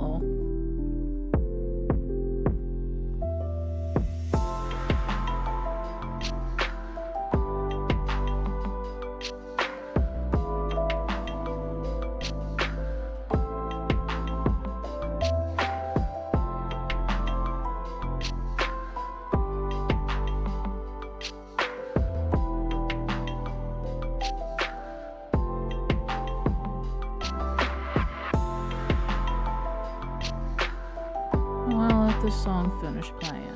normal. Well, let this song finish playing.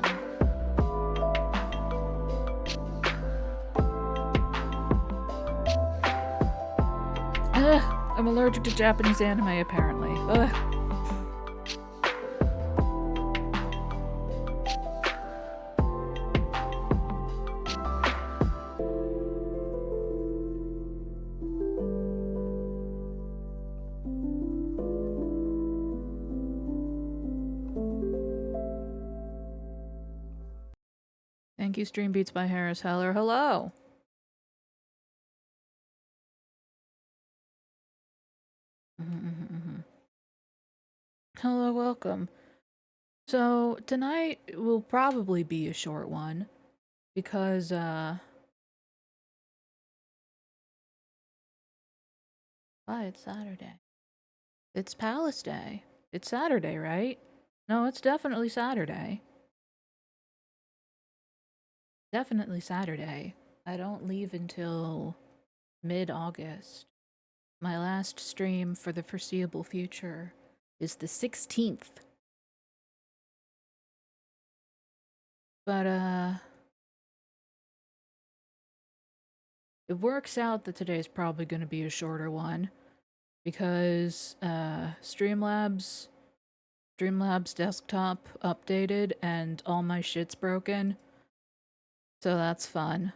I'm allergic to Japanese anime, apparently. Thank you, Stream Beats by Harris Heller. Hello! Hello, welcome. So, tonight will probably be a short one, because, Why, it's Saturday. It's Palace Day. It's Saturday, right? No, it's definitely Saturday. Definitely Saturday. I don't leave until mid-August. My last stream for the foreseeable future is the 16th. But, it works out that today's probably going to be a shorter one, because, Streamlabs desktop updated and all my shit's broken. So that's fun.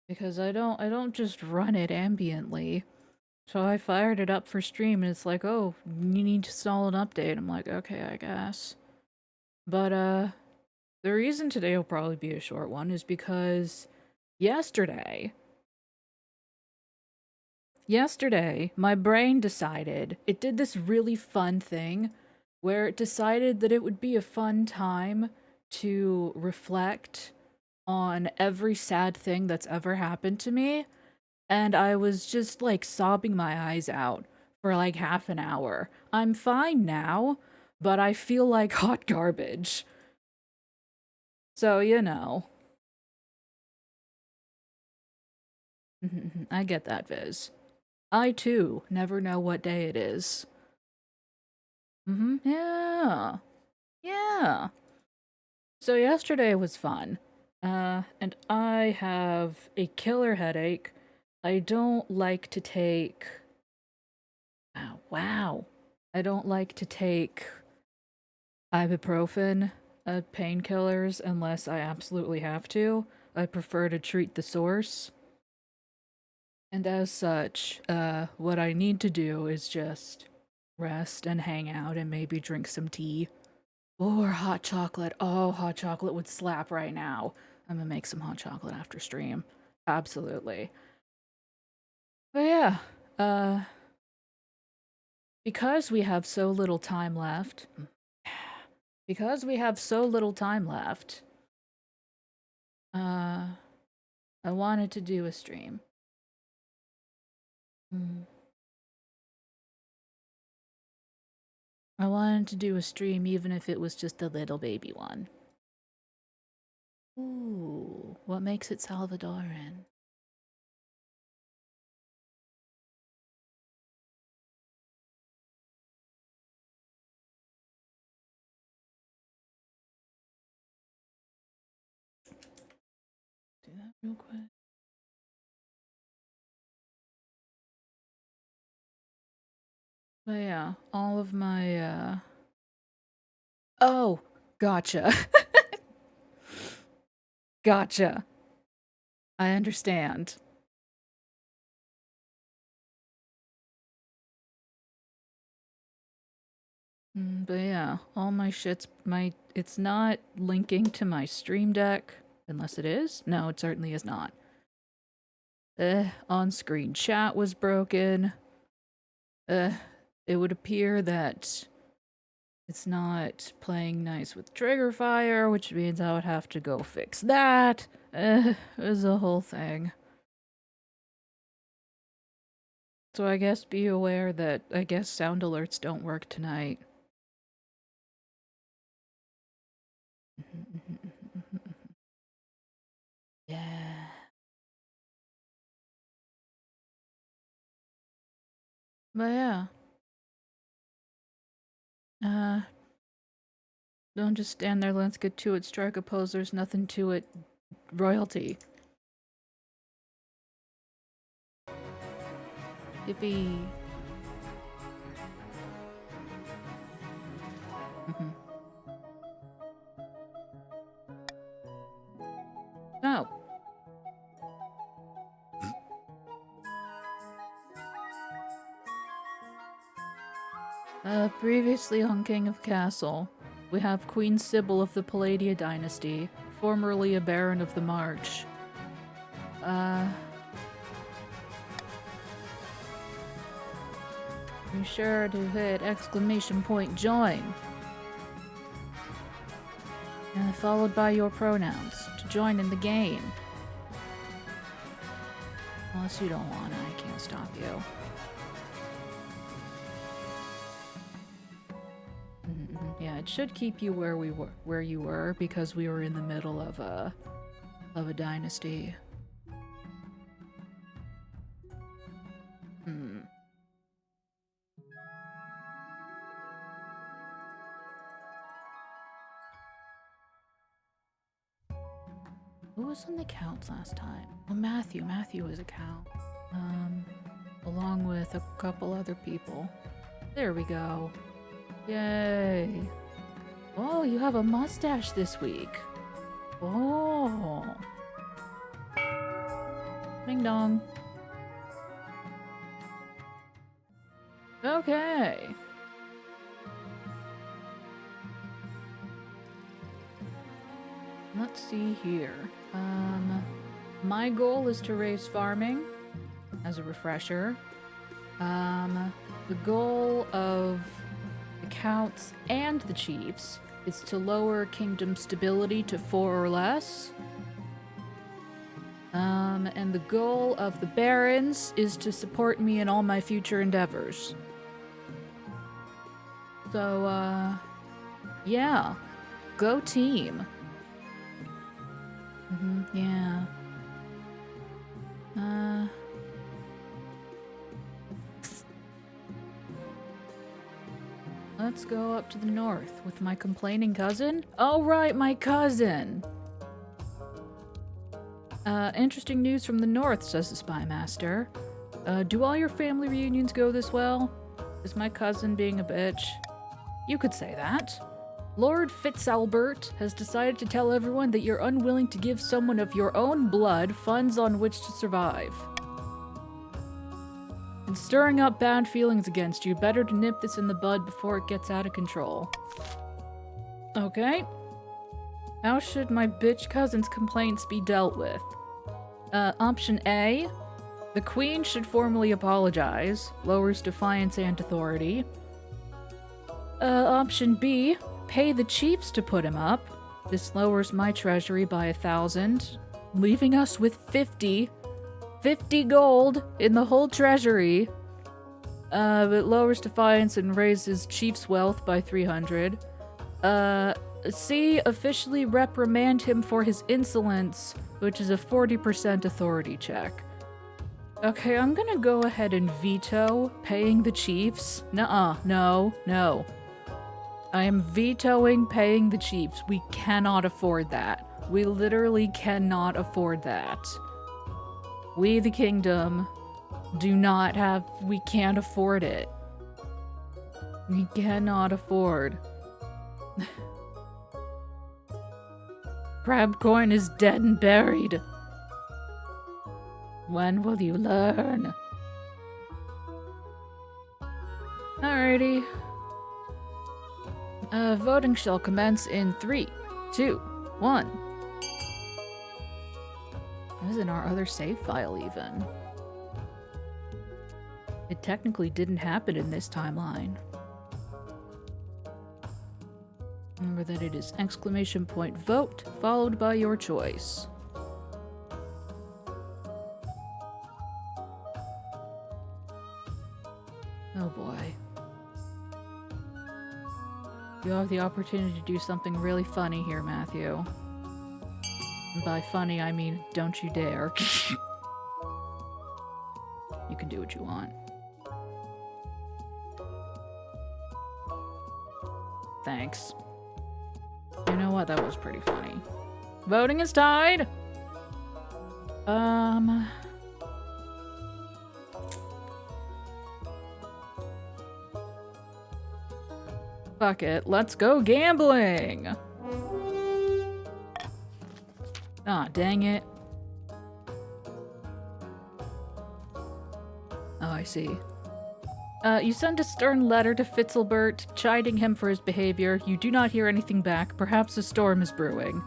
Because I don't just run it ambiently. So I fired it up for stream and it's like, oh, you need to install an update. I'm like, okay, I guess. But, the reason today will probably be a short one is because yesterday, my brain decided, it did this really fun thing where it decided that it would be a fun time to reflect on every sad thing that's ever happened to me. And I was just like sobbing my eyes out for like half an hour. I'm fine now, but I feel like hot garbage. So, you know. I get that, Viz. I too never know what day it is. Yeah. Yeah. So yesterday was fun. And I have a killer headache. I don't like to take... Oh, wow. I don't like to take ibuprofen, painkillers, unless I absolutely have to. I prefer to treat the source. And as such, what I need to do is just rest and hang out and maybe drink some tea. Or hot chocolate. Oh, hot chocolate would slap right now. I'm gonna make some hot chocolate after stream. Absolutely. But yeah, because we have so little time left, I wanted to do a stream. I wanted to do a stream even if it was just a little baby one. Ooh, what makes it Salvadoran? Do that real quick. But yeah, all of my, Oh, gotcha. Gotcha. I understand. But yeah, all my shit's it's not linking to my Stream Deck, unless it is. No, it certainly is not. On-screen chat was broken. It would appear that It's not playing nice with trigger fire, which means I would have to go fix that. It was a whole thing. So I guess be aware that I guess sound alerts don't work tonight. Yeah. But yeah. Don't just stand there, let's get to it, strike a pose, there's nothing to it. Royalty. Yippee. Oh. Previously on King of Castle, we have Queen Sybil of the Palladia dynasty, formerly a Baron of the March. Be sure to hit exclamation point join. Followed by your pronouns to join in the game. Unless you don't wanna, I can't stop you. Yeah, it should keep you where you were because we were in the middle of a dynasty. Who was on the counts last time? Well, Matthew. Matthew was a count. Along with a couple other people. There we go. Yay. Oh, you have a mustache this week. Oh. Ding dong. Okay. Let's see here. My goal is to raise farming, as a refresher. The goal of the counts and the chiefs is to lower kingdom stability to 4 or less. And the goal of the barons is to support me in all my future endeavors. So, yeah. Go team. Yeah. Let's go up to the north with my complaining cousin. Oh, right, my cousin. Interesting news from the north, says the spy master. Do all your family reunions go this well? Is my cousin being a bitch? You could say that. Lord Fitzalbert has decided to tell everyone that you're unwilling to give someone of your own blood funds on which to survive. And stirring up bad feelings against you, better to nip this in the bud before it gets out of control. Okay. How should my bitch cousin's complaints be dealt with? Option A, the queen should formally apologize, lowers defiance and authority. Option B, pay the chiefs to put him up. This lowers my treasury by 1,000, leaving us with 50 gold in the whole treasury. It lowers defiance and raises chief's wealth by 300. C, officially reprimand him for his insolence, which is a 40% authority check. Okay, I'm gonna go ahead and veto paying the chiefs. Nuh-uh, no. I am vetoing paying the chiefs. We cannot afford that. We literally cannot afford that. We, the kingdom, we can't afford it. We cannot afford. Crabcorn is dead and buried. When will you learn? Alrighty. Voting shall commence in 3, 2, 1. That was in our other save file, even. It technically didn't happen in this timeline. Remember that it is exclamation point vote, followed by your choice. Oh boy. You have the opportunity to do something really funny here, Matthew. And by funny, I mean don't you dare. You can do what you want. Thanks. You know what? That was pretty funny. Voting is tied! Fuck it. Let's go gambling! Ah, dang it. Oh, I see. You send a stern letter to Fitzelbert, chiding him for his behavior. You do not hear anything back. Perhaps a storm is brewing.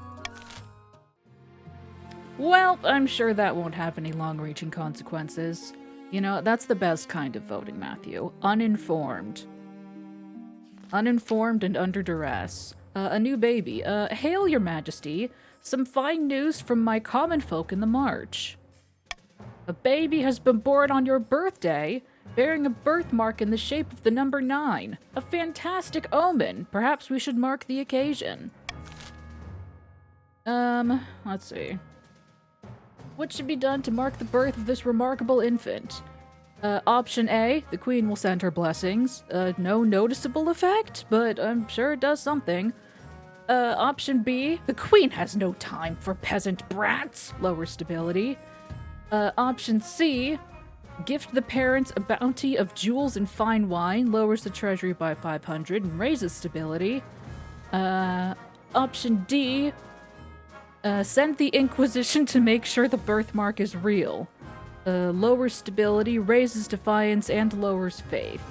Well, I'm sure that won't have any long-reaching consequences. You know, that's the best kind of voting, Matthew. Uninformed. Uninformed and under duress. A new baby. Hail, your majesty. Some fine news from my common folk in the march. A baby has been born on your birthday, bearing a birthmark in the shape of the number 9. A fantastic omen. Perhaps we should mark the occasion. Let's see. What should be done to mark the birth of this remarkable infant? Option A, the queen will send her blessings. No noticeable effect, but I'm sure it does something. Option B, the queen has no time for peasant brats. Lower stability. Option C, gift the parents a bounty of jewels and fine wine, lowers the treasury by 500 and raises stability. Option D, send the Inquisition to make sure the birthmark is real. Lowers stability, raises defiance, and lowers faith.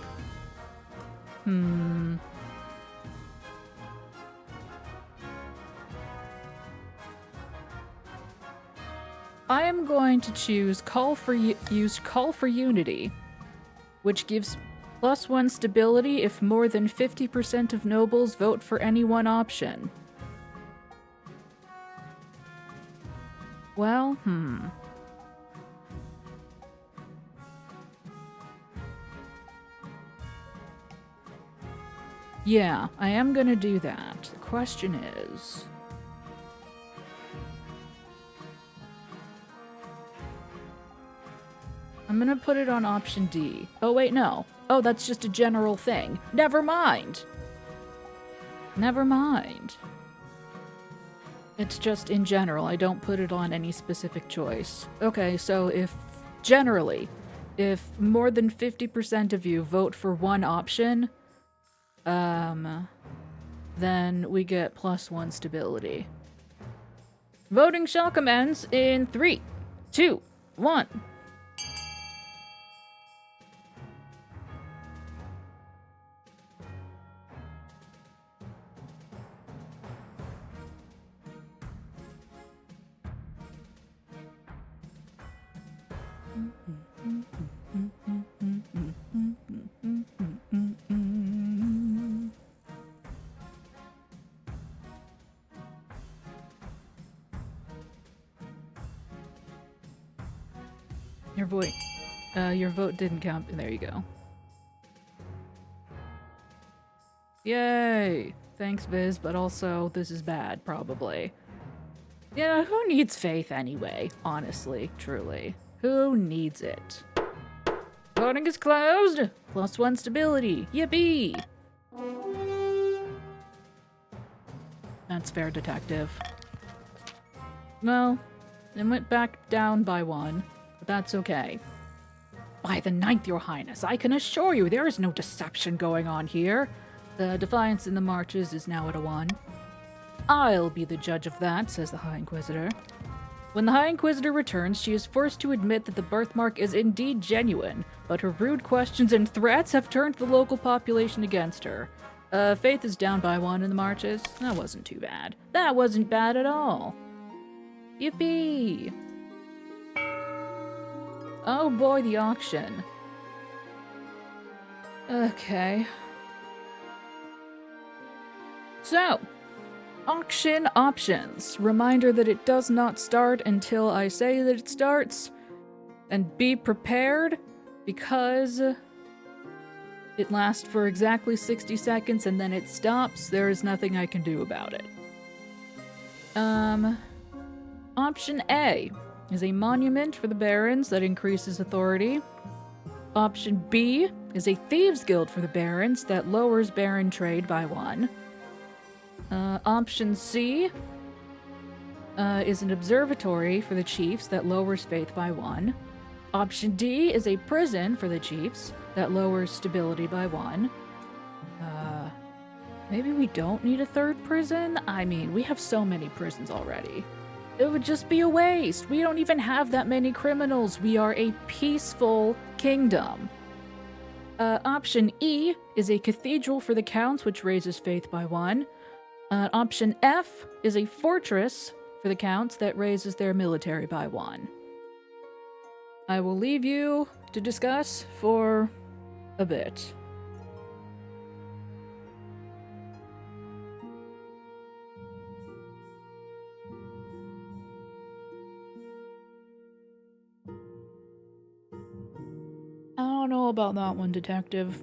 I am going to choose use Call for Unity, which gives +1 stability if more than 50% of nobles vote for any one option. Well, Yeah, I am gonna do that. The question is... I'm gonna put it on option D. Oh, wait, no. Oh, that's just a general thing. Never mind! Never mind. It's just in general. I don't put it on any specific choice. Okay, so if more than 50% of you vote for one option, then we get +1 stability. Voting shall commence in 3, 2, 1. Your vote didn't count. There you go. Yay! Thanks, Viz, but also this is bad, probably. Yeah, who needs faith anyway? Honestly, truly. Who needs it? Voting is closed! +1 stability. Yippee! That's fair, detective. Well, it went back down by 1, but that's okay. By the 9th, your highness, I can assure you there is no deception going on here. The defiance in the marches is now at a 1. I'll be the judge of that, says the High Inquisitor. When the High Inquisitor returns, she is forced to admit that the birthmark is indeed genuine, but her rude questions and threats have turned the local population against her. Faith is down by 1 in the marches. That wasn't too bad. That wasn't bad at all. Yippee! Oh boy, the auction. Okay. So, auction options. Reminder that it does not start until I say that it starts. And be prepared, because it lasts for exactly 60 seconds and then it stops. There is nothing I can do about it. Option A is a monument for the barons that increases authority. Option B is a thieves guild for the barons that lowers baron trade by 1. Option C is an observatory for the chiefs that lowers faith by 1. Option D is a prison for the chiefs that lowers stability by 1. Maybe we don't need a third prison? I mean, we have so many prisons already. It would just be a waste. We don't even have that many criminals. We are a peaceful kingdom. Option E is a cathedral for the counts, which raises faith by 1. Option F is a fortress for the counts that raises their military by 1. I will leave you to discuss for a bit. I don't know about that one, Detective.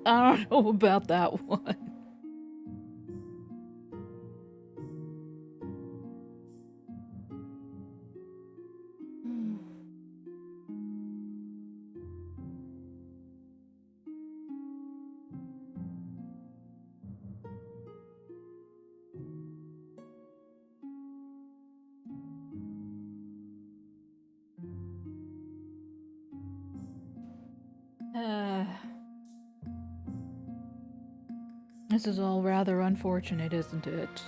I don't know about that one. This is all rather unfortunate, isn't it?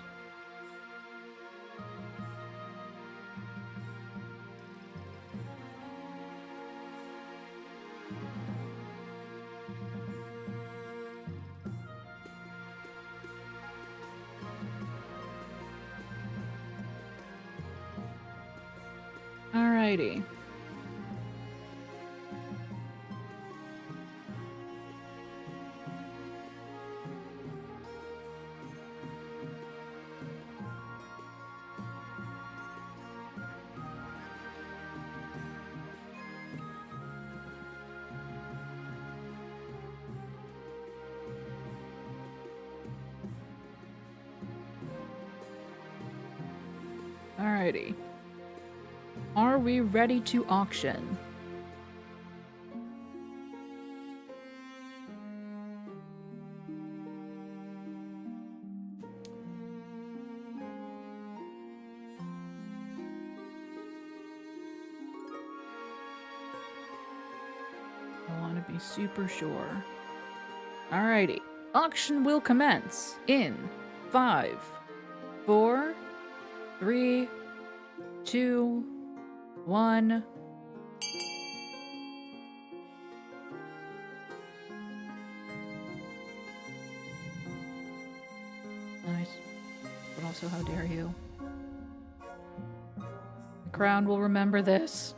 Alrighty. Alrighty. Are we ready to auction? I want to be super sure. Alrighty. Auction will commence in 5, 4, 3, 2, 1. Nice. But also, how dare you? The crown will remember this.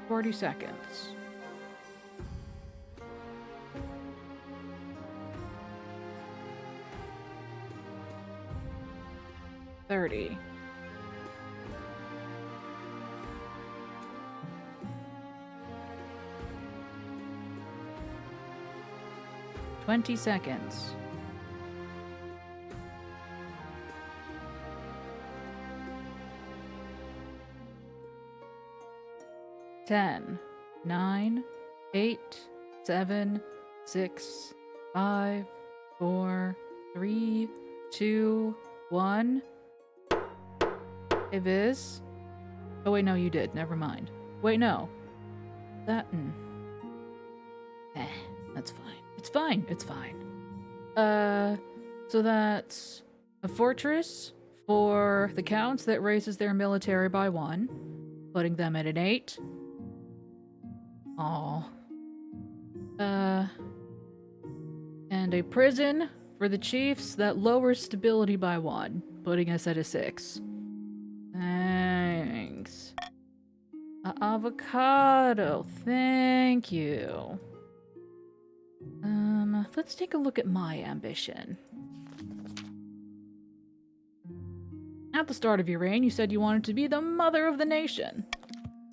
"40 seconds. "30. 20 seconds. 10, 9, 8, 7, 6, 5, 4, 3, 2, 1. Hey, Viz? Oh, wait, no, you did. Never mind. Wait, no. That's fine. It's fine. It's fine. So that's a fortress for the counts that raises their military by 1, putting them at an 8. Aw. And a prison for the chiefs that lowers stability by 1, putting us at a 6. Thanks. Avocado, thank you. Let's take a look at my ambition. At the start of your reign, you said you wanted to be the mother of the nation.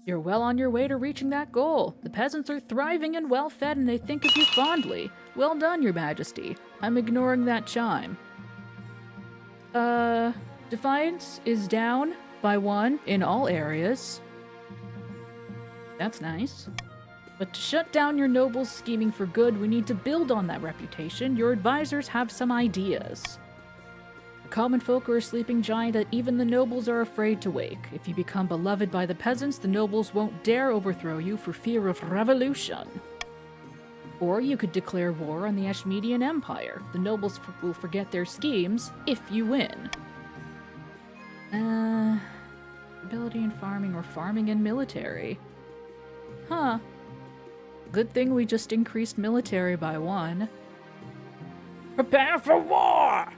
You're well on your way to reaching that goal. The peasants are thriving and well-fed and they think of you fondly. Well done, your majesty. I'm ignoring that chime. Defiance is down by 1 in all areas. That's nice. But to shut down your nobles scheming for good, we need to build on that reputation. Your advisors have some ideas. The common folk are a sleeping giant that even the nobles are afraid to wake. If you become beloved by the peasants, the nobles won't dare overthrow you for fear of revolution. Or you could declare war on the Ashmedian Empire. The nobles will forget their schemes if you win. Ability in farming or farming in military. Huh. Good thing we just increased military by 1. Prepare for war!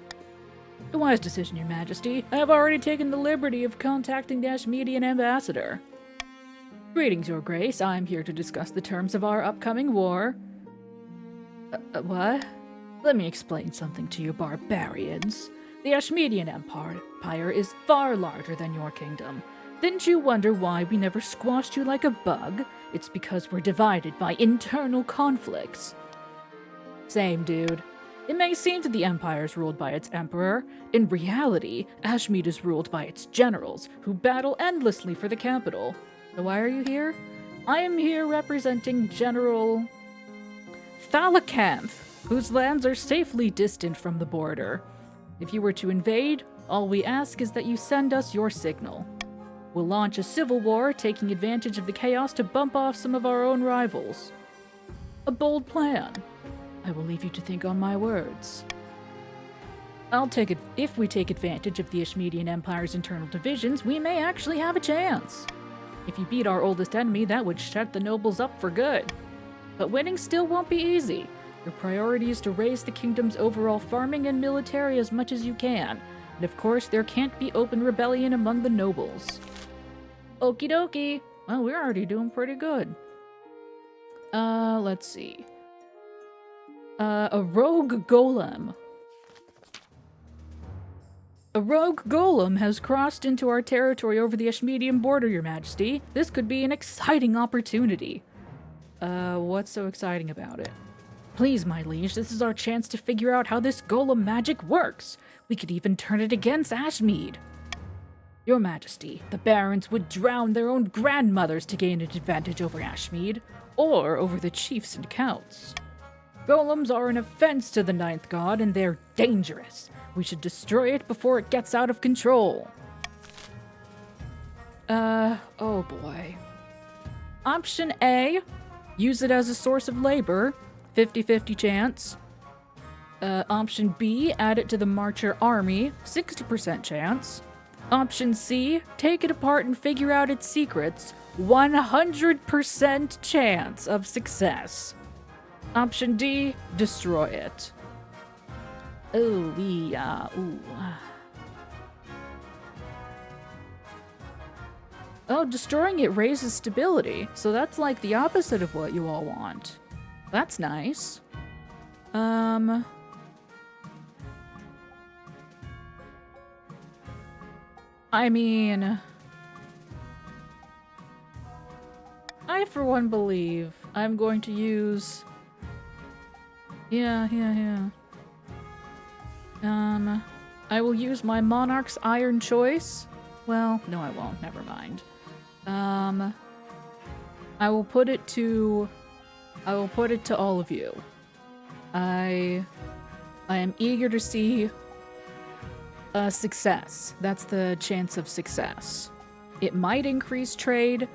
A wise decision, your majesty. I have already taken the liberty of contacting the Ashmedian ambassador. Greetings, your grace. I am here to discuss the terms of our upcoming war. What? Let me explain something to you barbarians. The Ashmedian Empire is far larger than your kingdom. Didn't you wonder why we never squashed you like a bug? It's because we're divided by internal conflicts. Same, dude. It may seem that the empire is ruled by its emperor. In reality, Ashmead is ruled by its generals, who battle endlessly for the capital. So why are you here? I am here representing General Thalacanth, whose lands are safely distant from the border. If you were to invade, all we ask is that you send us your signal. We'll launch a civil war, taking advantage of the chaos to bump off some of our own rivals. A bold plan. I will leave you to think on my words. I'll take it. If we take advantage of the Ashmedian Empire's internal divisions, we may actually have a chance. If you beat our oldest enemy, that would shut the nobles up for good. But winning still won't be easy. Your priority is to raise the kingdom's overall farming and military as much as you can. And of course, there can't be open rebellion among the nobles. Okie dokie. Well, we're already doing pretty good. Let's see. A rogue golem. A rogue golem has crossed into our territory over the Ashmedian border, your majesty. This could be an exciting opportunity. What's so exciting about it? Please, my liege, this is our chance to figure out how this golem magic works. We could even turn it against Ashmead. Your majesty, the barons would drown their own grandmothers to gain an advantage over Ashmead, or over the chiefs and counts. Golems are an offense to the ninth god, and they're dangerous. We should destroy it before it gets out of control. Oh boy. Option A, use it as a source of labor, 50-50 chance. Option B, add it to the Marcher army, 60% chance. Option C, take it apart and figure out its secrets, 100% chance of success. Option D, destroy it. Oh, ooh. Oh, destroying it raises stability, so that's like the opposite of what you all want. That's nice. I mean, I for one believe I'm going to use... Yeah. I will use my Monarch's Iron Choice. Well, no I won't, never mind. I will put it to all of you. I am eager to see success. That's the chance of success. It might increase trade,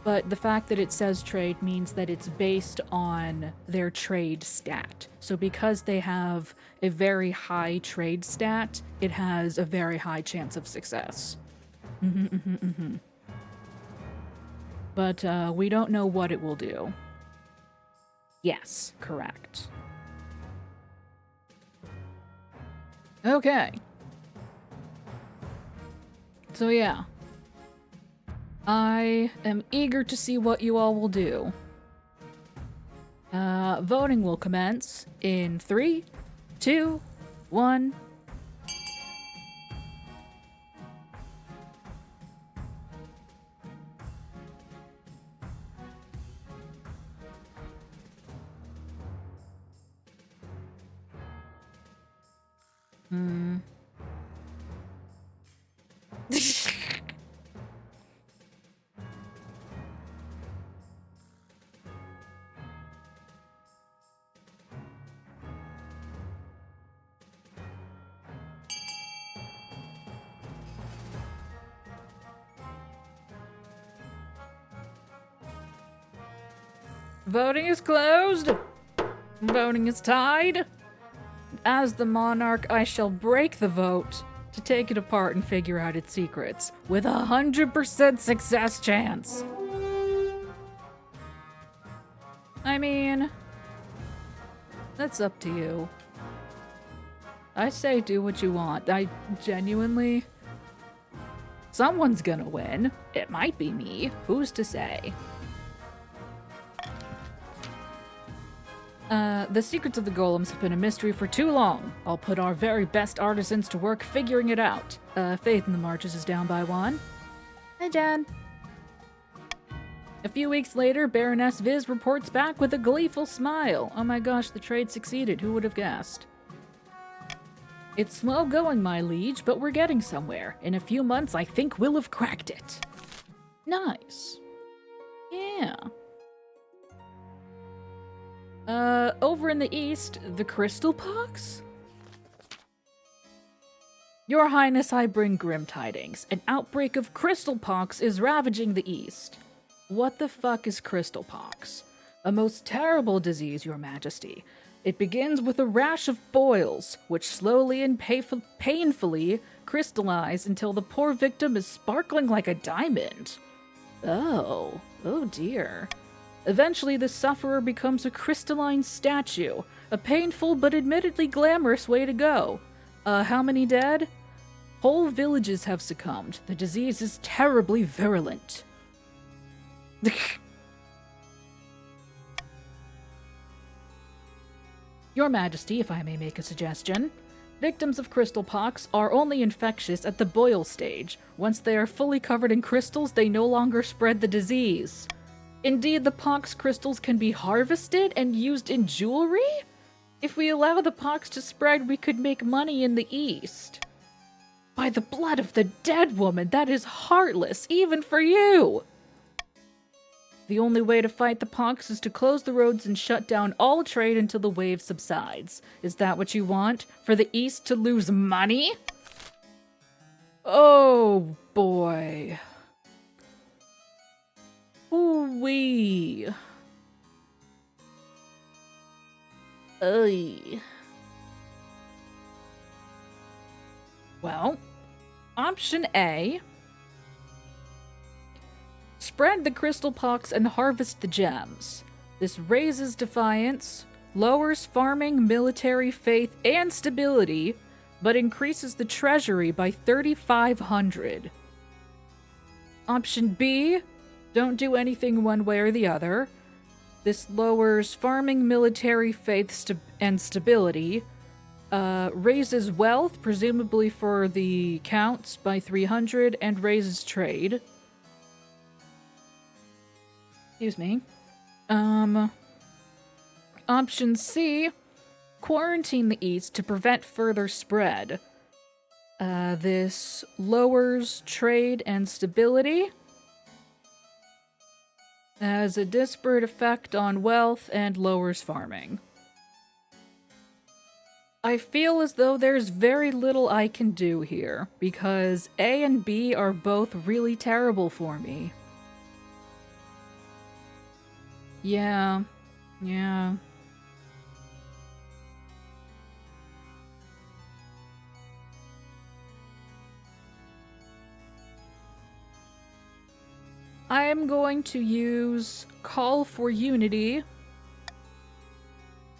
but the fact that it says trade means that it's based on their trade stat. So because they have a very high trade stat, it has a very high chance of success. But we don't know what it will do. Yes, correct. Okay. So yeah. I am eager to see what you all will do. Voting will commence in 3, 2, 1. Voting is closed. Voting is tied. As the Monarch, I shall break the vote to take it apart and figure out its secrets with 100% success chance. I mean, that's up to you. I say do what you want. I genuinely... Someone's gonna win. It might be me. Who's to say? The secrets of the golems have been a mystery for too long. I'll put our very best artisans to work figuring it out. Faith in the Marches is down by 1. Hi, Jen. A few weeks later, Baroness Viz reports back with a gleeful smile. Oh my gosh, the trade succeeded. Who would have guessed? It's slow going, my liege, but we're getting somewhere. In a few months, I think we'll have cracked it. Nice. Yeah. Over in the east, the Crystal Pox? Your Highness, I bring grim tidings. An outbreak of Crystal Pox is ravaging the east. What the fuck is Crystal Pox? A most terrible disease, Your Majesty. It begins with a rash of boils, which slowly and painfully crystallize until the poor victim is sparkling like a diamond. Oh dear. Eventually, the sufferer becomes a crystalline statue, a painful but admittedly glamorous way to go. How many dead? Whole villages have succumbed. The disease is terribly virulent. Your Majesty, if I may make a suggestion, victims of crystal pox are only infectious at the boil stage. Once they are fully covered in crystals, they no longer spread the disease. Indeed, the pox crystals can be harvested and used in jewelry? If we allow the pox to spread, we could make money in the East. By the blood of the dead woman, that is heartless, even for you! The only way to fight the pox is to close the roads and shut down all trade until the wave subsides. Is that what you want? For the East to lose money? Oh, boy. Ooh-wee. Ugh. Well, option A. Spread the crystal pox and harvest the gems. This raises defiance, lowers farming, military faith, and stability, but increases the treasury by 3,500. Option B. Don't do anything one way or the other. This lowers farming, military faith, and stability, raises wealth, presumably for the counts, by 300, and raises trade. Excuse me. Option C, quarantine the East to prevent further spread. This lowers trade and stability, has a disparate effect on wealth, and lowers farming. I feel as though there's very little I can do here, because A and B are both really terrible for me. Yeah. I am going to use Call for Unity.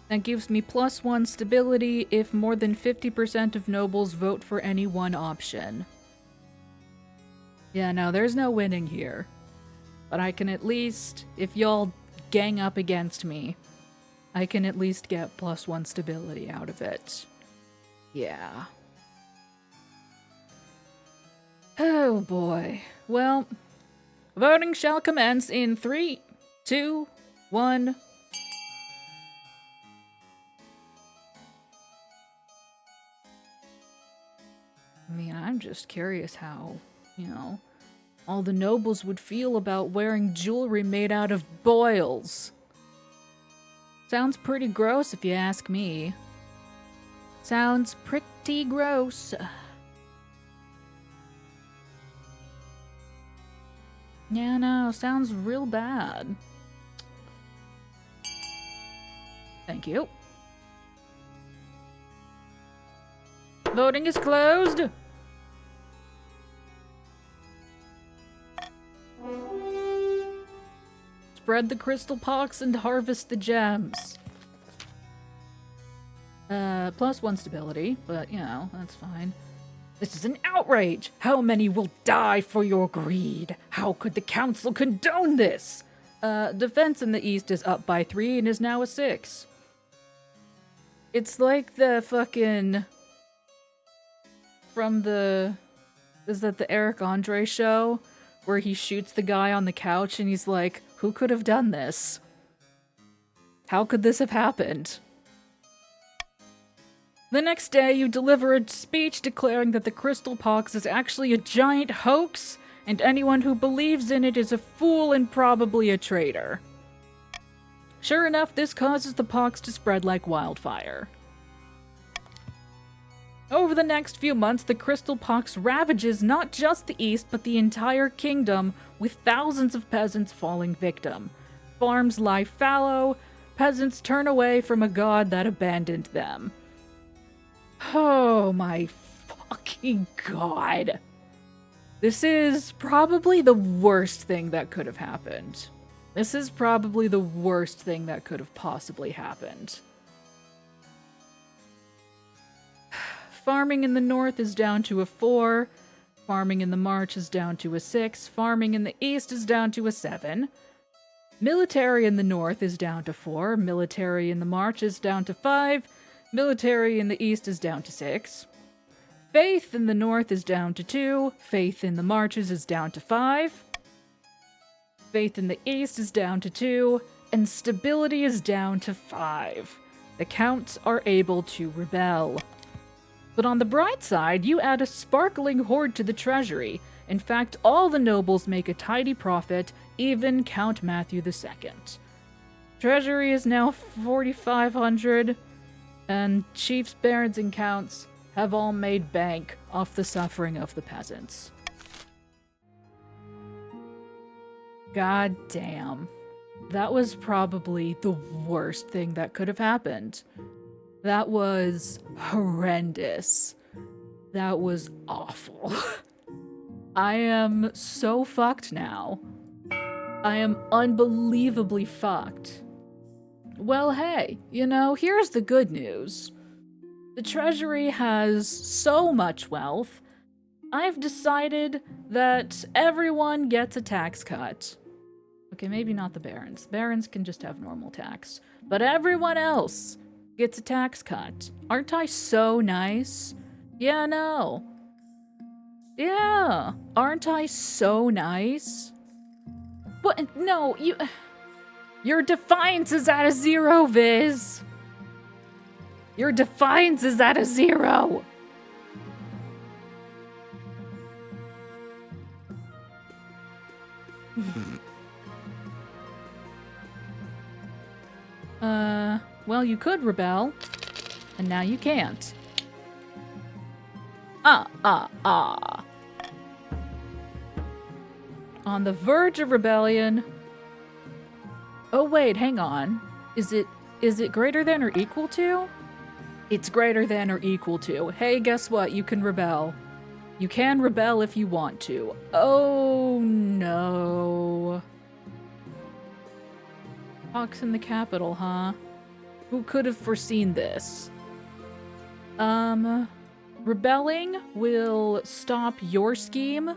That gives me +1 stability if more than 50% of nobles vote for any one option. Yeah, no, there's no winning here. But I can at least, if y'all gang up against me, I can at least get +1 stability out of it. Yeah. Oh boy. Well, voting shall commence in 3, 2, 1. I mean, I'm just curious how, all the nobles would feel about wearing jewelry made out of boils. Sounds pretty gross if you ask me. Sounds pretty gross. Yeah, no, sounds real bad. Thank you. Voting is closed. Spread the crystal pox and harvest the gems. +1 stability, but, that's fine. This is an outrage! How many will die for your greed? How could the council condone this? Defense in the east is up by 3 and is now a 6. It's like the fucking... From the... Is that the Eric Andre show? Where he shoots the guy on the couch and he's like, who could have done this? How could this have happened? The next day, you deliver a speech declaring that the crystal pox is actually a giant hoax, and anyone who believes in it is a fool and probably a traitor. Sure enough, this causes the pox to spread like wildfire. Over the next few months, the crystal pox ravages not just the east, but the entire kingdom, with thousands of peasants falling victim. Farms lie fallow, peasants turn away from a god that abandoned them. Oh my fucking god. This is probably the worst thing that could have happened. This is probably the worst thing that could have possibly happened. Farming in the north is down to a 4. Farming in the March is down to a 6. Farming in the east is down to a 7. Military in the north is down to 4. Military in the March is down to 5. Military in the east is down to 6. Faith in the north is down to 2. Faith in the marches is down to 5. Faith in the east is down to 2. And stability is down to 5. The counts are able to rebel. But on the bright side, you add a sparkling hoard to the treasury. In fact, all the nobles make a tidy profit, even Count Matthew II. Treasury is now 4,500. And chiefs, barons, and counts have all made bank off the suffering of the peasants. God damn. That was probably the worst thing that could have happened. That was horrendous. That was awful. I am so fucked now. I am unbelievably fucked. Well, hey, here's the good news. The treasury has so much wealth, I've decided that everyone gets a tax cut. Okay, maybe not the barons. Barons can just have normal tax. But everyone else gets a tax cut. Aren't I so nice? Yeah, no. Yeah, aren't I so nice? What? No, Your defiance is at a 0, Viz. Your defiance is at a 0. Well, you could rebel, and now you can't. On the verge of rebellion. Oh wait, hang on. Is it greater than or equal to? It's greater than or equal to. Hey, guess what? You can rebel. You can rebel if you want to. Oh no. Hawks in the capital, huh? Who could have foreseen this? Rebelling will stop your scheme,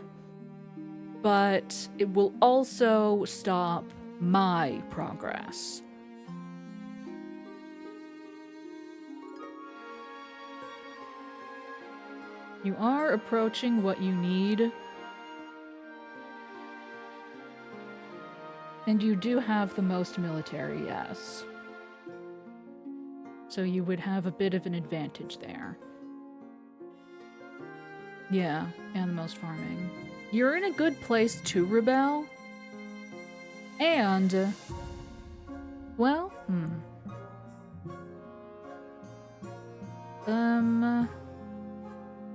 but it will also stop my progress. You are approaching what you need. And you do have the most military, yes. So you would have a bit of an advantage there. Yeah, and the most farming. You're in a good place to rebel. And, well,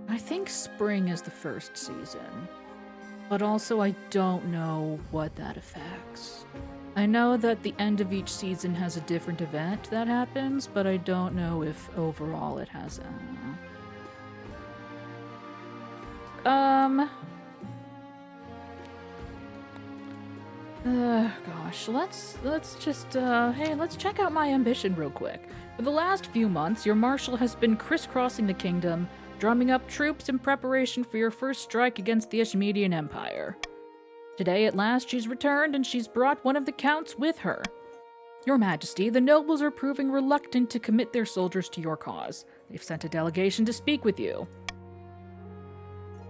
I think spring is the first season. But also I don't know what that affects. I know that the end of each season has a different event that happens, but I don't know if overall it has gosh, let's just, hey, let's check out my ambition real quick. For the last few months, your marshal has been crisscrossing the kingdom, drumming up troops in preparation for your first strike against the Ashmedian Empire. Today, at last, she's returned, and she's brought one of the counts with her. Your Majesty, the nobles are proving reluctant to commit their soldiers to your cause. They've sent a delegation to speak with you.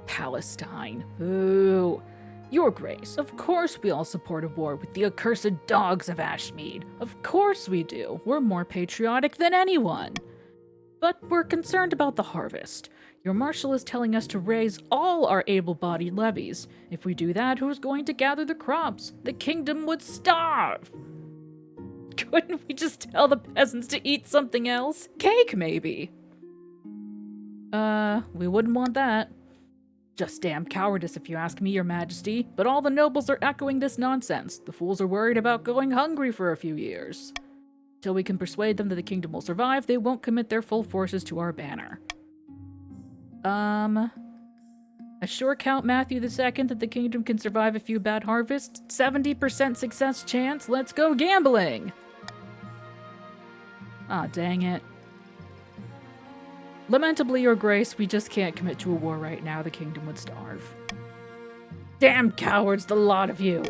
Palestine. Ooh. Your Grace, of course we all support a war with the accursed dogs of Ashmead. Of course we do. We're more patriotic than anyone. But we're concerned about the harvest. Your marshal is telling us to raise all our able-bodied levies. If we do that, who's going to gather the crops? The kingdom would starve. Couldn't we just tell the peasants to eat something else? Cake, maybe. We wouldn't want that. Just damn cowardice, if you ask me, Your Majesty. But all the nobles are echoing this nonsense. The fools are worried about going hungry for a few years. Till we can persuade them that the kingdom will survive, they won't commit their full forces to our banner. Assure Count Matthew II that the kingdom can survive a few bad harvests. 70% success chance. Let's go gambling! Ah, dang it. Lamentably, Your Grace, we just can't commit to a war right now. The kingdom would starve. Damn cowards, the lot of you!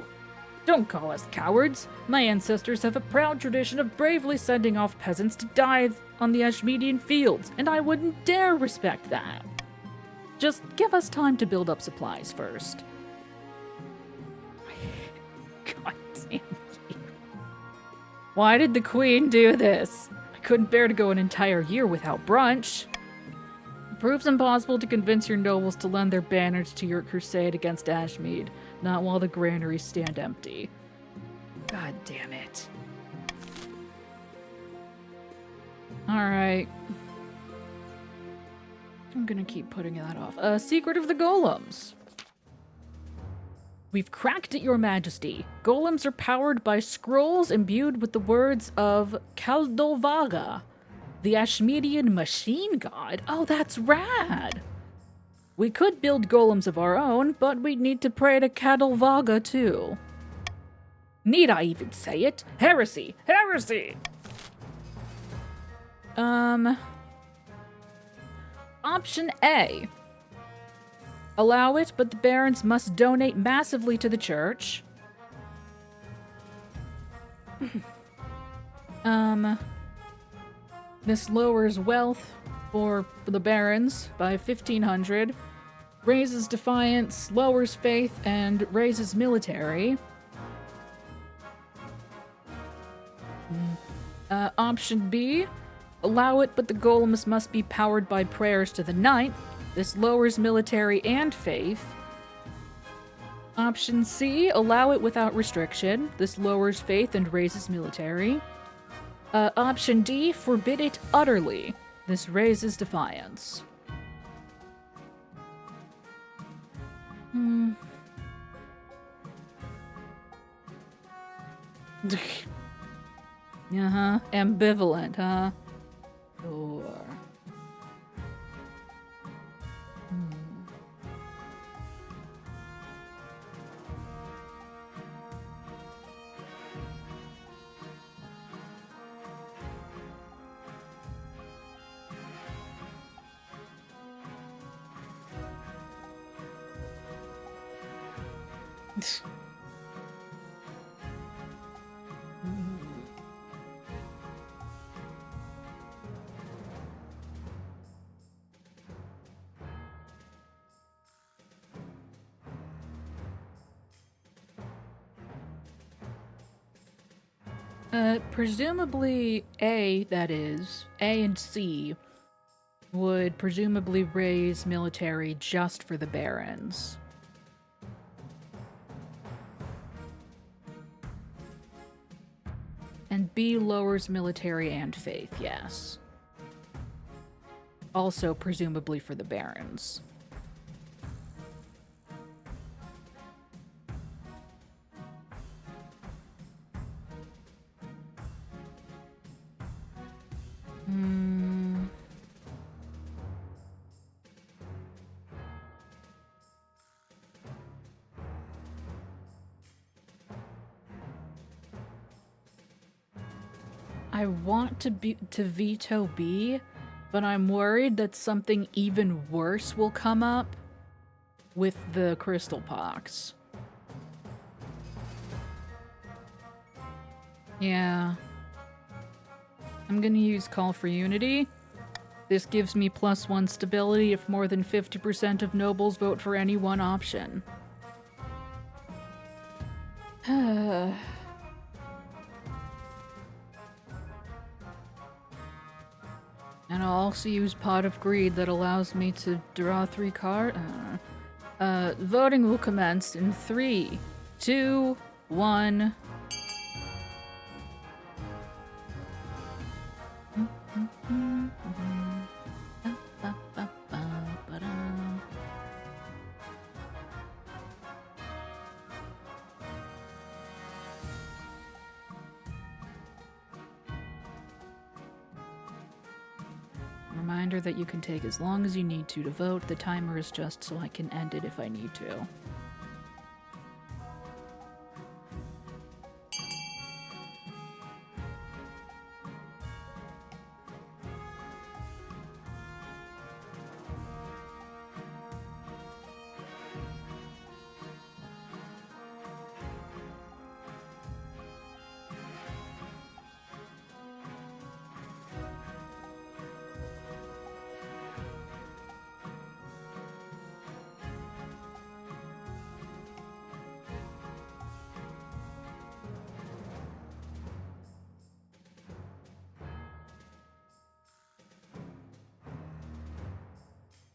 Don't call us cowards. My ancestors have a proud tradition of bravely sending off peasants to die on the Ashmedian fields, and I wouldn't dare respect that. Just give us time to build up supplies first. God damn you. Why did the Queen do this? I couldn't bear to go an entire year without brunch. It proves impossible to convince your nobles to lend their banners to your crusade against Ashmead, not while the granaries stand empty. God damn it. Alright. I'm gonna keep putting that off. Secret of the Golems. We've cracked it, Your Majesty. Golems are powered by scrolls imbued with the words of Kaldovaga, the Ashmedian machine god. Oh, that's rad! We could build golems of our own, but we'd need to pray to Kaldovaga too. Need I even say it? Heresy! Heresy! Option A. Allow it, but the barons must donate massively to the church. This lowers wealth for the barons by 1,500, raises defiance, lowers faith, and raises military. Option B. Allow it, but the golems must be powered by prayers to the ninth. This lowers military and faith. Option C. Allow it without restriction. This lowers faith and raises military. Option D. Forbid it utterly. This raises defiance. Uh-huh. Ambivalent, huh? Sure. Presumably A and C would presumably raise military just for the barons. And B lowers military and faith, yes. Also presumably for the barons. I want to veto B, but I'm worried that something even worse will come up with the crystal pox. Yeah. I'm gonna use Call for Unity. This gives me +1 stability if more than 50% of nobles vote for any one option. And I'll also use Pot of Greed that allows me to draw 3 cards. Voting will commence in 3, 2, 1. Reminder that you can take as long as you need to vote. The timer is just so I can end it if I need to.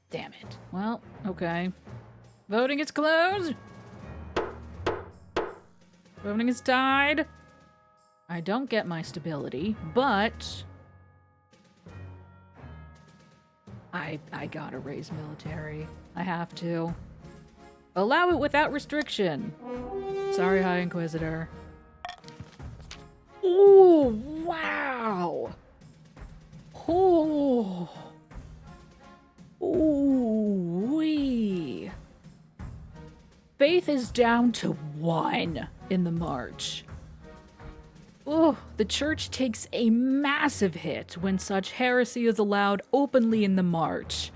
Damn it. Well, okay. Voting is closed. Voting is tied. I don't get my stability, but I gotta raise military. I have to. Allow it without restriction. Sorry, High Inquisitor. Ooh, wow. Ooh. Ooh-wee. Faith is down to 1 in the March. Oh, the church takes a massive hit when such heresy is allowed openly in the March.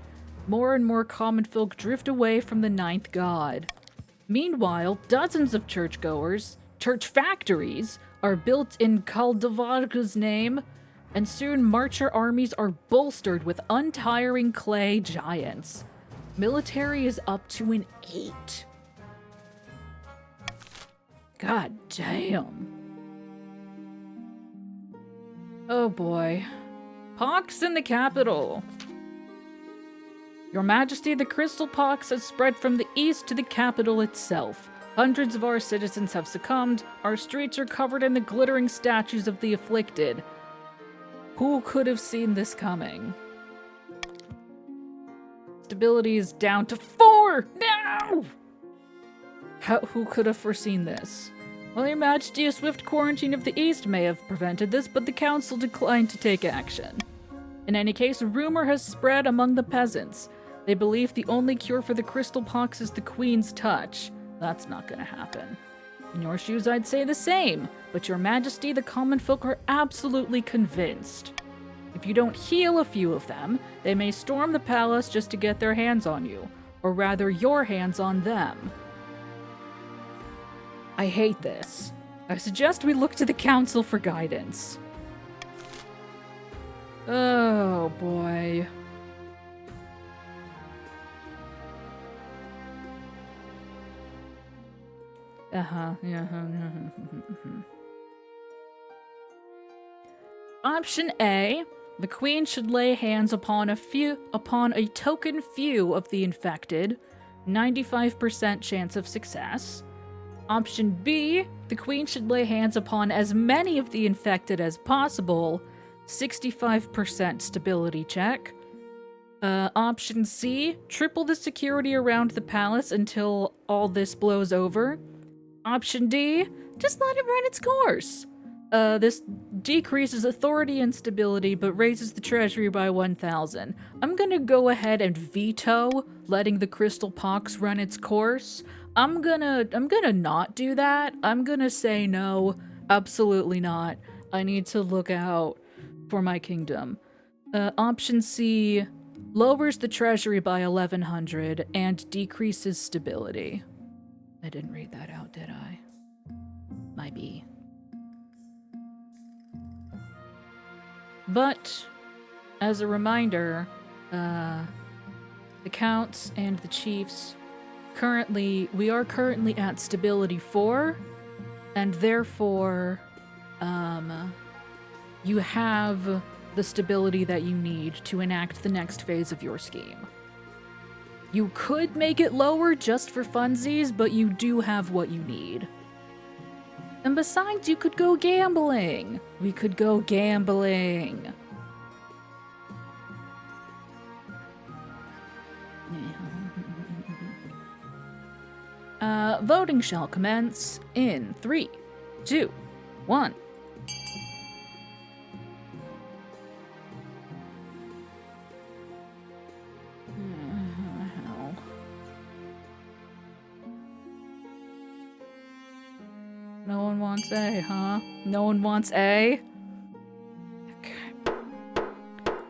More and more common folk drift away from the 9th god. Meanwhile, dozens of churchgoers, church factories, are built in Kaldavaga's name, and soon marcher armies are bolstered with untiring clay giants. Military is up to an 8. God damn. Oh boy. Pox in the capital. Your Majesty, the crystal pox has spread from the east to the capital itself. Hundreds of our citizens have succumbed. Our streets are covered in the glittering statues of the afflicted. Who could have seen this coming? Stability is down to 4! No! Who could have foreseen this? Well, Your Majesty, a swift quarantine of the East may have prevented this, but the council declined to take action. In any case, a rumor has spread among the peasants. They believe the only cure for the crystal pox is the Queen's touch. That's not gonna happen. In your shoes, I'd say the same, but Your Majesty, the common folk are absolutely convinced. If you don't heal a few of them, they may storm the palace just to get their hands on you, or rather your hands on them. I hate this. I suggest we look to the council for guidance. Oh, boy. Option A. The queen should lay hands upon a token few of the infected, 95% chance of success. Option B. The queen should lay hands upon as many of the infected as possible, 65% stability check. Option C. Triple the security around the palace until all this blows over. Option D. Just let it run its course. This decreases authority and stability, but raises the treasury by 1,000. I'm gonna go ahead and veto letting the crystal pox run its course. I'm gonna not do that. I'm gonna say no, absolutely not. I need to look out for my kingdom. Option C lowers the treasury by 1,100 and decreases stability. I didn't read that out, did I? My B. But, as a reminder, the counts and the chiefs we are currently at stability 4, and therefore, you have the stability that you need to enact the next phase of your scheme. You could make it lower just for funsies, but you do have what you need. And besides, you could go gambling. We could go gambling. Voting shall commence in 3, 2, 1. No one wants A, huh? No one wants A? Okay.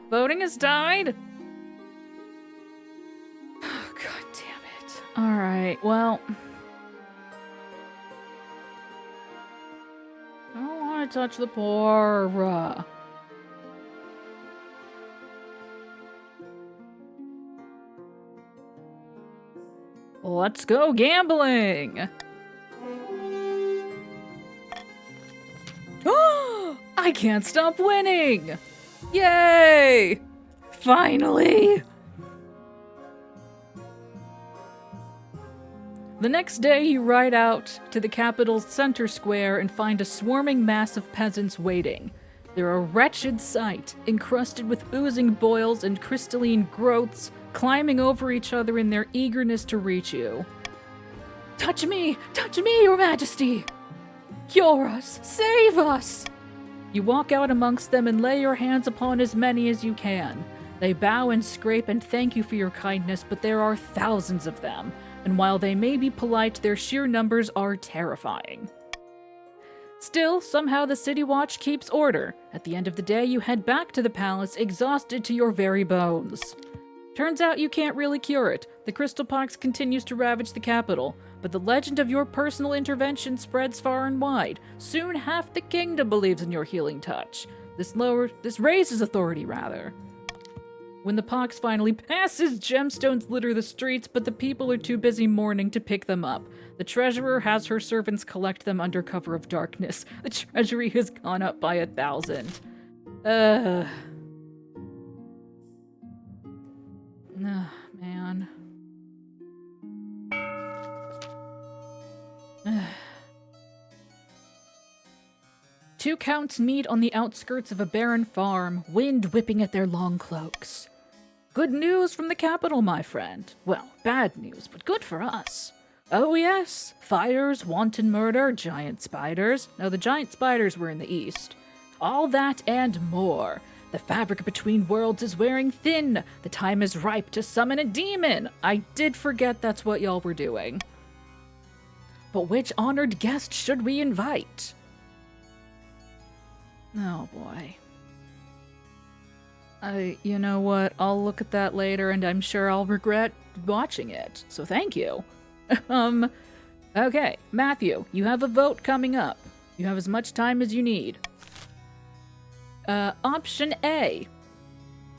Voting has died? Oh, God damn it. Alright, well. I don't want to touch the poor. Let's go gambling! I can't stop winning! Yay! Finally! The next day, you ride out to the capital's center square and find a swarming mass of peasants waiting. They're a wretched sight, encrusted with oozing boils and crystalline growths, climbing over each other in their eagerness to reach you. Touch me, your majesty! Cure us! Save us! You walk out amongst them and lay your hands upon as many as you can. They bow and scrape and thank you for your kindness, but there are thousands of them, and while they may be polite, their sheer numbers are terrifying. Still, somehow the City Watch keeps order. At the end of the day, you head back to the palace, exhausted to your very bones. Turns out you can't really cure it. The crystal pox continues to ravage the capital, but the legend of your personal intervention spreads far and wide. Soon half the kingdom believes in your healing touch. This raises authority, rather. When the pox finally passes, gemstones litter the streets, but the people are too busy mourning to pick them up. The treasurer has her servants collect them under cover of darkness. The treasury has gone up by 1,000. Man. Two counts meet on the outskirts of a barren farm, wind whipping at their long cloaks. Good news from the capital, my friend. Well, bad news, but good for us. Oh yes, fires, wanton murder, giant spiders. No, the giant spiders were in the east. All that and more. The fabric between worlds is wearing thin. The time is ripe to summon a demon. I did forget that's what y'all were doing. But which honored guest should we invite? Oh boy. You know what? I'll look at that later and I'm sure I'll regret watching it. So thank you. Okay, Matthew, you have a vote coming up. You have as much time as you need. Option A.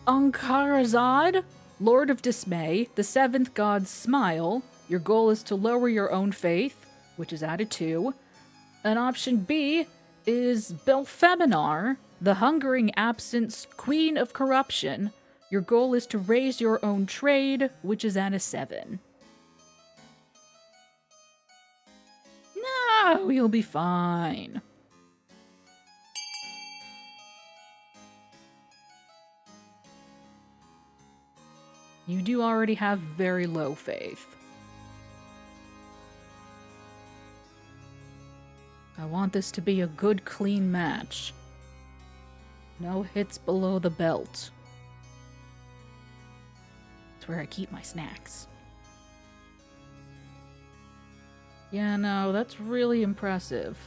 Ankarazad, Lord of Dismay, the seventh god's smile. Your goal is to lower your own faith, which is at a 2. And option B is Belfeminar, the hungering absence, queen of corruption. Your goal is to raise your own trade, which is at a 7. No, you'll be fine. You do already have very low faith. I want this to be a good, clean match. No hits below the belt. It's where I keep my snacks. Yeah, no, that's really impressive.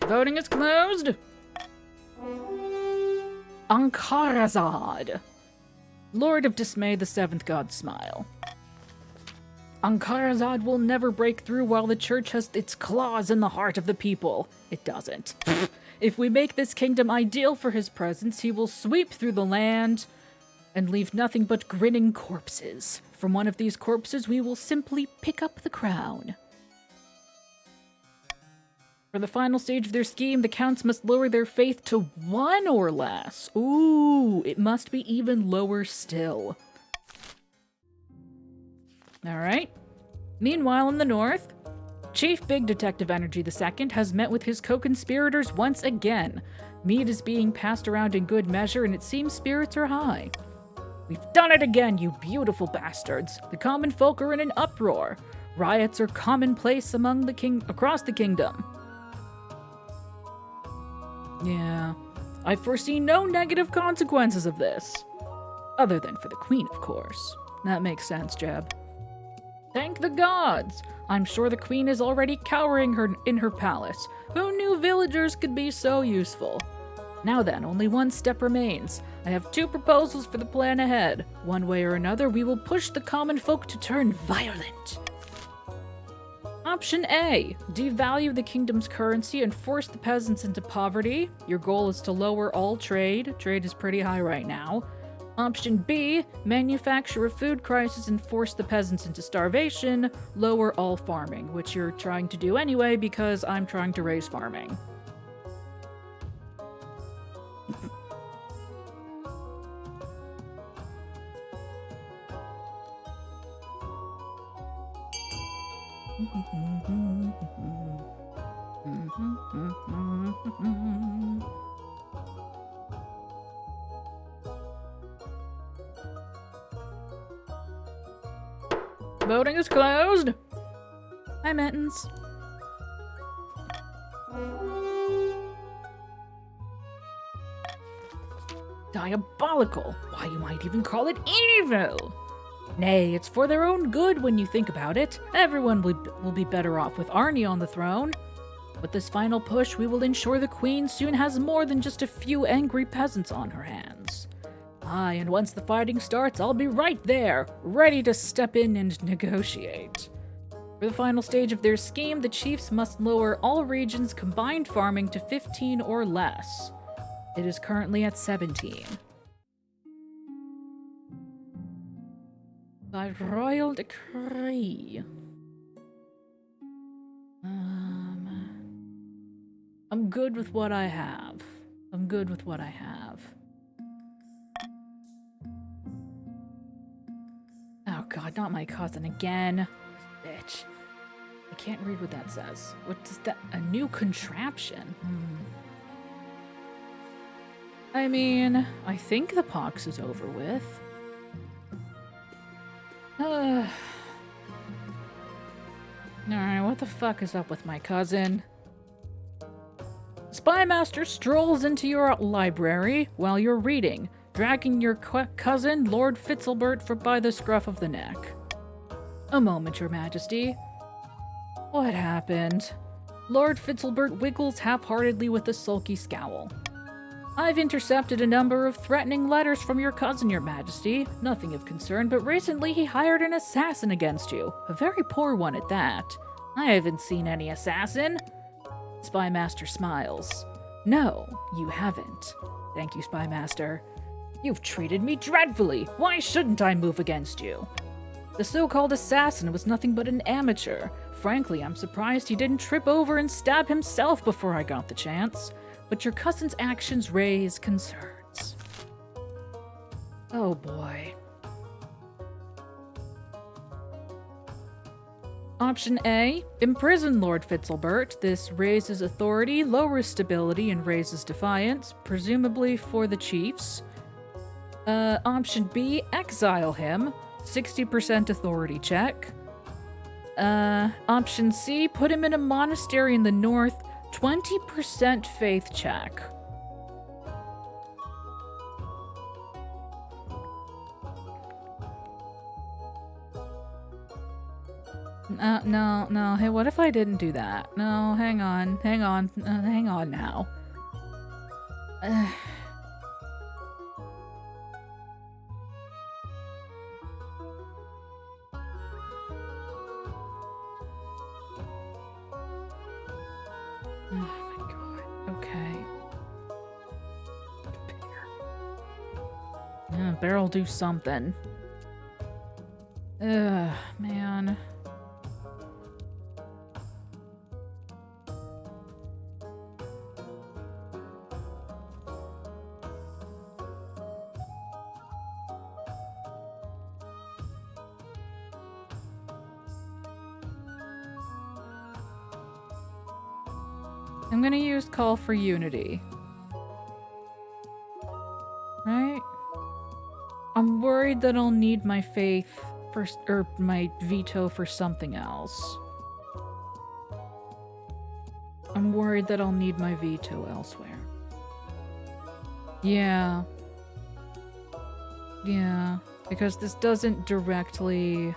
Voting is closed! Ankarazad, Lord of Dismay, the seventh god's smile. Ankarazad will never break through while the church has its claws in the heart of the people. It doesn't. If we make this kingdom ideal for his presence, he will sweep through the land and leave nothing but grinning corpses. From one of these corpses, we will simply pick up the crown. For the final stage of their scheme, the counts must lower their faith to 1 or less. Ooh, it must be even lower still. Alright. Meanwhile, in the north, Chief Big Detective Energy II has met with his co-conspirators once again. Mead is being passed around in good measure, and it seems spirits are high. We've done it again, you beautiful bastards. The common folk are in an uproar. Riots are commonplace across the kingdom. Yeah, I foresee no negative consequences of this. Other than for the queen, of course. That makes sense, Jeb. Thank the gods! I'm sure the queen is already cowering in her palace. Who knew villagers could be so useful? Now then, only one step remains. I have 2 proposals for the plan ahead. One way or another, we will push the common folk to turn violent. Option A. Devalue the kingdom's currency and force the peasants into poverty. Your goal is to lower all trade. Trade is pretty high right now. Option B. Manufacture a food crisis and force the peasants into starvation. Lower all farming, which you're trying to do anyway because I'm trying to raise farming. Voting is closed. Hi, Mittens. Diabolical. Why, you might even call it evil. Nay, it's for their own good when you think about it. Everyone will be better off with Arnie on the throne. With this final push, we will ensure the queen soon has more than just a few angry peasants on her hands. Aye, and once the fighting starts, I'll be right there, ready to step in and negotiate. For the final stage of their scheme, the chiefs must lower all regions' combined farming to 15 or less. It is currently at 17. By royal decree. I'm good with what I have. I'm good with what I have. Oh god, not my cousin again. Bitch. I can't read what that says. What is that? A new contraption? I mean, I think the pox is over with. Alright, what the fuck is up with my cousin? Spymaster strolls into your library while you're reading, dragging your cousin, Lord Fitzalbert, by the scruff of the neck. A moment, Your Majesty. What happened? Lord Fitzalbert wiggles half-heartedly with a sulky scowl. I've intercepted a number of threatening letters from your cousin, your majesty. Nothing of concern, but recently he hired an assassin against you. A very poor one at that. I haven't seen any assassin. Spymaster smiles. No, you haven't. Thank you, Spymaster. You've treated me dreadfully. Why shouldn't I move against you? The so-called assassin was nothing but an amateur. Frankly, I'm surprised he didn't trip over and stab himself before I got the chance. But your cousin's actions raise concerns. Oh boy. Option A, imprison Lord Fitzalbert. This raises authority, lowers stability, and raises defiance, presumably for the chiefs. Option B, exile him. 60% authority check. Option C, put him in a monastery in the north. 20% faith check. No. Hey, what if I didn't do that? No, hang on now. Oh my god. Okay. Yeah, Bear'll do something. Ugh, man. I'm gonna use Call for Unity. Right? I'm worried that I'll need my faith for, or my veto for something else. I'm worried that I'll need my veto elsewhere. Yeah. Yeah, because this doesn't directly...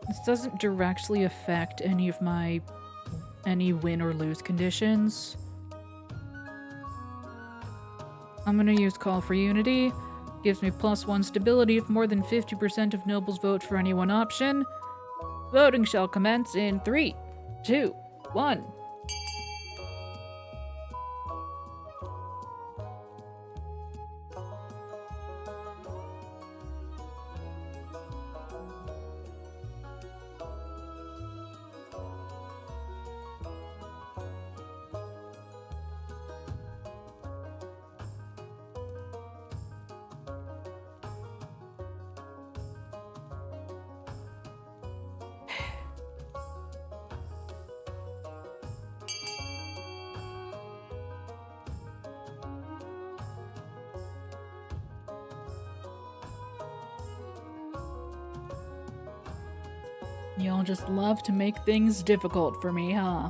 This doesn't directly affect any of my win or lose conditions. I'm gonna use Call for Unity. Gives me +1 stability if more than 50% of nobles vote for any one option. Voting shall commence in 3, 2, 1. Y'all just love to make things difficult for me, huh?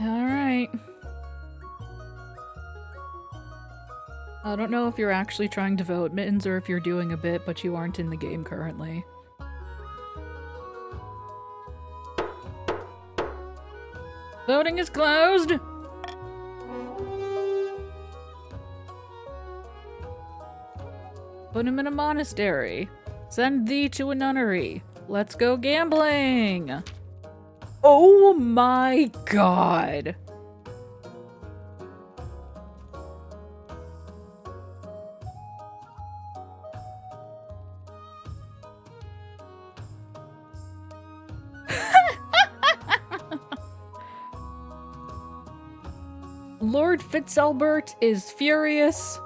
Alright. I don't know if you're actually trying to vote, Mittens, or if you're doing a bit, but you aren't in the game currently. Voting is closed! Put him in a monastery. Send thee to a nunnery. Let's go gambling! Oh my god! Lord Fitzalbert is furious,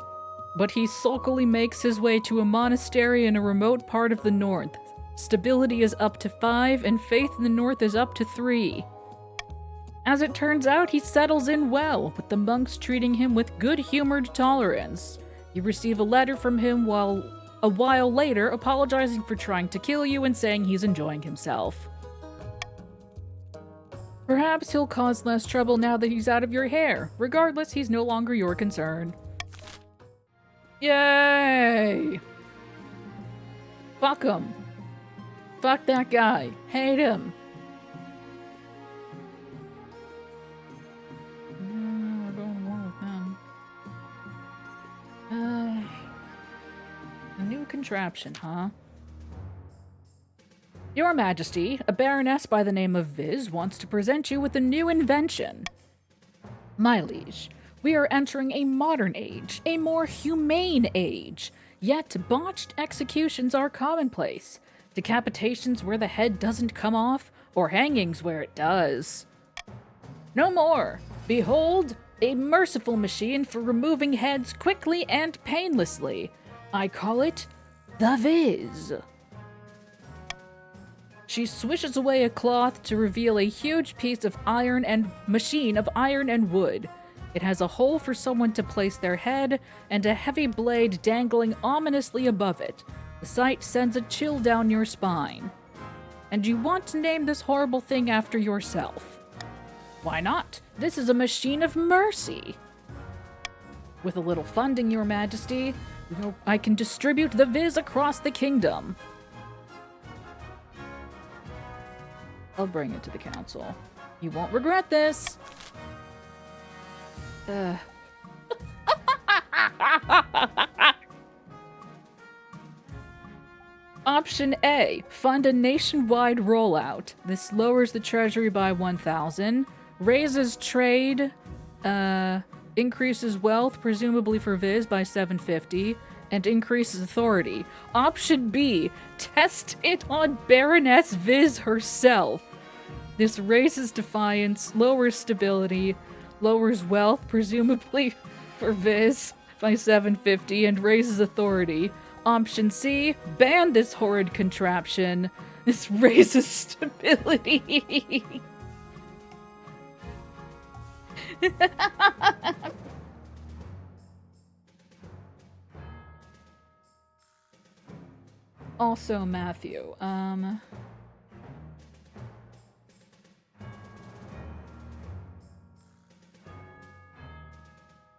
but he sulkily makes his way to a monastery in a remote part of the north. Stability is up to 5, and faith in the north is up to 3. As it turns out, he settles in well, with the monks treating him with good-humored tolerance. You receive a letter from him a while later apologizing for trying to kill you and saying he's enjoying himself. Perhaps he'll cause less trouble now that he's out of your hair. Regardless, he's no longer your concern. Yay! Fuck him. Fuck that guy. Hate him. We're going to war with them. A new contraption, huh? Your Majesty, a baroness by the name of Viz wants to present you with a new invention. My liege, we are entering a modern age, a more humane age. Yet botched executions are commonplace. Decapitations where the head doesn't come off, or hangings where it does. No more. Behold, a merciful machine for removing heads quickly and painlessly. I call it the Viz. She swishes away a cloth to reveal a huge piece of iron and wood. It has a hole for someone to place their head, and a heavy blade dangling ominously above it. The sight sends a chill down your spine. And you want to name this horrible thing after yourself. Why not? This is a machine of mercy. With a little funding, Your Majesty, I can distribute the Viz across the kingdom. I'll bring it to the council. You won't regret this. Option A, fund a nationwide rollout. This lowers the treasury by 1,000, raises trade, increases wealth, presumably for Viz, by 750, and increases authority. Option B, test it on Baroness Viz herself. This raises defiance, lowers stability, lowers wealth, presumably for Viz, by 750, and raises authority. Option C, ban this horrid contraption. This raises stability. Also, Matthew,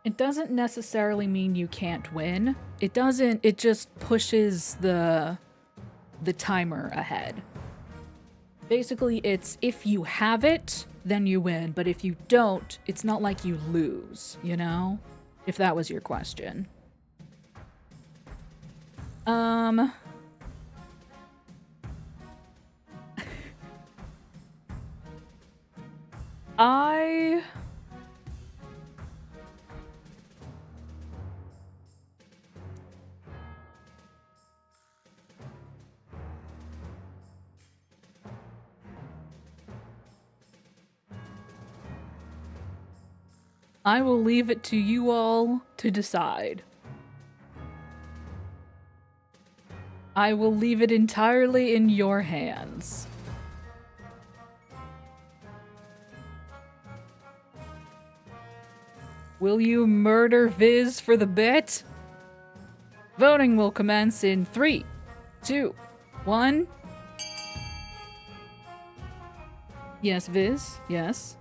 it doesn't necessarily mean you can't win. It just pushes the timer ahead. Basically, it's if you have it, then you win, but if you don't, it's not like you lose, you know? If that was your question. I will leave it to you all to decide. I will leave it entirely in your hands. Will you murder Viz for the bit? Voting will commence in 3, 2, 1. Yes, Viz, yes.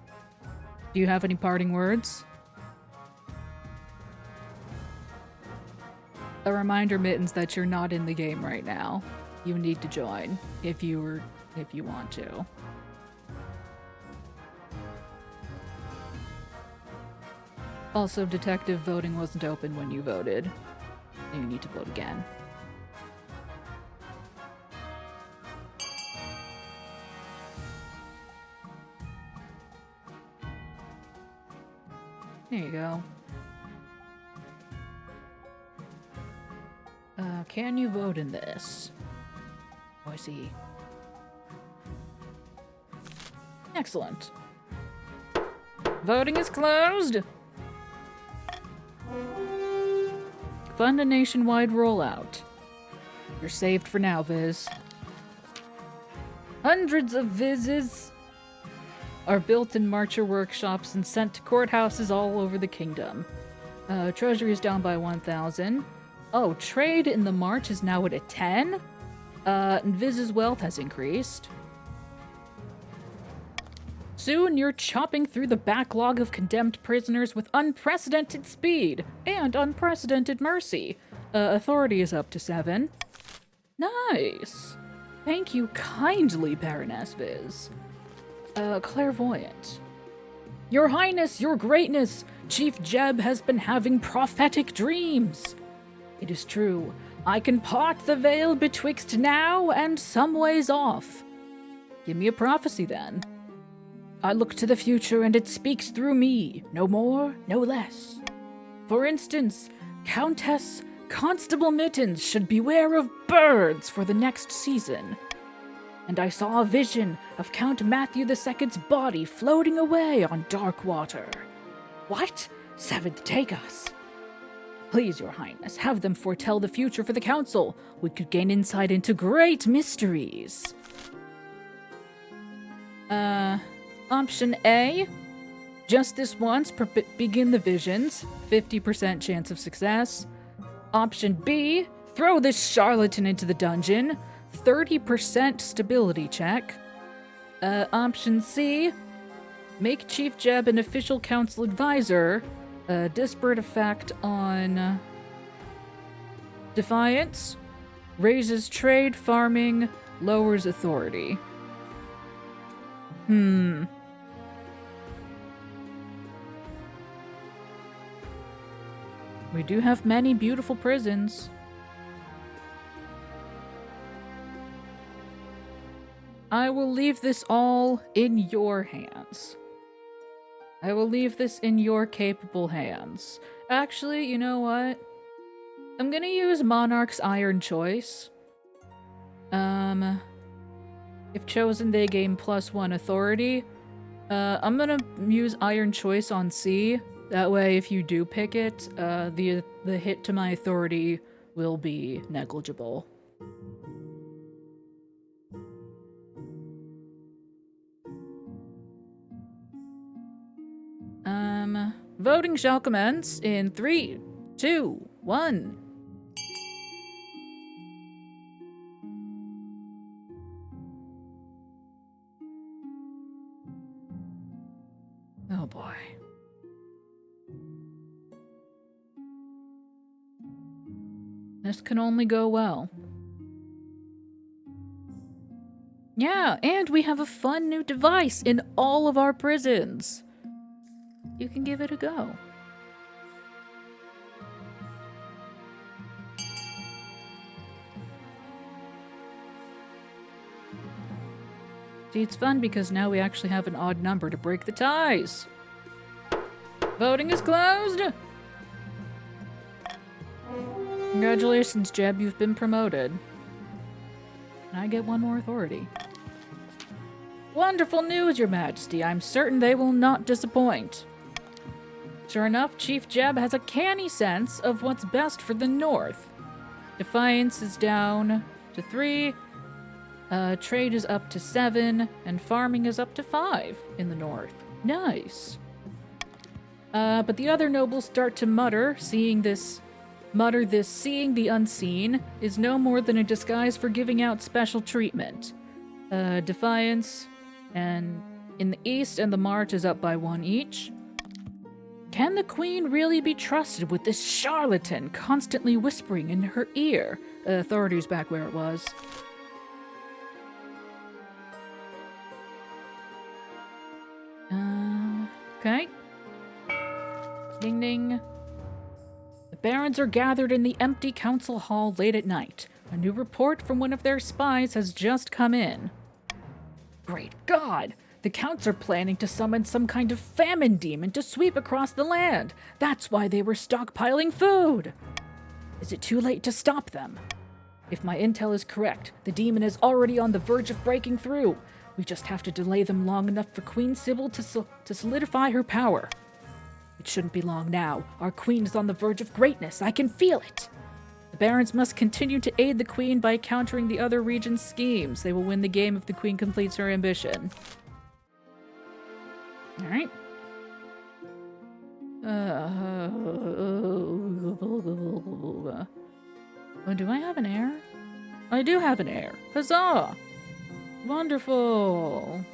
Do you have any parting words? A reminder, Mittens, that you're not in the game right now. You need to join if you want to. Also, detective voting wasn't open when you voted. You need to vote again. There you go. Can you vote in this? Oh, I see. Excellent. Voting is closed! Fund a nationwide rollout. You're saved for now, Viz. Hundreds of Vizes are built in Marcher workshops and sent to courthouses all over the kingdom. Treasury is down by 1,000. Oh, trade in the March is now at a 10? And Viz's wealth has increased. Soon you're chopping through the backlog of condemned prisoners with unprecedented speed and unprecedented mercy. Authority is up to 7. Nice. Thank you kindly, Baroness Viz. Clairvoyant. Your Highness, your Greatness, Chief Jeb has been having prophetic dreams. It is true. I can part the veil betwixt now and some ways off. Give me a prophecy, then. I look to the future and it speaks through me, no more, no less. For instance, Countess Constable Mittens should beware of birds for the next season. And I saw a vision of Count Matthew II's body floating away on dark water. What? Seventh, take us. Please, Your Highness, have them foretell the future for the Council. We could gain insight into great mysteries. Option A. Just this once, begin the visions. 50% chance of success. Option B. Throw this charlatan into the dungeon. 30% stability check. Option C. Make Chief Jeb an official council advisor. Disparate effect on defiance. Raises trade, farming, lowers authority. We do have many beautiful prisons. I will leave this all in your hands. I will leave this in your capable hands. Actually, you know what? I'm gonna use Monarch's Iron Choice. If chosen, they gain +1 authority. I'm gonna use Iron Choice on C. That way, if you do pick it, the hit to my authority will be negligible. Voting shall commence in 3, 2, 1. Oh boy. This can only go well. Yeah, and we have a fun new device in all of our prisons. You can give it a go. See, it's fun because now we actually have an odd number to break the ties. Voting is closed! Congratulations, Jeb, you've been promoted. And I get 1 more authority. Wonderful news, Your Majesty. I'm certain they will not disappoint. Sure enough, Chief Jeb has a canny sense of what's best for the North. Defiance is down to 3. Trade is up to 7. And farming is up to 5 in the North. Nice. But the other nobles start to mutter, seeing the unseen is no more than a disguise for giving out special treatment. Defiance and in the East and the March is up by 1 each. Can the Queen really be trusted with this charlatan constantly whispering in her ear? Authority's back where it was. Okay. Ding ding. The barons are gathered in the empty council hall late at night. A new report from one of their spies has just come in. Great God! The counts are planning to summon some kind of famine demon to sweep across the land. That's why they were stockpiling food. Is it too late to stop them? If my intel is correct, the demon is already on the verge of breaking through. We just have to delay them long enough for Queen Sybil to solidify her power. It shouldn't be long now. Our queen is on the verge of greatness. I can feel it. The barons must continue to aid the queen by countering the other region's schemes. They will win the game if the queen completes her ambition. Alright. Oh, do I have an heir? I do have an heir. Huzzah! Wonderful.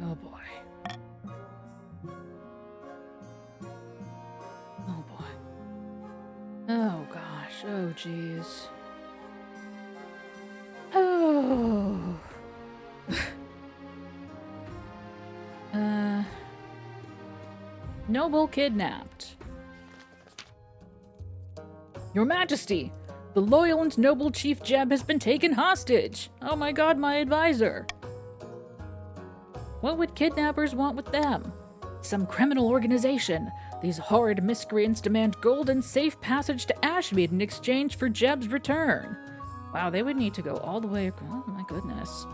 Oh boy. Oh boy. Oh gosh. Oh jeez. Oh. Noble kidnapped. Your Majesty, the loyal and noble Chief Jeb has been taken hostage. Oh my god, my advisor. What would kidnappers want with them? Some criminal organization. These horrid miscreants demand gold and safe passage to Ashmead in exchange for Jeb's return. Wow, they would need to go all the way across. Oh my goodness.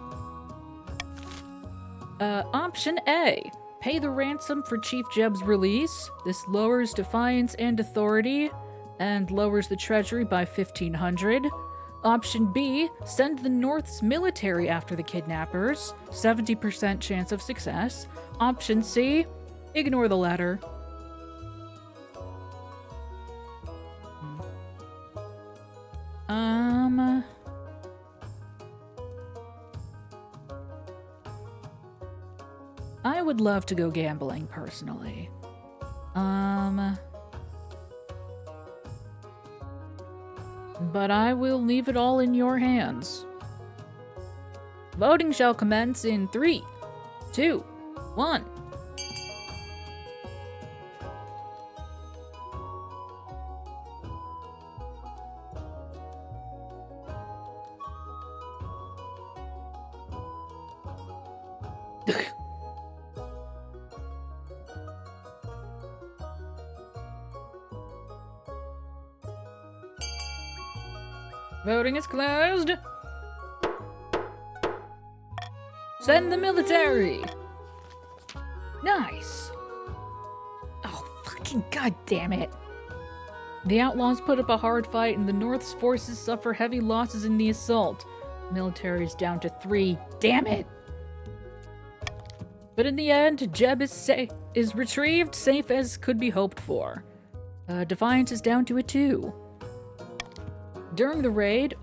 Option A. Pay the ransom for Chief Jeb's release. This lowers defiance and authority, and lowers the treasury by 1,500. Option B, send the North's military after the kidnappers. 70% chance of success. Option C, ignore the letter. I would love to go gambling personally. But I will leave it all in your hands. Voting shall commence in 3, 2, 1. Voting is closed. Send the military. Nice. Oh, fucking goddamn it. The outlaws put up a hard fight and the North's forces suffer heavy losses in the assault. Military is down to 3. Damn it. But in the end, Jeb is retrieved safe as could be hoped for. Defiance is down to a 2. During the raid,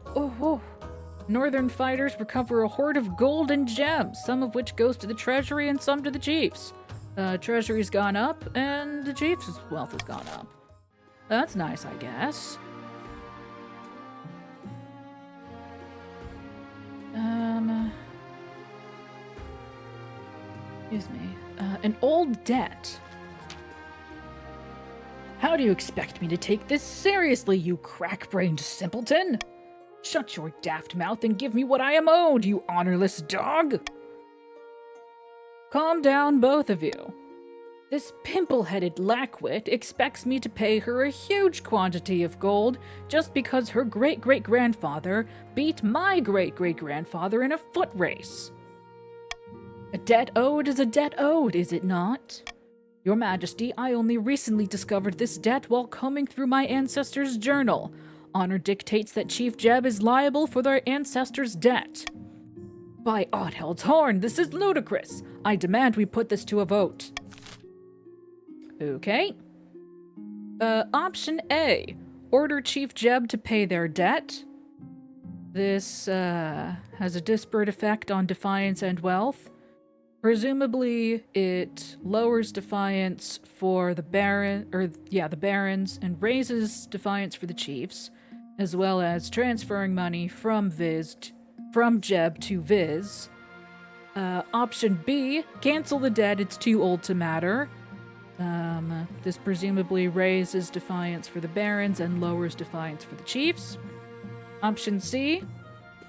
Northern fighters recover a hoard of gold and gems, some of which goes to the treasury and some to the chiefs. Treasury's gone up, and the chiefs' wealth has gone up. That's nice, I guess. Excuse me. An old debt. How do you expect me to take this seriously, you crack-brained simpleton? Shut your daft mouth and give me what I am owed, you honorless dog! Calm down, both of you. This pimple-headed lackwit expects me to pay her a huge quantity of gold just because her great-great-grandfather beat my great-great-grandfather in a foot race. A debt owed is a debt owed, is it not? Your Majesty, I only recently discovered this debt while combing through my ancestors' journal. Honor dictates that Chief Jeb is liable for their ancestors' debt. By Oddheld's horn, this is ludicrous. I demand we put this to a vote. Okay. Option A. Order Chief Jeb to pay their debt. This, has a disparate effect on defiance and wealth. Presumably, it lowers defiance for the barons, and raises defiance for the chiefs, as well as transferring money from Jeb to Viz. Option B, cancel the debt, it's too old to matter. This presumably raises defiance for the barons and lowers defiance for the chiefs. Option C,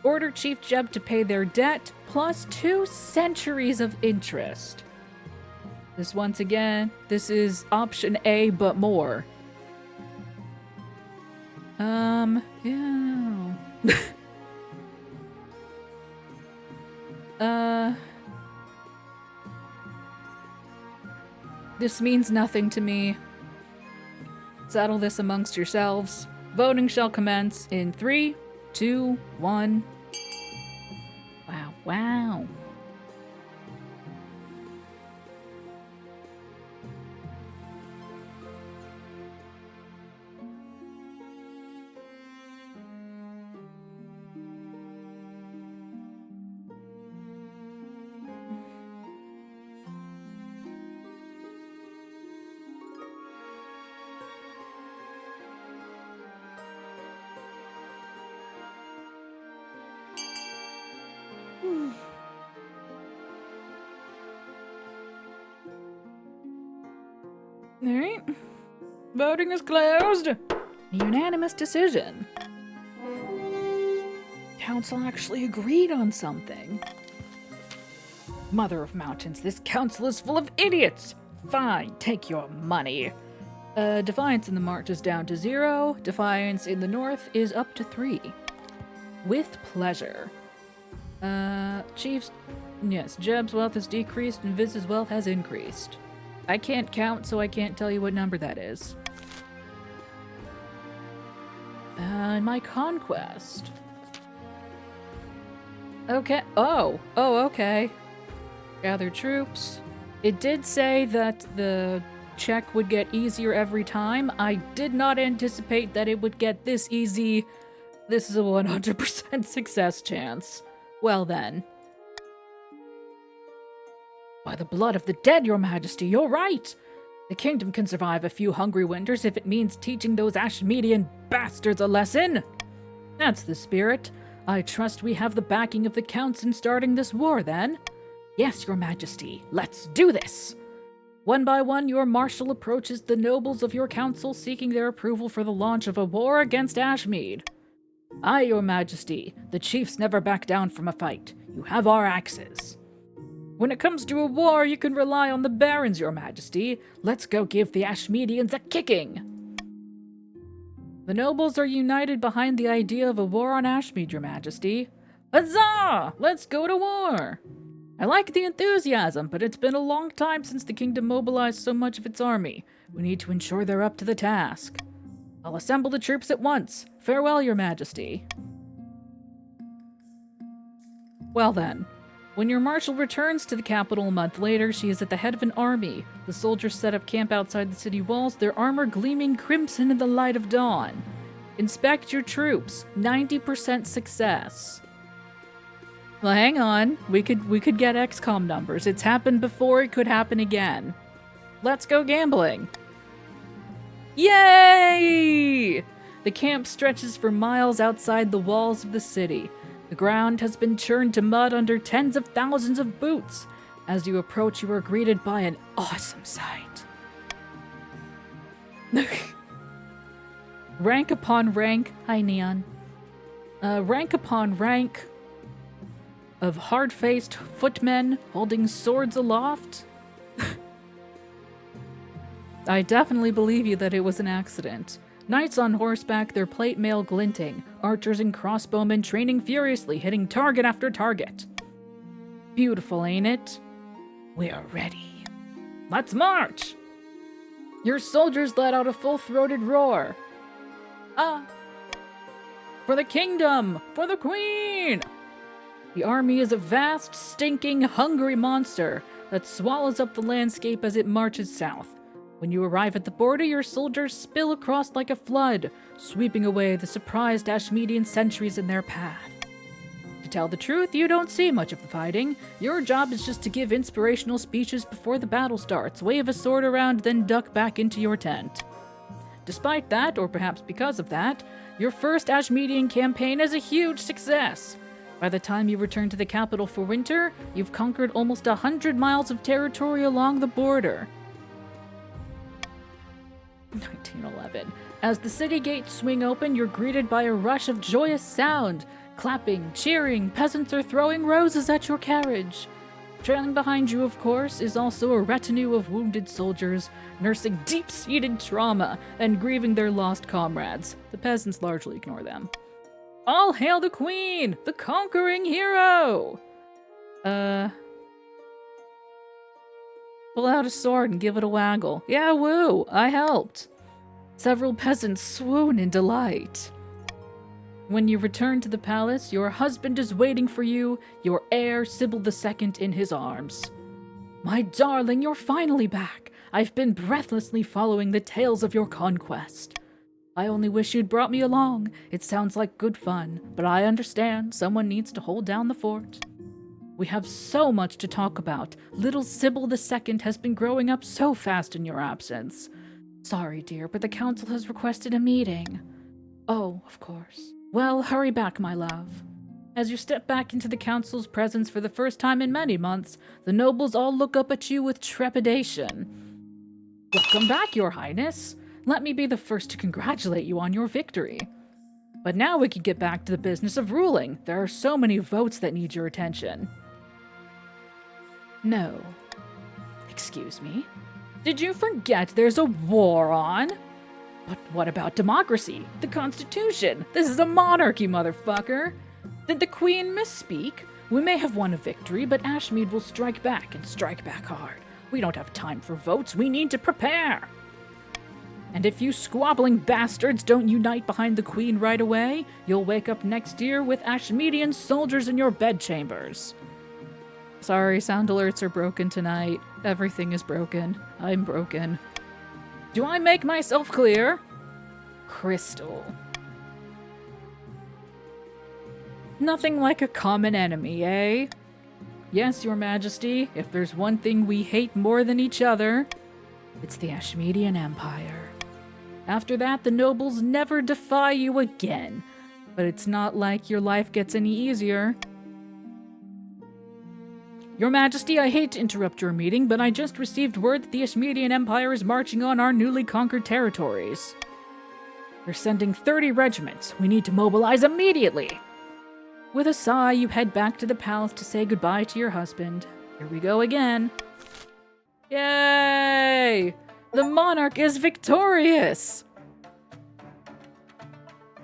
order Chief Jeb to pay their debt, plus 2 centuries of interest. This, once again, this is option A, but more. Yeah. This means nothing to me. Settle this amongst yourselves. Voting shall commence in 3, 2, 1. Wow. Alright. Voting is closed. Unanimous decision. Council actually agreed on something. Mother of mountains, this council is full of idiots! Fine, take your money. Defiance in the march is down to 0. Defiance in the north is up to 3. With pleasure. Chiefs... Yes, Jeb's wealth has decreased and Viz's wealth has increased. I can't count, so I can't tell you what number that is. My conquest. Okay. Oh, okay. Gather troops. It did say that the check would get easier every time. I did not anticipate that it would get this easy. This is a 100% success chance. Well then. By the blood of the dead, Your Majesty, you're right! The kingdom can survive a few hungry winters if it means teaching those Ashmedian bastards a lesson! That's the spirit. I trust we have the backing of the counts in starting this war, then. Yes, Your Majesty, let's do this! One by one, your marshal approaches the nobles of your council seeking their approval for the launch of a war against Ashmead. Aye, Your Majesty, the chiefs never back down from a fight. You have our axes. When it comes to a war, you can rely on the barons, Your Majesty. Let's go give the Ashmedians a kicking! The nobles are united behind the idea of a war on Ashmead, Your Majesty. Huzzah! Let's go to war! I like the enthusiasm, but it's been a long time since the kingdom mobilized so much of its army. We need to ensure they're up to the task. I'll assemble the troops at once. Farewell, Your Majesty. Well then. When your marshal returns to the capital a month later, she is at the head of an army. The soldiers set up camp outside the city walls, their armor gleaming crimson in the light of dawn. Inspect your troops. 90% success. Well, hang on. We could get XCOM numbers. It's happened before, it could happen again. Let's go gambling. Yay! The camp stretches for miles outside the walls of the city. The ground has been churned to mud under tens of thousands of boots. As you approach, you are greeted by an awesome sight. Rank upon rank. Hi, Neon. Rank upon rank of hard-faced footmen holding swords aloft. I definitely believe you that it was an accident. Knights on horseback, their plate mail glinting. Archers and crossbowmen training furiously, hitting target after target. Beautiful, ain't it? We're ready. Let's march! Your soldiers let out a full-throated roar. For the kingdom! For the queen! The army is a vast, stinking, hungry monster that swallows up the landscape as it marches south. When you arrive at the border, your soldiers spill across like a flood, sweeping away the surprised Ashmedian sentries in their path. To tell the truth, you don't see much of the fighting. Your job is just to give inspirational speeches before the battle starts, wave a sword around, then duck back into your tent. Despite that, or perhaps because of that, your first Ashmedian campaign is a huge success. By the time you return to the capital for winter, you've conquered almost 100 miles of territory along the border. 1911. As the city gates swing open, you're greeted by a rush of joyous sound. Clapping, cheering, peasants are throwing roses at your carriage. Trailing behind you, of course, is also a retinue of wounded soldiers, nursing deep-seated trauma and grieving their lost comrades. The peasants largely ignore them. All hail the queen, the conquering hero! Pull out a sword and give it a waggle. Yeah, woo! I helped. Several peasants swoon in delight. When you return to the palace, your husband is waiting for you, your heir, Sybil II, in his arms. My darling, you're finally back. I've been breathlessly following the tales of your conquest. I only wish you'd brought me along. It sounds like good fun, but I understand someone needs to hold down the fort. We have so much to talk about. Little Sybil II has been growing up so fast in your absence. Sorry, dear, but the council has requested a meeting. Oh, of course. Well, hurry back, my love. As you step back into the council's presence for the first time in many months, the nobles all look up at you with trepidation. Welcome back, Your Highness. Let me be the first to congratulate you on your victory. But now we can get back to the business of ruling. There are so many votes that need your attention. No. Excuse me? Did you forget there's a war on? But what about democracy? The Constitution? This is a monarchy, motherfucker! Did the Queen misspeak? We may have won a victory, but Ashmead will strike back, and strike back hard. We don't have time for votes, we need to prepare! And if you squabbling bastards don't unite behind the Queen right away, you'll wake up next year with Ashmeadian soldiers in your bedchambers. Sorry, sound alerts are broken tonight. Everything is broken. I'm broken. Do I make myself clear? Crystal. Nothing like a common enemy, eh? Yes, Your Majesty, if there's one thing we hate more than each other, it's the Ashmeadian Empire. After that, the nobles never defy you again. But it's not like your life gets any easier. Your Majesty, I hate to interrupt your meeting, but I just received word that the Ashmeadian Empire is marching on our newly conquered territories. They're sending 30 regiments. We need to mobilize immediately. With a sigh, you head back to the palace to say goodbye to your husband. Here we go again. Yay! The Monarch is victorious!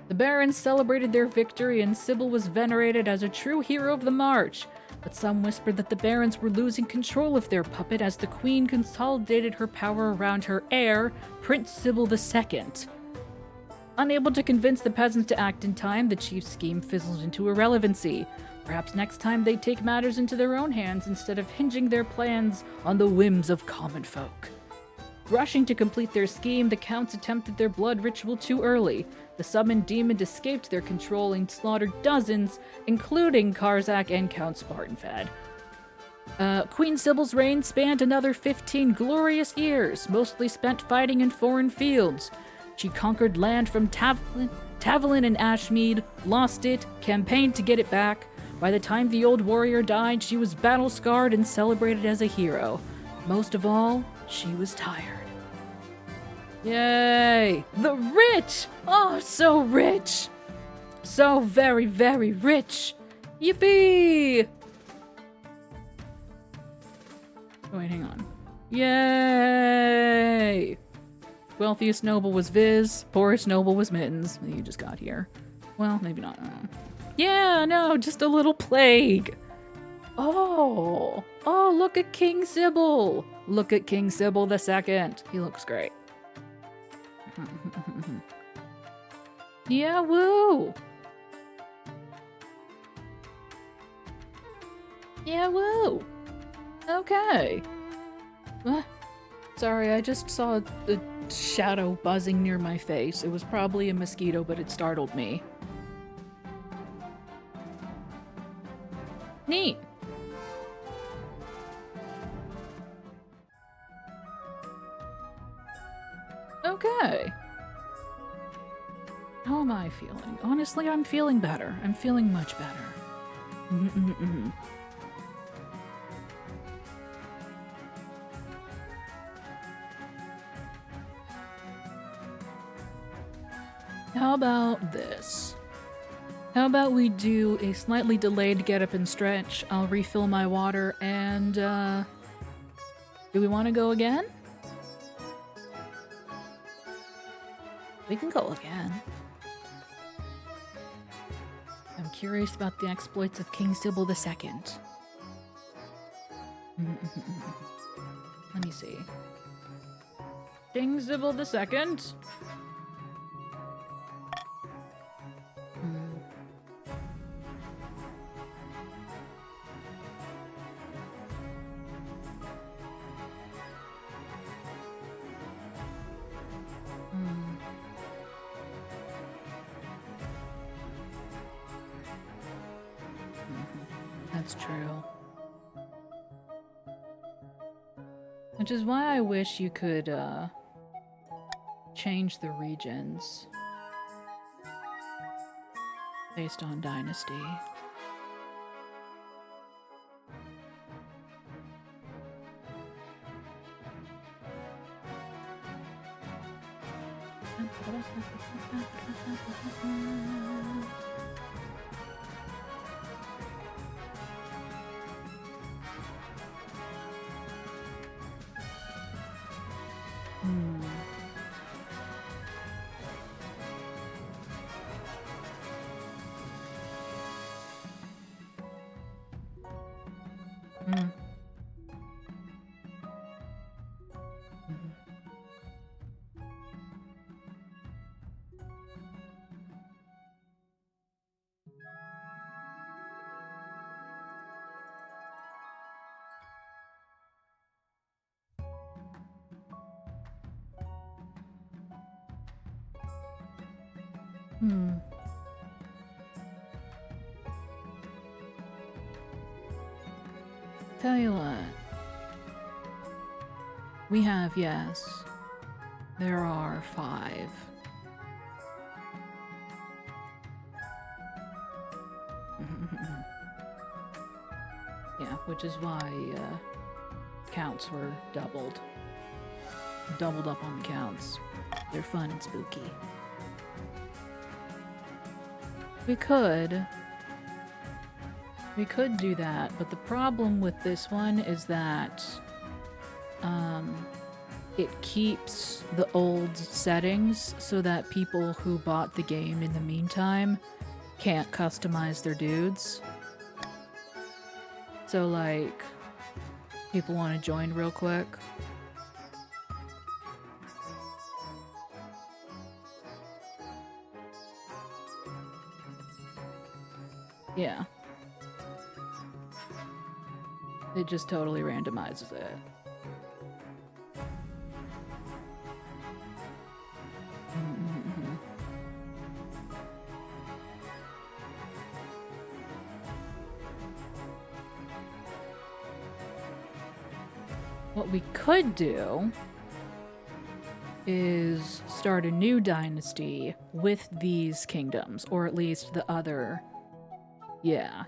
The barons celebrated their victory, and Sybil was venerated as a true hero of the march. But some whispered that the barons were losing control of their puppet as the queen consolidated her power around her heir, Prince Sybil II. Unable to convince the peasants to act in time, the chief's scheme fizzled into irrelevancy. Perhaps next time they take matters into their own hands instead of hinging their plans on the whims of common folk. Rushing to complete their scheme, the counts attempted their blood ritual too early. The summoned demon escaped their control and slaughtered dozens, including Karzak and Count Spartanfed. Queen Sybil's reign spanned another 15 glorious years, mostly spent fighting in foreign fields. She conquered land from Tavolin and Ashmead, lost it, campaigned to get it back. By the time the old warrior died, she was battle-scarred and celebrated as a hero. Most of all, she was tired. Yay! The rich! Oh, so rich! So very, very rich! Yippee! Wait, hang on. Yay! Wealthiest noble was Viz, poorest noble was Mittens. You just got here. Well, maybe not. Yeah, no, just a little plague. Oh, look at King Sybil. Look at King Sybil II. He looks great. Yeah, woo. Yeah, woo. Okay. Sorry, I just saw a shadow buzzing near my face. It was probably a mosquito, but it startled me. Neat. Okay. How am I feeling? Honestly, I'm feeling better. I'm feeling much better. How about this? How about we do a slightly delayed get up and stretch? I'll refill my water and, do we want to go again? We can go again. I'm curious about the exploits of King Sybil II. Let me see. King Sybil II? That's true. Which is why I wish you could, change the regions based on dynasty. Tell you what. We have, yes. There are 5. Yeah, which is why counts were doubled. Doubled up on the counts. They're fun and spooky. We could do that, but the problem with this one is that it keeps the old settings so that people who bought the game in the meantime can't customize their dudes. So, like, people want to join real quick. Yeah. It just totally randomizes it. What we could do is start a new dynasty with these kingdoms, or at least the other. Yeah.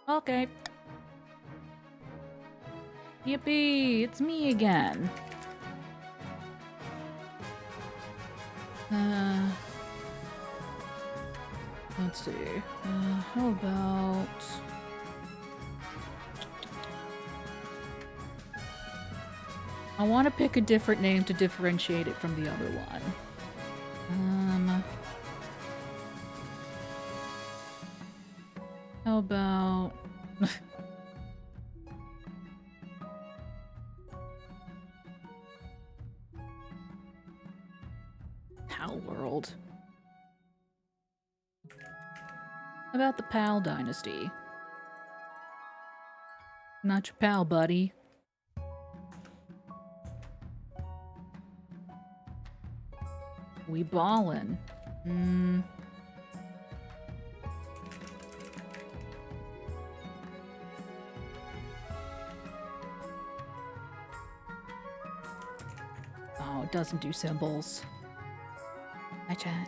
Okay. Yippee! It's me again. Let's see. How about... I want to pick a different name to differentiate it from the other one. How about... Pal World. How about the Pal Dynasty? Not your pal, buddy. We ballin'. Oh, it doesn't do symbols. Hi, chat.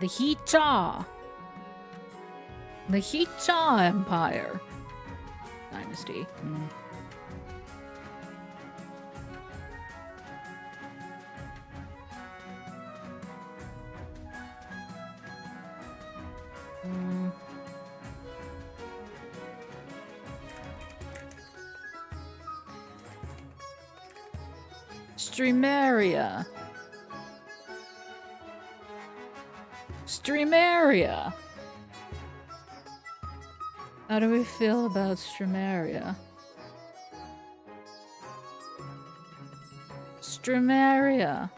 The Hicha! The Hicha Empire. Dynasty. Streameria. Streameria. How do we feel about Streameria? Streameria.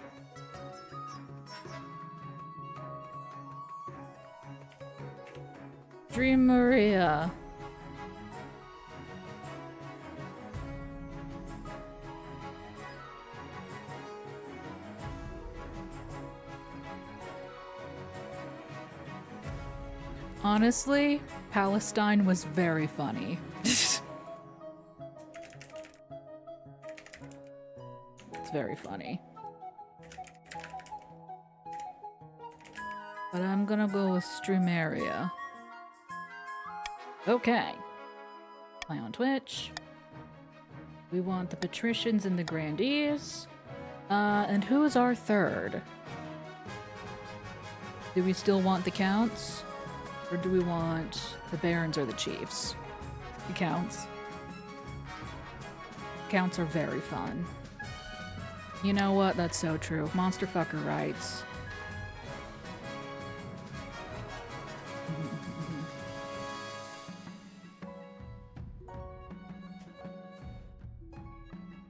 Streameria. Honestly, Palestine was very funny. It's very funny. but I'm gonna go with stream area. Okay. Play on Twitch. We want the patricians and the grandees. And who is our third? Do we still want the counts? Or do we want the barons or the chiefs? The counts. Counts are very fun. You know what? That's so true. Monster fucker writes.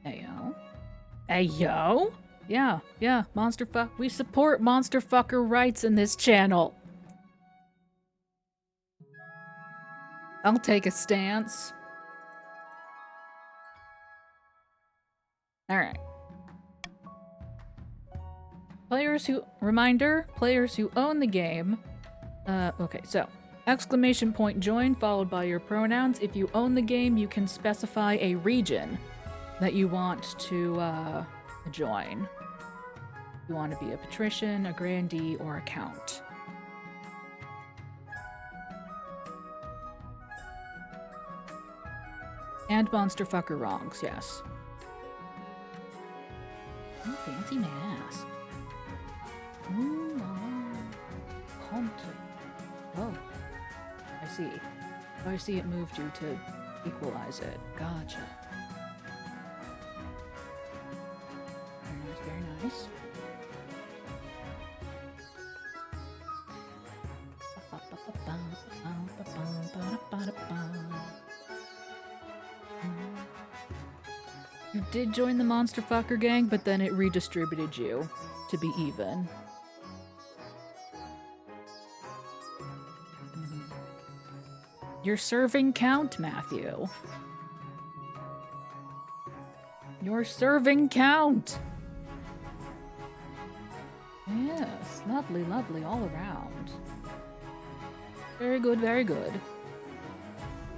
Ayo. Ayo? Yeah, monster fuck. We support monster fucker rights in this channel. I'll take a stance. Alright. Players who own the game. Okay, so exclamation point join followed by your pronouns. If you own the game, you can specify a region that you want to join. You want to be a patrician, a grandee, or a count. And monster fucker wrongs, yes. Oh, fancy mask. Ooh, Compton. Oh, I see. Oh, I see it moved you to equalize it. Gotcha. Very nice, very nice. You did join the monster fucker gang, but then it redistributed you to be even. You're serving count, Matthew. You're serving count. Yes, lovely, lovely all around. Very good, very good.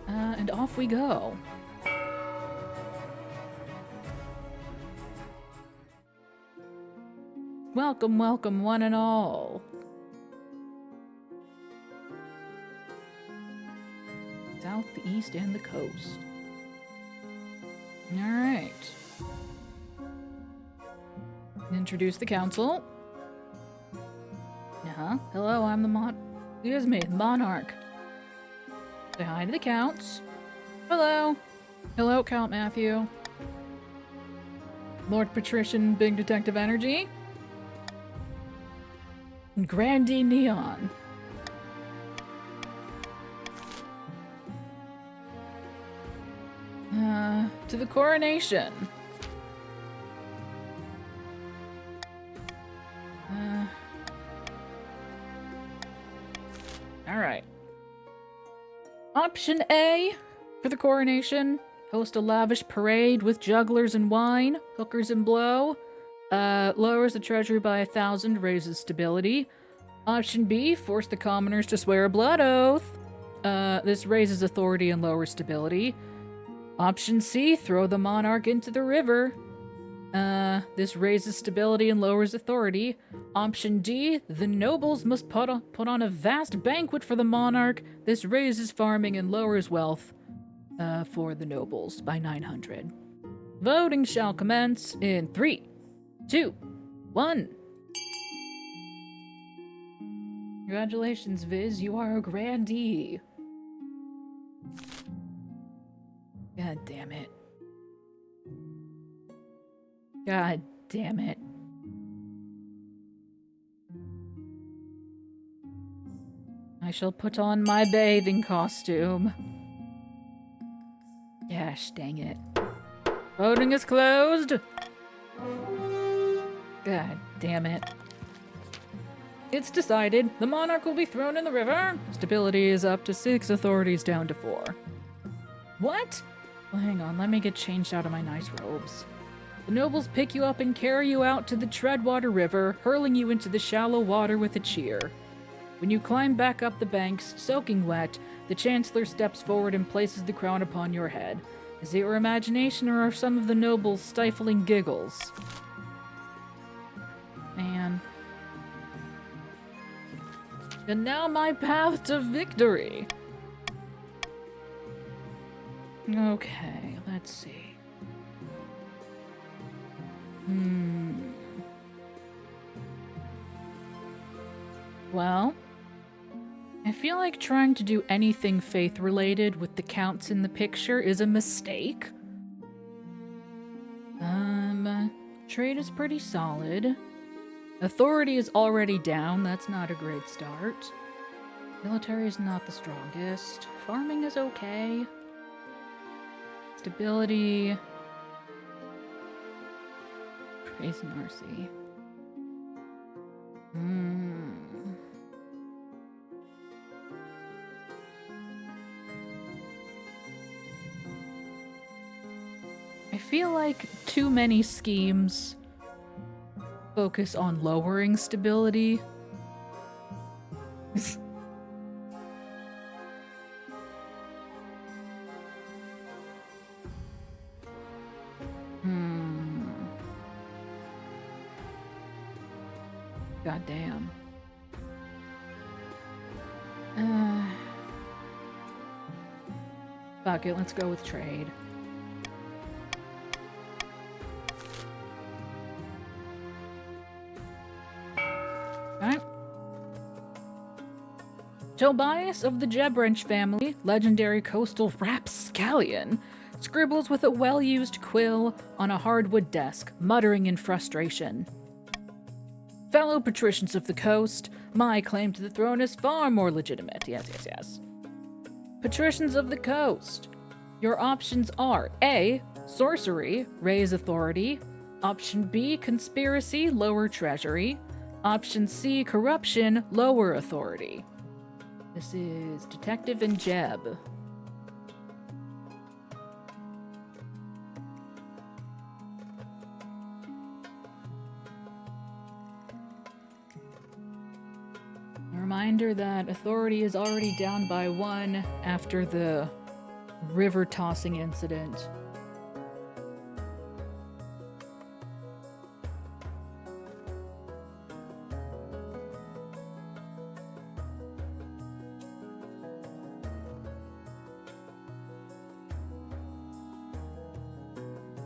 And off we go. Welcome, welcome, one and all. South, the east, and the coast. Alright. Introduce the council. Hello, I'm the Monarch. Say hi to the counts. Hello. Hello, Count Matthew. Lord Patrician, Big Detective Energy. And Grandee Neon. To the coronation. Alright. Option A for the coronation. Host a lavish parade with jugglers and wine, hookers and blow. Lowers the treasury by 1,000, raises stability. Option B, force the commoners to swear a blood oath. This raises authority and lowers stability. Option C, throw the monarch into the river. This raises stability and lowers authority. Option D, the nobles must put on a vast banquet for the monarch. This raises farming and lowers wealth for the nobles by 900. Voting shall commence in 3, 2, 1. Congratulations, Viz. You are a grandee. God damn it. God damn it. I shall put on my bathing costume. Gosh, dang it. Voting is closed. God damn it. It's decided. The monarch will be thrown in the river. Stability is up to 6, authorities down to 4. What? Well, hang on, let me get changed out of my nice robes. The nobles pick you up and carry you out to the Treadwater River, hurling you into the shallow water with a cheer. When you climb back up the banks, soaking wet, the Chancellor steps forward and places the crown upon your head. Is it your imagination or are some of the nobles stifling giggles? Man. And now my path to victory. Okay, let's see. Well, I feel like trying to do anything faith-related with the counts in the picture is a mistake. Trade is pretty solid. Authority is already down, that's not a great start. Military is not the strongest. Farming is okay. Stability. Praise Narcy. I feel like too many schemes focus on lowering stability. God damn. Fuck it, let's go with trade. Alright. Tobias of the Jebrench family, legendary coastal rapscallion, scribbles with a well-used quill on a hardwood desk, muttering in frustration. Fellow patricians of the coast, my claim to the throne is far more legitimate. Yes. Patricians of the coast. Your options are A. Sorcery, raise authority. Option B. Conspiracy, lower treasury. Option C. Corruption, lower authority. This is Detective and Jeb. Reminder that authority is already down by 1 after the river tossing incident.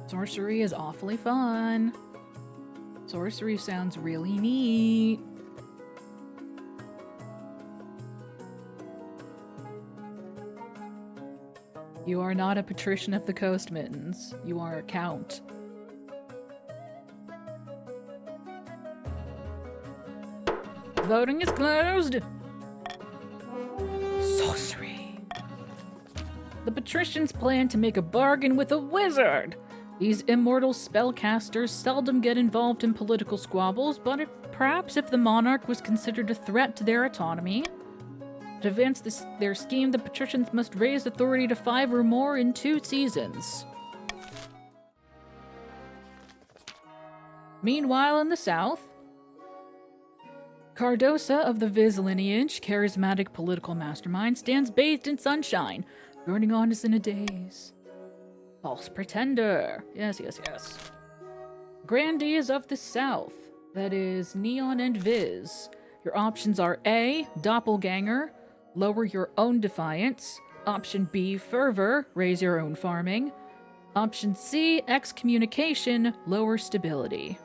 Sorcery is awfully fun. Sorcery sounds really neat. You are not a patrician of the coast, Mittens. You are a count. Voting is closed! Sorcery. The patricians plan to make a bargain with a wizard! These immortal spellcasters seldom get involved in political squabbles, but perhaps if the monarch was considered a threat to their autonomy, to advance their scheme, the patricians must raise authority to 5 or more in 2 seasons. Meanwhile, in the south, Cardosa of the Viz lineage, charismatic political mastermind, stands bathed in sunshine, burning on us in a daze. False pretender. Yes. Grandees of the south, that is, Neon and Viz. Your options are A. Doppelganger, lower your own defiance. Option B, fervor, raise your own farming. Option C, excommunication, lower stability.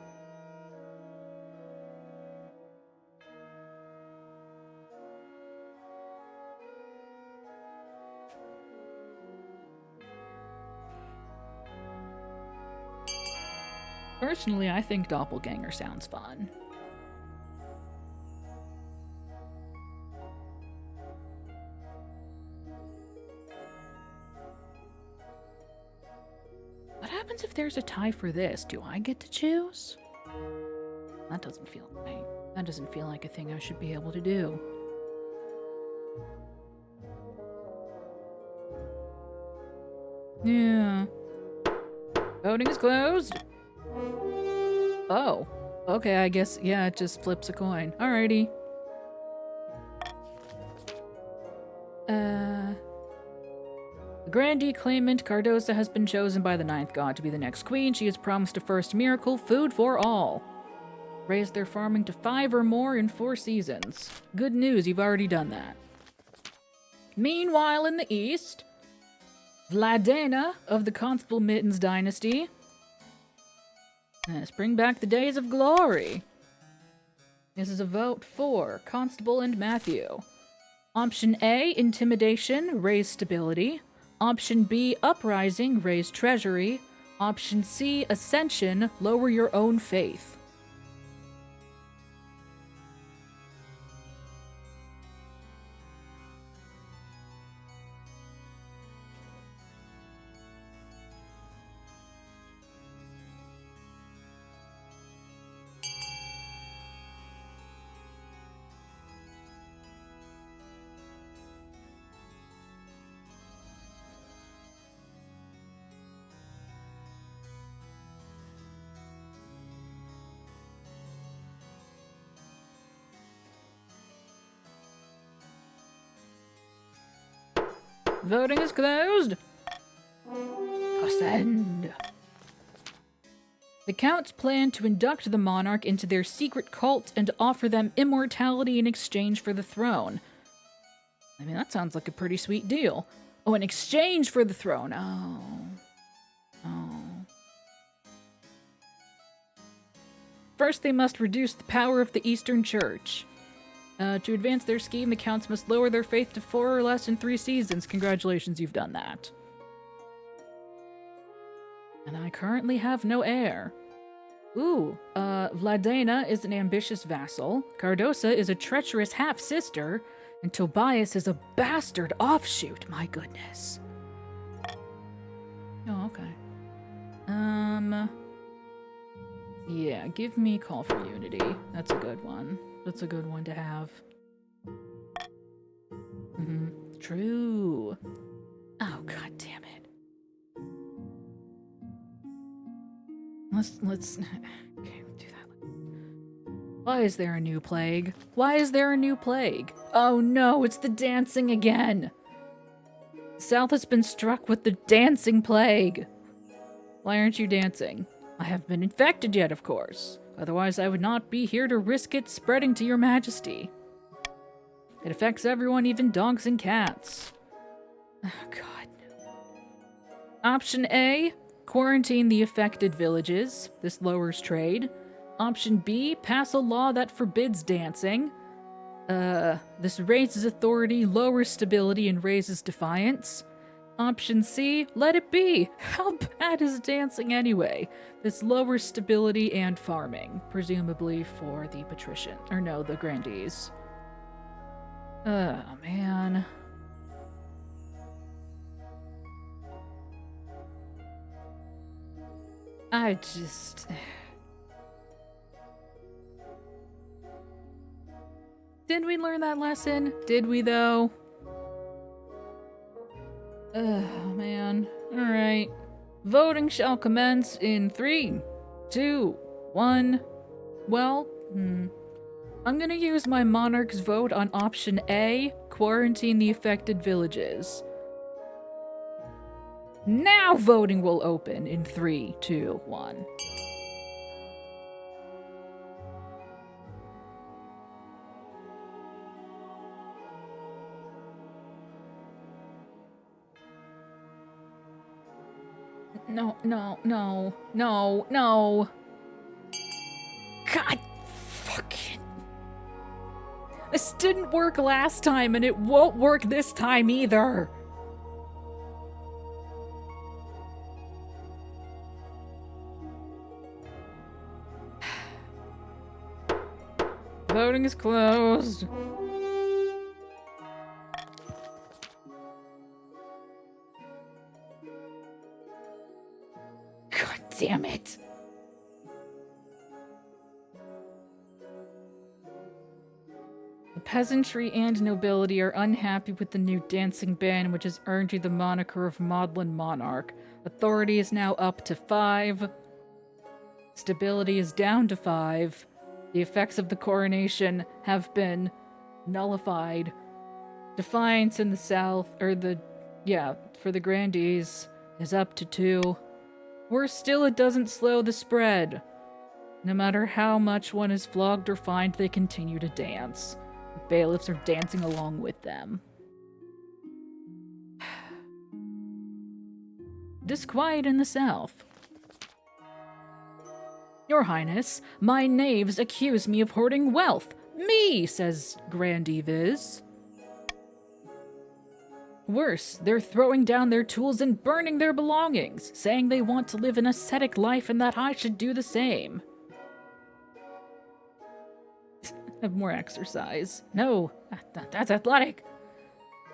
Personally, I think doppelganger sounds fun. What happens if there's a tie for this? Do I get to choose? That doesn't feel right. That doesn't feel like a thing I should be able to do. Yeah. Voting is closed. Oh. Okay, I guess, yeah, it just flips a coin. Alrighty. The grandee claimant Cardosa has been chosen by the 9th god to be the next queen. She has promised a first miracle, food for all. Raise their farming to 5 or more in 4 seasons. Good news, you've already done that. Meanwhile, in the east, Vladena of the Constable Mittens dynasty. Let's bring back the days of glory. This is a vote for Constable and Matthew. Option A, Intimidation, raise stability. Option B, Uprising, raise treasury. Option C, Ascension, lower your own faith. Voting is closed. Ascend. The Counts plan to induct the Monarch into their secret cult and offer them immortality in exchange for the throne. I mean, that sounds like a pretty sweet deal. Oh, in exchange for the throne. Oh. First, they must reduce the power of the Eastern Church. To advance their scheme, the Counts must lower their faith to 4 or less in 3 seasons. Congratulations, you've done that. And I currently have no heir. Ooh, Vladena is an ambitious vassal, Cardosa is a treacherous half-sister, and Tobias is a bastard offshoot, my goodness. Oh, okay. Yeah, give me Call for Unity. That's a good one. That's a good one to have. True. Oh, god damn it. Let's okay, do that. Why is there a new plague? Why is there a new plague? Oh no, it's the dancing again. South has been struck with the dancing plague. Why aren't you dancing? I haven't been infected yet, of course. Otherwise, I would not be here to risk it spreading to your majesty. It affects everyone, even dogs and cats. Oh, God. Option A, quarantine the affected villages. This lowers trade. Option B, pass a law that forbids dancing. This raises authority, lowers stability, and raises defiance. Option C, let it be. How bad is dancing anyway? This lowers stability and farming, presumably for the patrician, or no, the grandees. Oh, man. I just... Did we learn that lesson? Did we, though? Oh, man. Alright. Voting shall commence in 3, 2, 1. Well, I'm gonna use my Monarch's vote on option A, quarantine the affected villages. Now voting will open in 3, 2, 1. No. God fucking... This didn't work last time, and it won't work this time either. Voting is closed. God damn it. The peasantry and nobility are unhappy with the new dancing ban, which has earned you the moniker of Maudlin Monarch. Authority is now up to 5. Stability is down to 5. The effects of the coronation have been nullified. Defiance in the south, for the grandees, is up to 2. Worse still, it doesn't slow the spread. No matter how much one is flogged or fined, they continue to dance. The bailiffs are dancing along with them. Disquiet in the south. Your Highness, my knaves accuse me of hoarding wealth. Me, says Grandee Viz. Worse, they're throwing down their tools and burning their belongings, saying they want to live an ascetic life and that I should do the same. Have more exercise. No, that's athletic.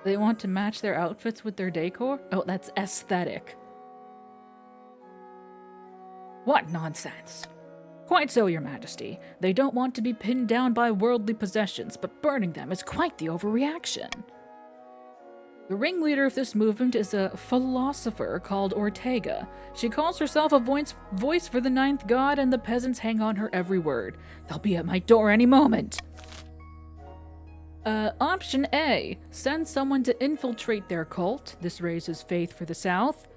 They want to match their outfits with their decor? Oh, that's aesthetic. What nonsense! Quite so, Your Majesty. They don't want to be pinned down by worldly possessions, but burning them is quite the overreaction. The ringleader of this movement is a philosopher called Ortega. She calls herself a voice for the ninth god, and the peasants hang on her every word. They'll be at my door any moment. Option A. Send someone to infiltrate their cult. This raises faith for the South.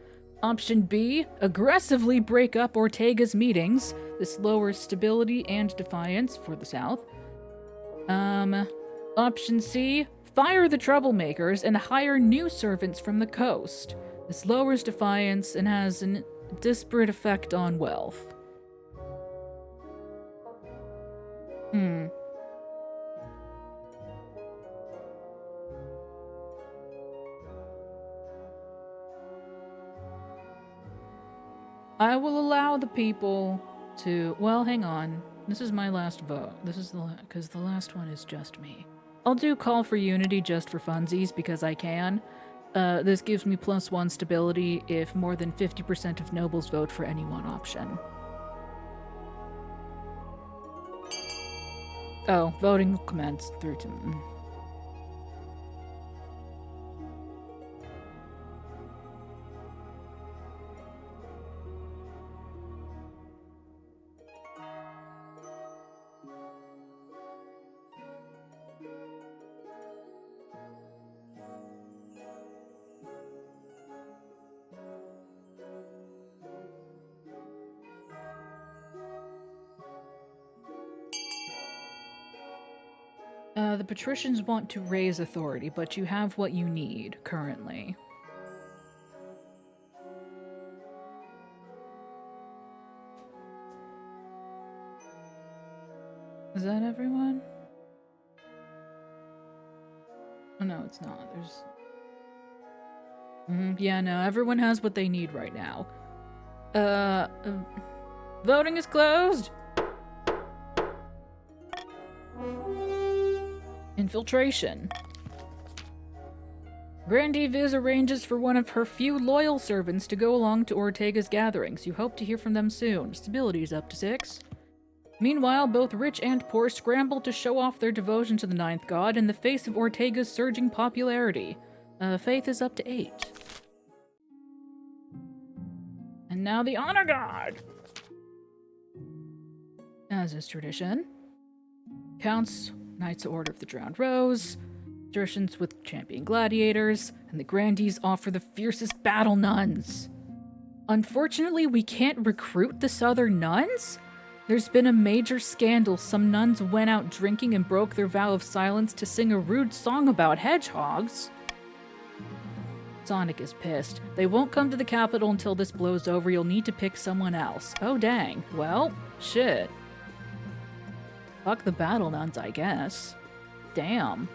Option B. Aggressively break up Ortega's meetings. This lowers stability and defiance for the South. Option C. Fire the troublemakers and hire new servants from the coast. This lowers defiance and has a disparate effect on wealth. I will allow the people to... Well, hang on. This is my last vote. This is because the last one is just me. I'll do call for unity just for funsies because I can. This gives me +1 stability if more than 50% of nobles vote for any one option. Oh, voting will commence through to... The patricians want to raise authority, but you have what you need currently. Is that everyone? Oh, no, it's not. There's... yeah, no, everyone has what they need right now. Voting is closed! Infiltration. Grandee Viz arranges for one of her few loyal servants to go along to Ortega's gatherings. You hope to hear from them soon. Stability is up to 6. Meanwhile, both rich and poor scramble to show off their devotion to the ninth god in the face of Ortega's surging popularity. Faith is up to 8. And now the honor god! As is tradition. Counts, Knights Order of the Drowned Rose, traditions with champion gladiators, and the grandees offer the fiercest battle nuns. Unfortunately, we can't recruit the southern nuns? There's been a major scandal. Some nuns went out drinking and broke their vow of silence to sing a rude song about hedgehogs. Sonic is pissed. They won't come to the capital until this blows over. You'll need to pick someone else. Oh dang. Well, shit. Fuck the battle nuns, I guess. Damn.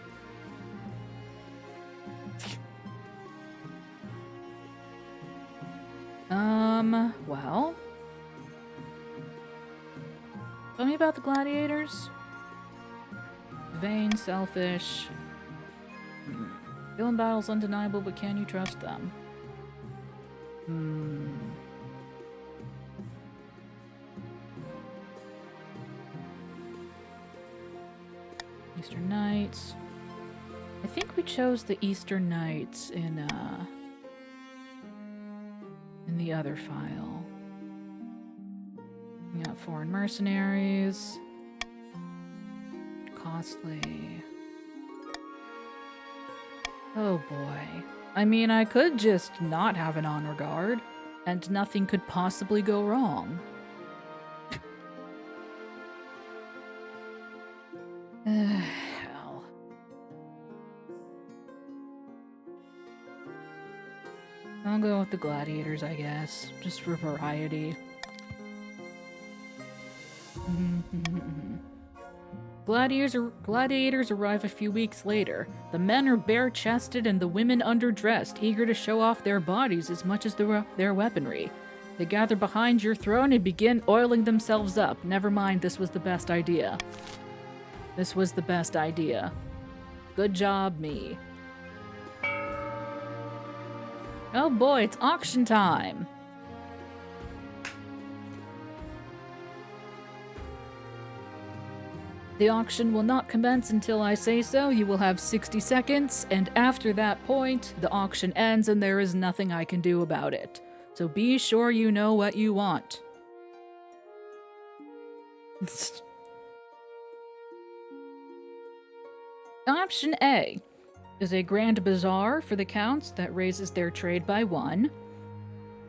Well. Tell me about the gladiators. Vain, selfish. Skill in battle's undeniable, but can you trust them? Eastern Knights. I think we chose the Eastern Knights in the other file. We got foreign mercenaries. Costly. Oh boy. I mean, I could just not have an honor guard, and nothing could possibly go wrong. I'll go with the gladiators, I guess, just for variety. Gladiators arrive a few weeks later. The men are bare-chested and the women underdressed, eager to show off their bodies as much as their weaponry. They gather behind your throne and begin oiling themselves up. Never mind, this was the best idea. This was the best idea. Good job, me. Oh boy, it's auction time! The auction will not commence until I say so. You will have 60 seconds, and after that point, the auction ends and there is nothing I can do about it. So be sure you know what you want. Option A is a grand bazaar for the counts that raises their trade by 1.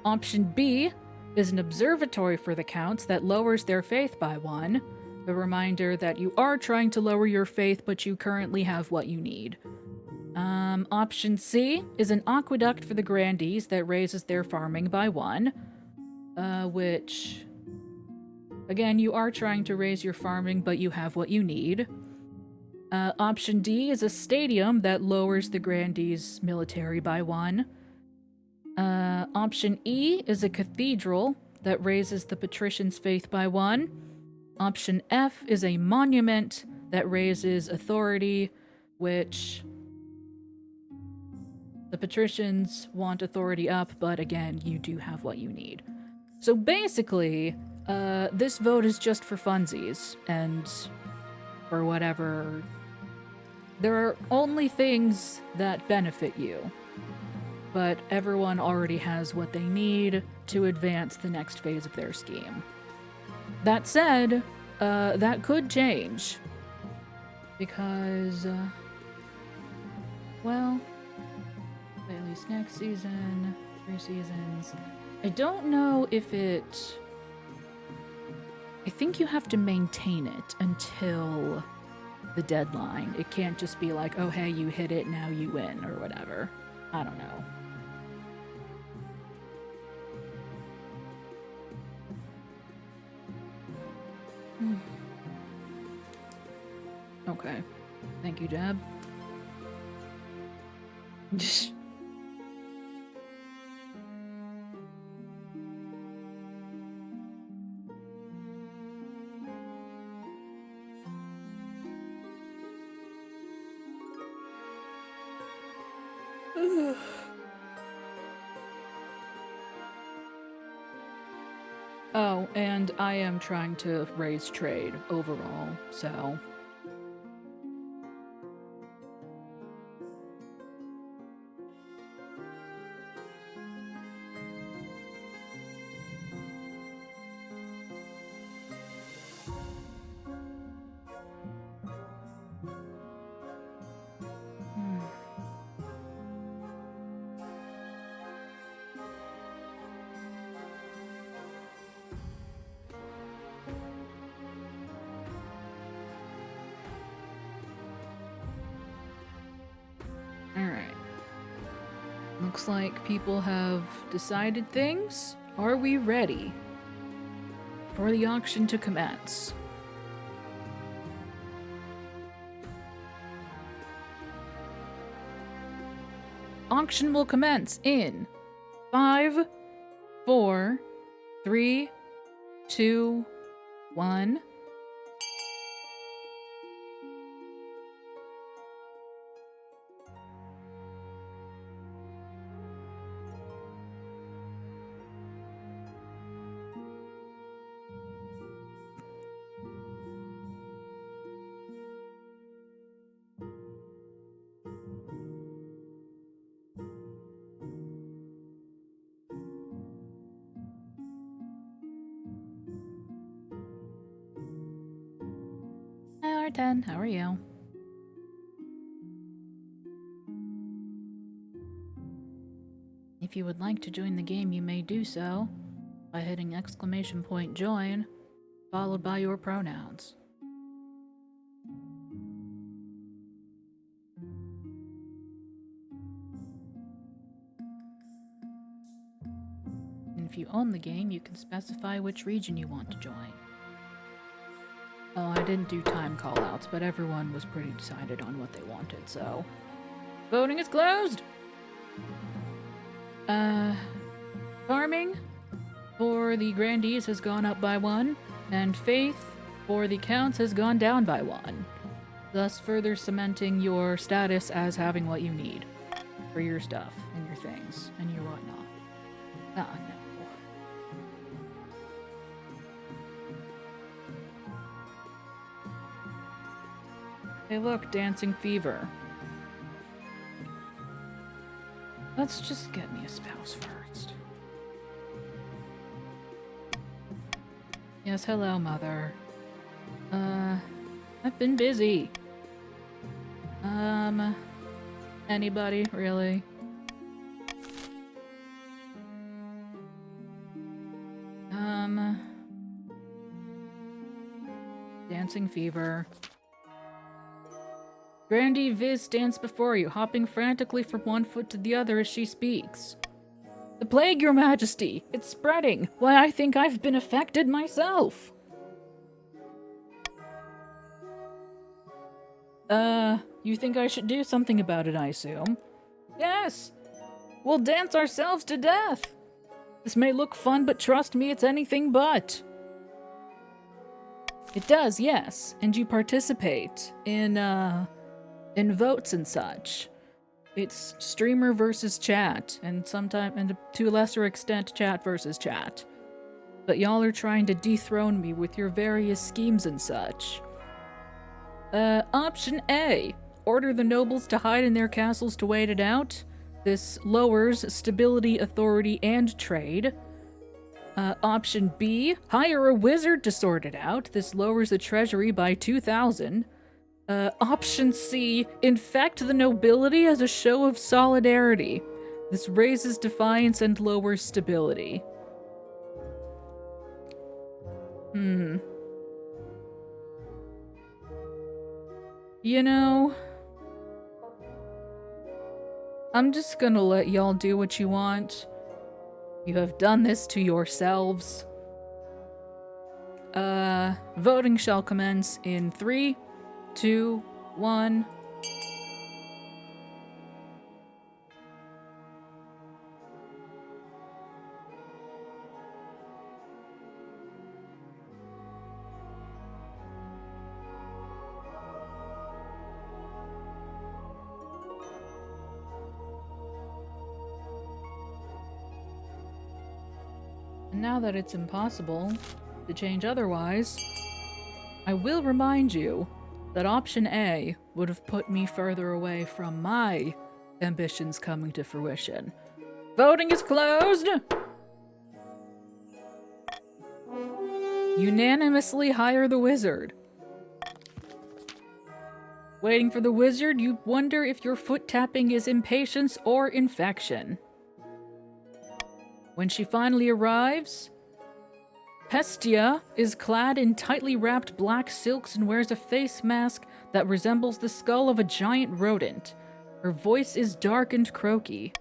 Option B is an observatory for the counts that lowers their faith by 1. A reminder that you are trying to lower your faith, but you currently have what you need. Option C is an aqueduct for the grandees that raises their farming by 1. Which... Again, you are trying to raise your farming, but you have what you need. Option D is a stadium that lowers the grandees' military by 1. Option E is a cathedral that raises the patricians' faith by 1. Option F is a monument that raises authority, which the patricians want authority up, but again, you do have what you need. So basically, this vote is just for funsies, and for whatever. There are only things that benefit you, but everyone already has what they need to advance the next phase of their scheme. That said, that could change, because, well, at least next season, 3 seasons. I don't know if it... I think you have to maintain it until the deadline. It can't just be like, oh hey, you hit it, now you win, or whatever. I don't know. Okay. Thank you, Jab. Oh, and I am trying to raise trade overall, so... Alright. Looks like people have decided things. Are we ready for the auction to commence? Auction will commence in 5, 4, 3, 2, 1. Hi, R10. How are you? If you would like to join the game, you may do so by hitting !join, followed by your pronouns. If you own the game, you can specify which region you want to join. Oh, I didn't do time callouts, but everyone was pretty decided on what they wanted, so... Voting is closed! Farming for the grandees has gone up by 1, and faith for the counts has gone down by 1, thus further cementing your status as having what you need for your stuff and your things and your whatnot. Ah, no. Hey look, Dancing Fever. Let's just get me a spouse first. Yes, hello, Mother. I've been busy. Anybody, really? Dancing Fever. Grandee Viz stands before you, hopping frantically from one foot to the other as she speaks. The plague, Your Majesty! It's spreading! Why, I think I've been affected myself! You think I should do something about it, I assume? Yes! We'll dance ourselves to death! This may look fun, but trust me, it's anything but. It does, yes. And you participate in votes and such. It's streamer versus chat, and sometimes, and to a lesser extent, chat versus chat. But y'all are trying to dethrone me with your various schemes and such. Option A. Order the nobles to hide in their castles to wait it out. This lowers stability, authority, and trade. Option B. Hire a wizard to sort it out. This lowers the treasury by 2,000. Option C. Infect the nobility as a show of solidarity. This raises defiance and lowers stability. You know, I'm just gonna let y'all do what you want. You have done this to yourselves. Voting shall commence in 3, 2, 1. And now that it's impossible to change otherwise, I will remind you that option A would have put me further away from my ambitions coming to fruition. Voting is closed! Unanimously hire the wizard. Waiting for the wizard, you wonder if your foot tapping is impatience or infection. When she finally arrives, Pestia is clad in tightly wrapped black silks and wears a face mask that resembles the skull of a giant rodent. Her voice is dark and croaky.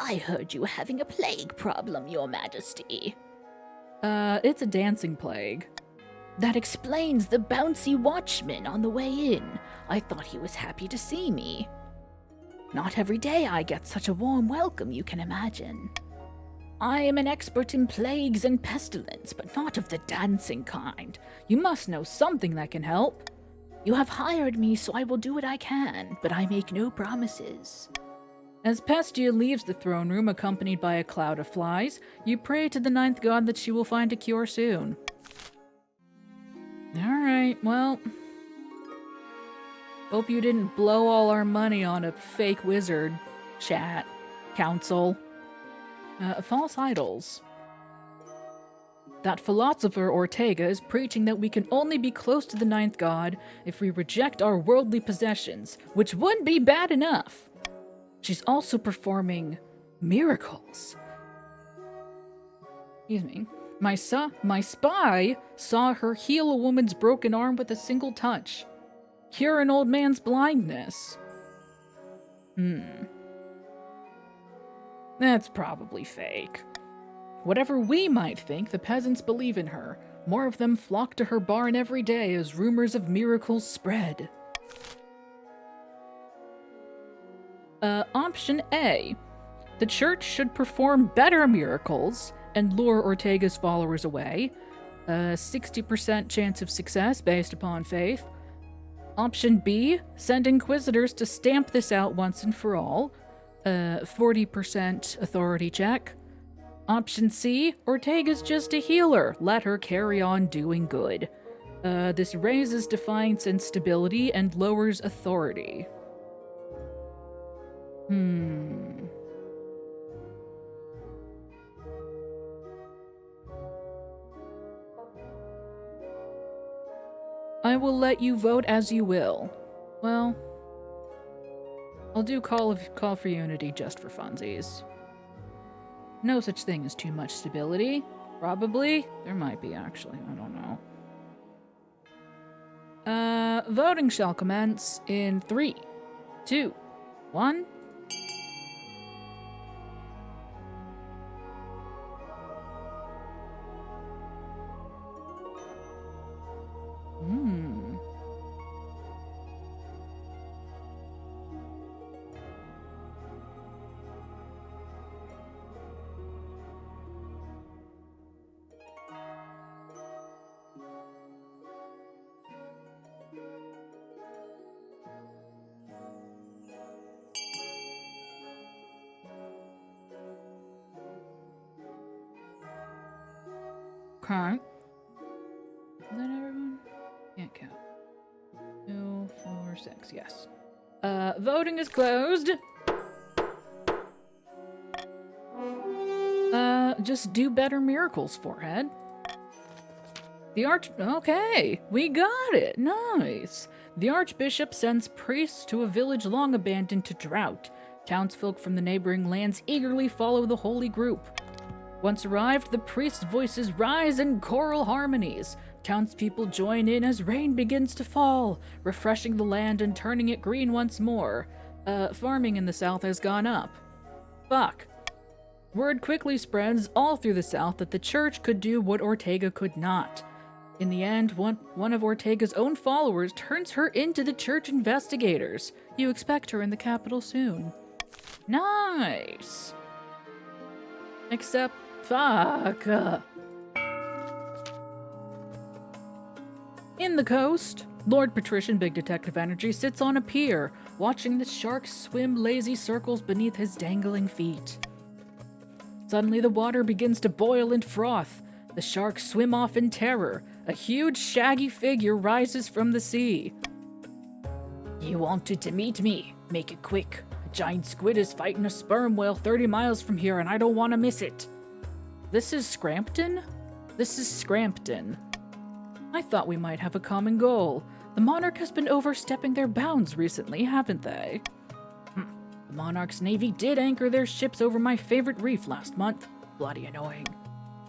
I heard you were having a plague problem, Your Majesty. It's a dancing plague. That explains the bouncy watchman on the way in. I thought he was happy to see me. Not every day I get such a warm welcome, you can imagine. I am an expert in plagues and pestilence, but not of the dancing kind. You must know something that can help. You have hired me, so I will do what I can, but I make no promises. As Pestia leaves the throne room accompanied by a cloud of flies, you pray to the ninth god that she will find a cure soon. Alright, well... Hope you didn't blow all our money on a fake wizard. Chat. Council. False idols. That philosopher Ortega is preaching that we can only be close to the ninth god if we reject our worldly possessions, which wouldn't be bad enough. She's also performing miracles. Excuse me. My spy saw her heal a woman's broken arm with a single touch. Cure an old man's blindness. That's probably fake. Whatever we might think, the peasants believe in her. More of them flock to her barn every day as rumors of miracles spread. Option A. The church should perform better miracles and lure Ortega's followers away. 60% chance of success based upon faith. Option B. Send inquisitors to stamp this out once and for all. 40% authority check. Option C. Ortega's just a healer. Let her carry on doing good. This raises defiance and stability and lowers authority. I will let you vote as you will. Well, I'll do call for unity just for funsies. No such thing as too much stability. Probably. There might be, actually. I don't know. Voting shall commence in 3, 2, 1. Okay. Is that everyone? Can't count. 2, 4, 6, yes. Voting is closed. Just do better miracles, forehead. Okay, we got it. Nice. The Archbishop sends priests to a village long abandoned to drought. Townsfolk from the neighboring lands eagerly follow the holy group. Once arrived, the priests' voices rise in choral harmonies. Townspeople join in as rain begins to fall, refreshing the land and turning it green once more. Farming in the south has gone up. Fuck. Word quickly spreads all through the south that the church could do what Ortega could not. In the end, one of Ortega's own followers turns her into the church investigators. You expect her in the capital soon. Nice. Except, fuck. In the coast, Lord Patrician Big Detective Energy sits on a pier, watching the sharks swim lazy circles beneath his dangling feet. Suddenly the water begins to boil and froth. The sharks swim off in terror. A huge, shaggy figure rises from the sea. You wanted to meet me. Make it quick. A giant squid is fighting a sperm whale 30 miles from here, and I don't want to miss it. This is Scrampton? This is Scrampton. I thought we might have a common goal. The Monarch has been overstepping their bounds recently, haven't they? The Monarch's navy did anchor their ships over my favorite reef last month. Bloody annoying.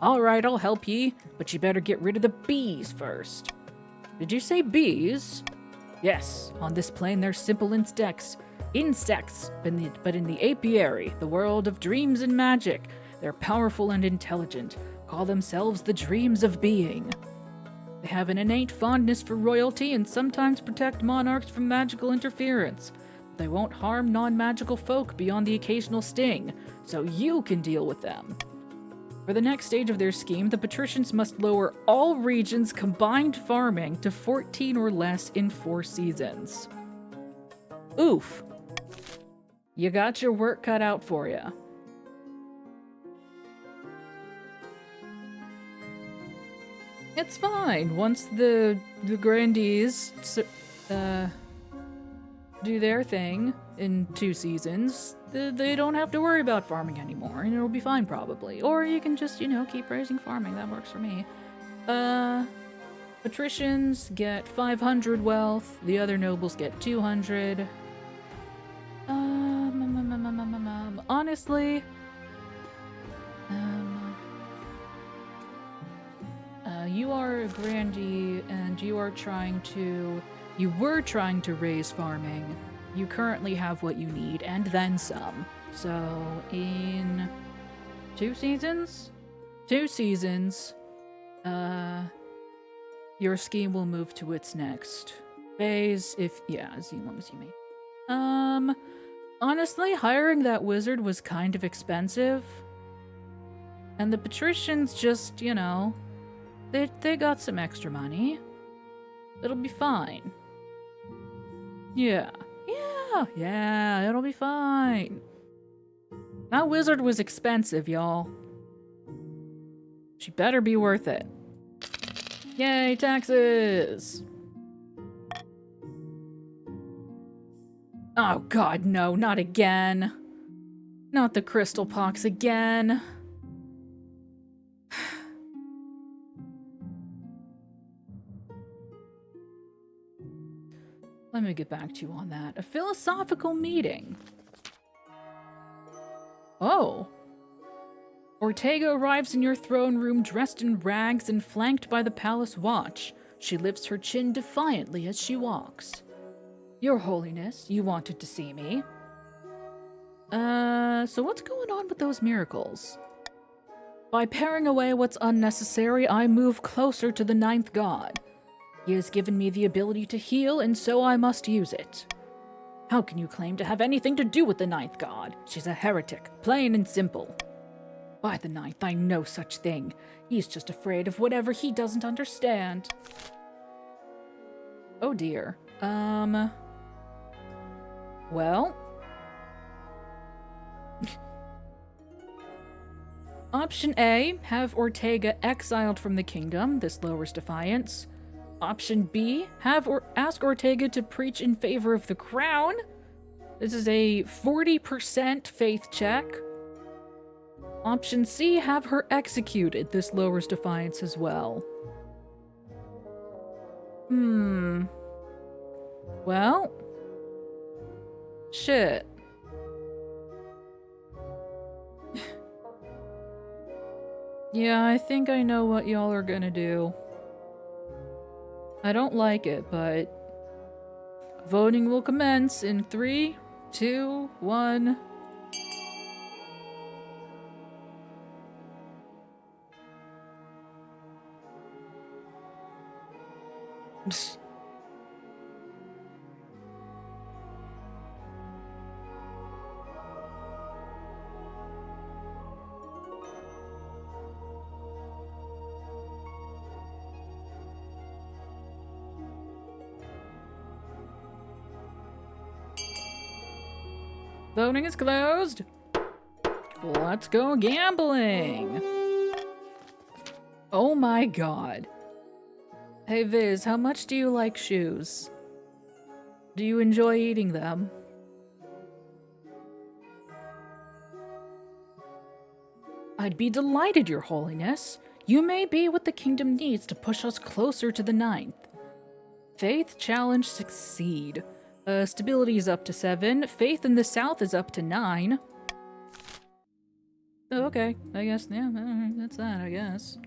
Alright, I'll help ye, but you better get rid of the bees first. Did you say bees? Yes, on this plane they're simple insects, but in the apiary, the world of dreams and magic, they're powerful and intelligent, call themselves the dreams of being. They have an innate fondness for royalty and sometimes protect monarchs from magical interference. They won't harm non-magical folk beyond the occasional sting, so you can deal with them. For the next stage of their scheme, the patricians must lower all regions' combined farming to 14 or less in 4 seasons. Oof. You got your work cut out for you. It's fine. Once the grandees do their thing in 2 seasons, they don't have to worry about farming anymore, and it'll be fine probably. Or you can just, keep raising farming. That works for me. Patricians get 500 wealth. The other nobles get 200. Honestly, you are a grandee, and you were trying to raise farming. You currently have what you need, and then some. So, in 2 seasons, 2 seasons, your scheme will move to its next phase, as long as you may. Honestly, hiring that wizard was kind of expensive. And the patricians just, they got some extra money. It'll be fine. Yeah, it'll be fine. That wizard was expensive, y'all. She better be worth it. Yay, taxes! Oh god, no, not again. Not the crystal pox again. Let me get back to you on that. A philosophical meeting. Oh. Ortega arrives in your throne room dressed in rags and flanked by the palace watch. She lifts her chin defiantly as she walks. Your Holiness, you wanted to see me. So what's going on with those miracles? By paring away what's unnecessary, I move closer to the ninth god. He has given me the ability to heal, and so I must use it. How can you claim to have anything to do with the ninth god? She's a heretic, plain and simple. By the ninth, I know such thing. He's just afraid of whatever he doesn't understand. Oh dear. Well. Option A, have Ortega exiled from the kingdom. This lowers defiance. Option B, ask Ortega to preach in favor of the crown. This is a 40% faith check. Option C, have her executed. This lowers defiance as well. Well. Shit. Yeah, I think I know what y'all are gonna do. I don't like it, but voting will commence in 3, 2, 1. Voting is closed. Let's go gambling. Oh my god. Hey Viz, how much do you like shoes? Do you enjoy eating them? I'd be delighted, Your Holiness. You may be what the kingdom needs to push us closer to the ninth. Faith challenge succeed. Stability is up to 7. Faith in the south is up to 9. Oh, okay. I guess, yeah, that's that, I guess.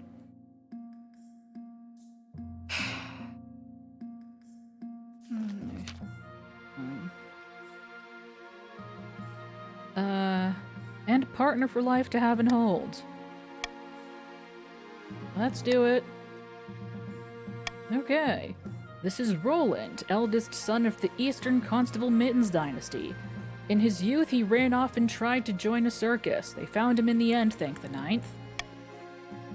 And partner for life to have and hold. Let's do it. Okay. This is Roland, eldest son of the Eastern Constable Mittens dynasty. In his youth, he ran off and tried to join a circus. They found him in the end, thank the ninth.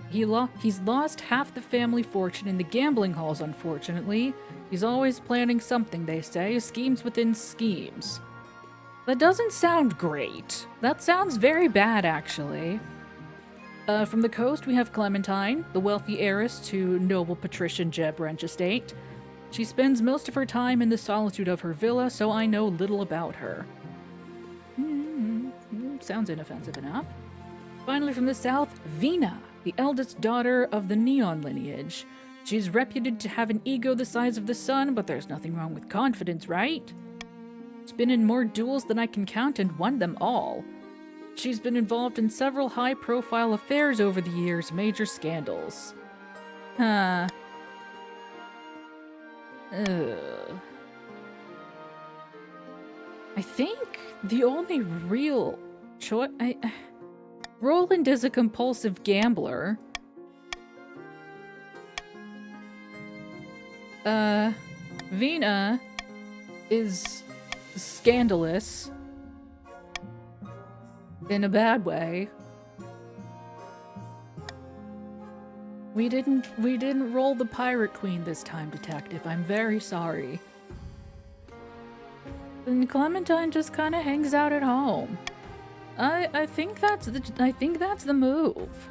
He's lost half the family fortune in the gambling halls, unfortunately. He's always planning something, they say, schemes within schemes. That doesn't sound great. That sounds very bad, actually. From the coast, we have Clementine, the wealthy heiress to noble patrician Jeb Wrench estate. She spends most of her time in the solitude of her villa, so I know little about her. Sounds inoffensive enough. Finally, from the south, Vina, the eldest daughter of the Neon lineage. She's reputed to have an ego the size of the sun, but there's nothing wrong with confidence, right? She's been in more duels than I can count and won them all. She's been involved in several high-profile affairs over the years, major scandals. I think the only real choice... Roland is a compulsive gambler. Vina is scandalous. In a bad way. We didn't roll the Pirate Queen this time, Detective. I'm very sorry. And Clementine just kind of hangs out at home. I think that's the move.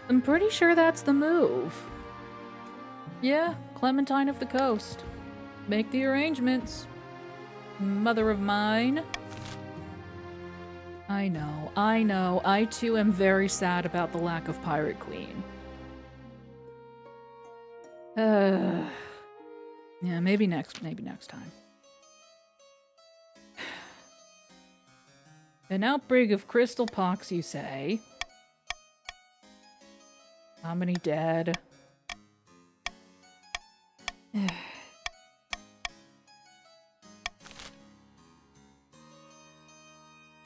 I'm pretty sure that's the move. Yeah, Clementine of the Coast. Make the arrangements. Mother of mine. I know. I too am very sad about the lack of Pirate Queen. Yeah, maybe next time. An outbreak of crystal pox, you say? How many dead?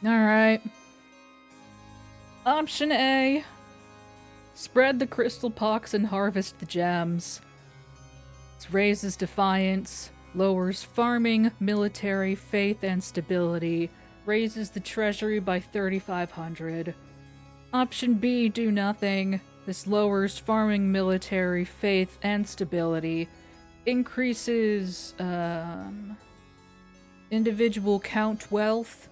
Alright. Option A. Spread the crystal pox and harvest the gems. This raises defiance, lowers farming, military, faith, and stability, raises the treasury by 3,500. Option B, do nothing. This lowers farming, military, faith, and stability, increases individual count wealth,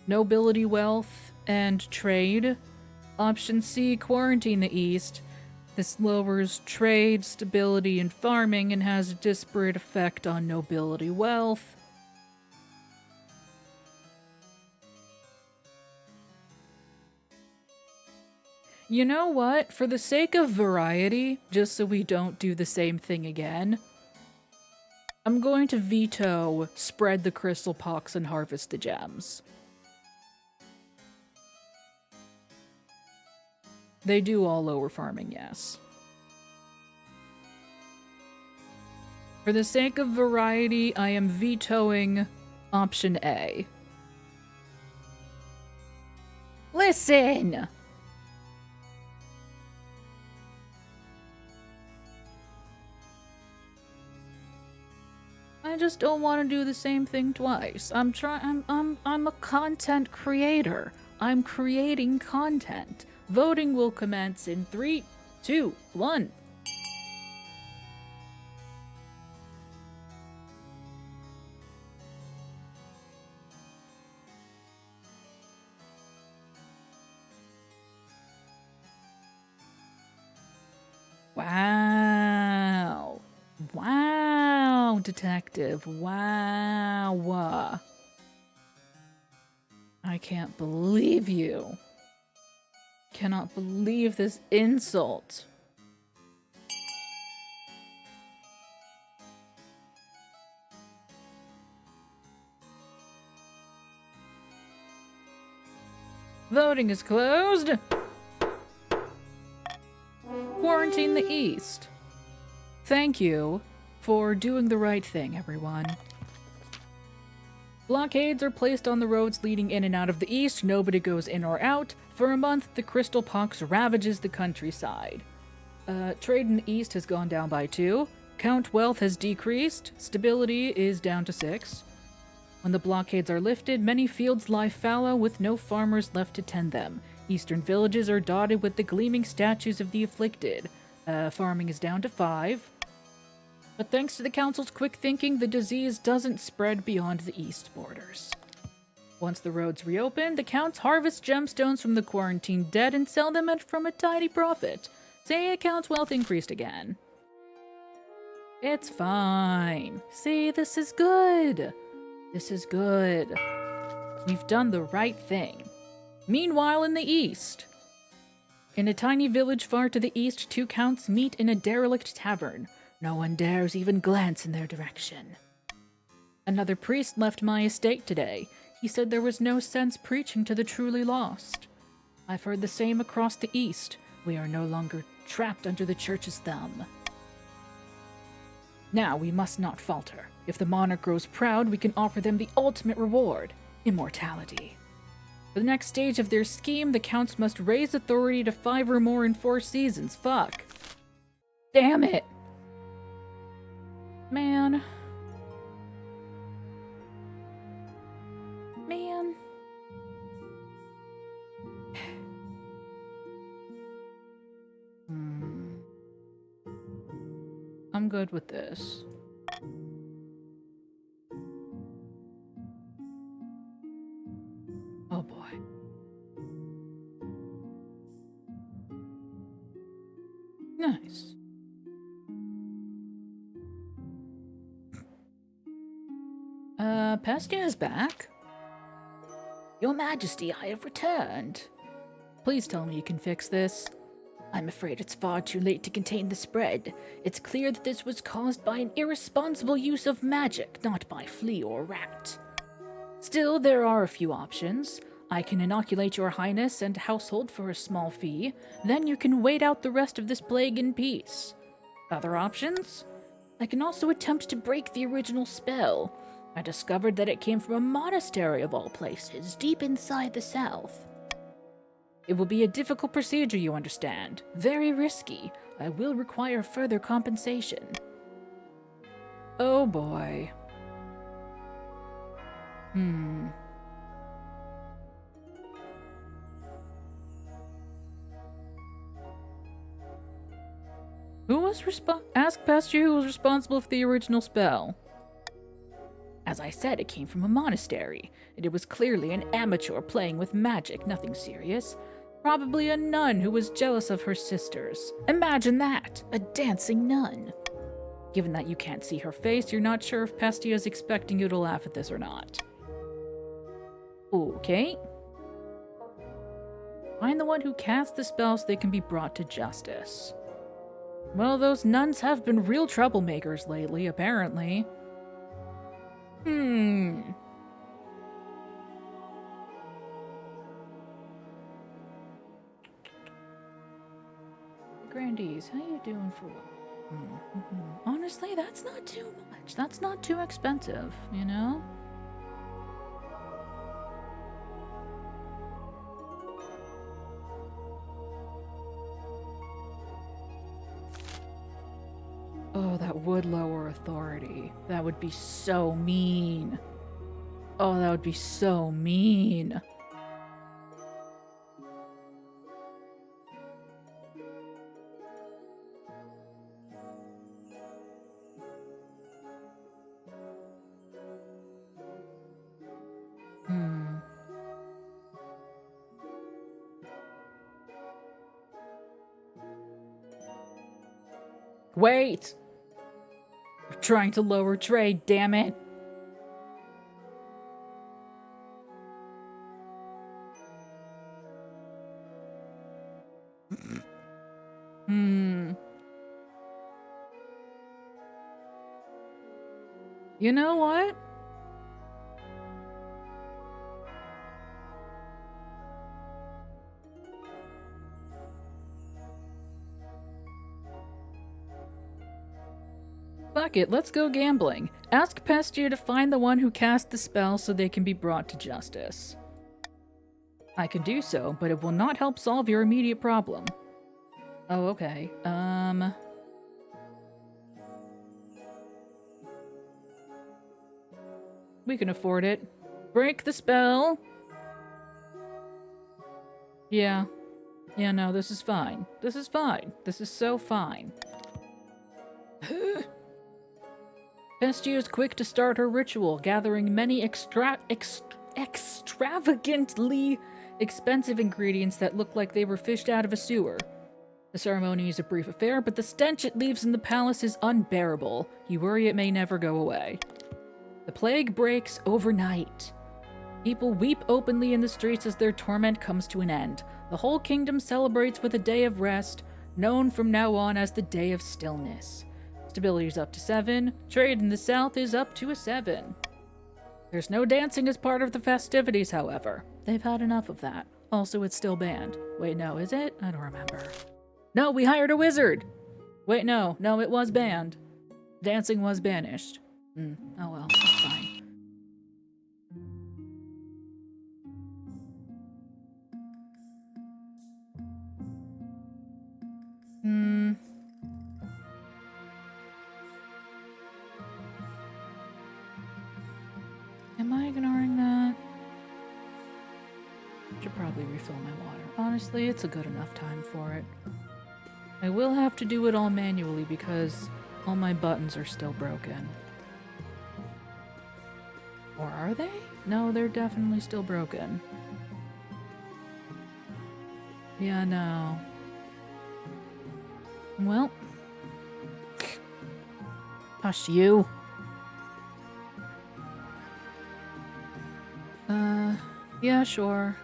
nobility wealth, and trade. Option C, quarantine the East. This lowers trade, stability, and farming and has a disparate effect on nobility wealth. You know what? For the sake of variety, just so we don't do the same thing again, I'm going to veto spread the crystal pox and harvest the gems. They do all lower farming, yes. For the sake of variety, I am vetoing option A. Listen! I just don't want to do the same thing twice. I'm a content creator. I'm creating content. Voting will commence in 3, 2, 1. Wow. Wow, detective. Wow. I can't believe you. Cannot believe this insult. Voting is closed. Quarantine the East. Thank you for doing the right thing, everyone. Blockades are placed on the roads leading in and out of the East. Nobody goes in or out. For a month, the crystal pox ravages the countryside. Trade in the East has gone down by 2. Count wealth has decreased. Stability is down to 6. When the blockades are lifted, many fields lie fallow with no farmers left to tend them. Eastern villages are dotted with the gleaming statues of the afflicted. Farming is down to 5. But thanks to the council's quick thinking, the disease doesn't spread beyond the east borders. Once the roads reopen, the counts harvest gemstones from the quarantined dead and sell them from a tidy profit. Say account's wealth increased again. It's fine. See, this is good. This is good. We've done the right thing. Meanwhile, in the east. In a tiny village far to the east, 2 counts meet in a derelict tavern. No one dares even glance in their direction. Another priest left my estate today. He said there was no sense preaching to the truly lost. I've heard the same across the east. We are no longer trapped under the church's thumb. Now we must not falter. If the monarch grows proud, we can offer them the ultimate reward, immortality. For the next stage of their scheme, the counts must raise authority to 5 or more in 4 seasons. Fuck. Damn it! Man. Man. I'm good with this. Oh boy. Nice. Pastia is back. Your Majesty, I have returned. Please tell me you can fix this. I'm afraid it's far too late to contain the spread. It's clear that this was caused by an irresponsible use of magic, not by flea or rat. Still, there are a few options. I can inoculate your highness and household for a small fee, then you can wait out the rest of this plague in peace. Other options? I can also attempt to break the original spell. I discovered that it came from a monastery of all places, deep inside the south. It will be a difficult procedure, you understand. Very risky. I will require further compensation. Oh boy. Ask Pastor who was responsible for the original spell. As I said, it came from a monastery, and it was clearly an amateur playing with magic, nothing serious. Probably a nun who was jealous of her sisters. Imagine that! A dancing nun. Given that you can't see her face, you're not sure if Pastia is expecting you to laugh at this or not. Okay. Find the one who cast the spell so they can be brought to justice. Well, those nuns have been real troublemakers lately, apparently. Grandees, how you doing for what? Honestly, that's not too much. That's not too expensive, you know? Oh, that would lower authority. That would be so mean. Oh, that would be so mean. Wait! I'm trying to lower trade, damn it! You know what? Fuck it, let's go gambling. Ask Pestia to find the one who cast the spell so they can be brought to justice. I can do so, but it will not help solve your immediate problem. Oh, okay. We can afford it. Break the spell. Yeah. Yeah, no, this is fine. This is fine. This is so fine. Pestia is quick to start her ritual, gathering many extravagantly expensive ingredients that look like they were fished out of a sewer. The ceremony is a brief affair, but the stench it leaves in the palace is unbearable. You worry it may never go away. The plague breaks overnight. People weep openly in the streets as their torment comes to an end. The whole kingdom celebrates with a day of rest, known from now on as the Day of Stillness. Stability is up to 7. Trade in the south is up to a 7. There's no dancing as part of the festivities, however. They've had enough of that. Also, it's still banned. Wait, no, is it? I don't remember. No, we hired a wizard! Wait, no, it was banned. Dancing was banished. Oh well, that's fine. Am I ignoring that? Should probably refill my water. Honestly, it's a good enough time for it. I will have to do it all manually because all my buttons are still broken. Or are they? No, they're definitely still broken. Yeah, no. Well. Hush you. Yeah, sure.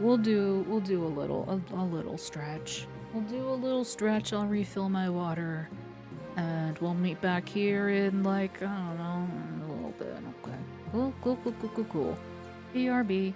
We'll do a little stretch. We'll do a little stretch, I'll refill my water. And we'll meet back here in, like, I don't know, a little bit. Okay. Cool. BRB.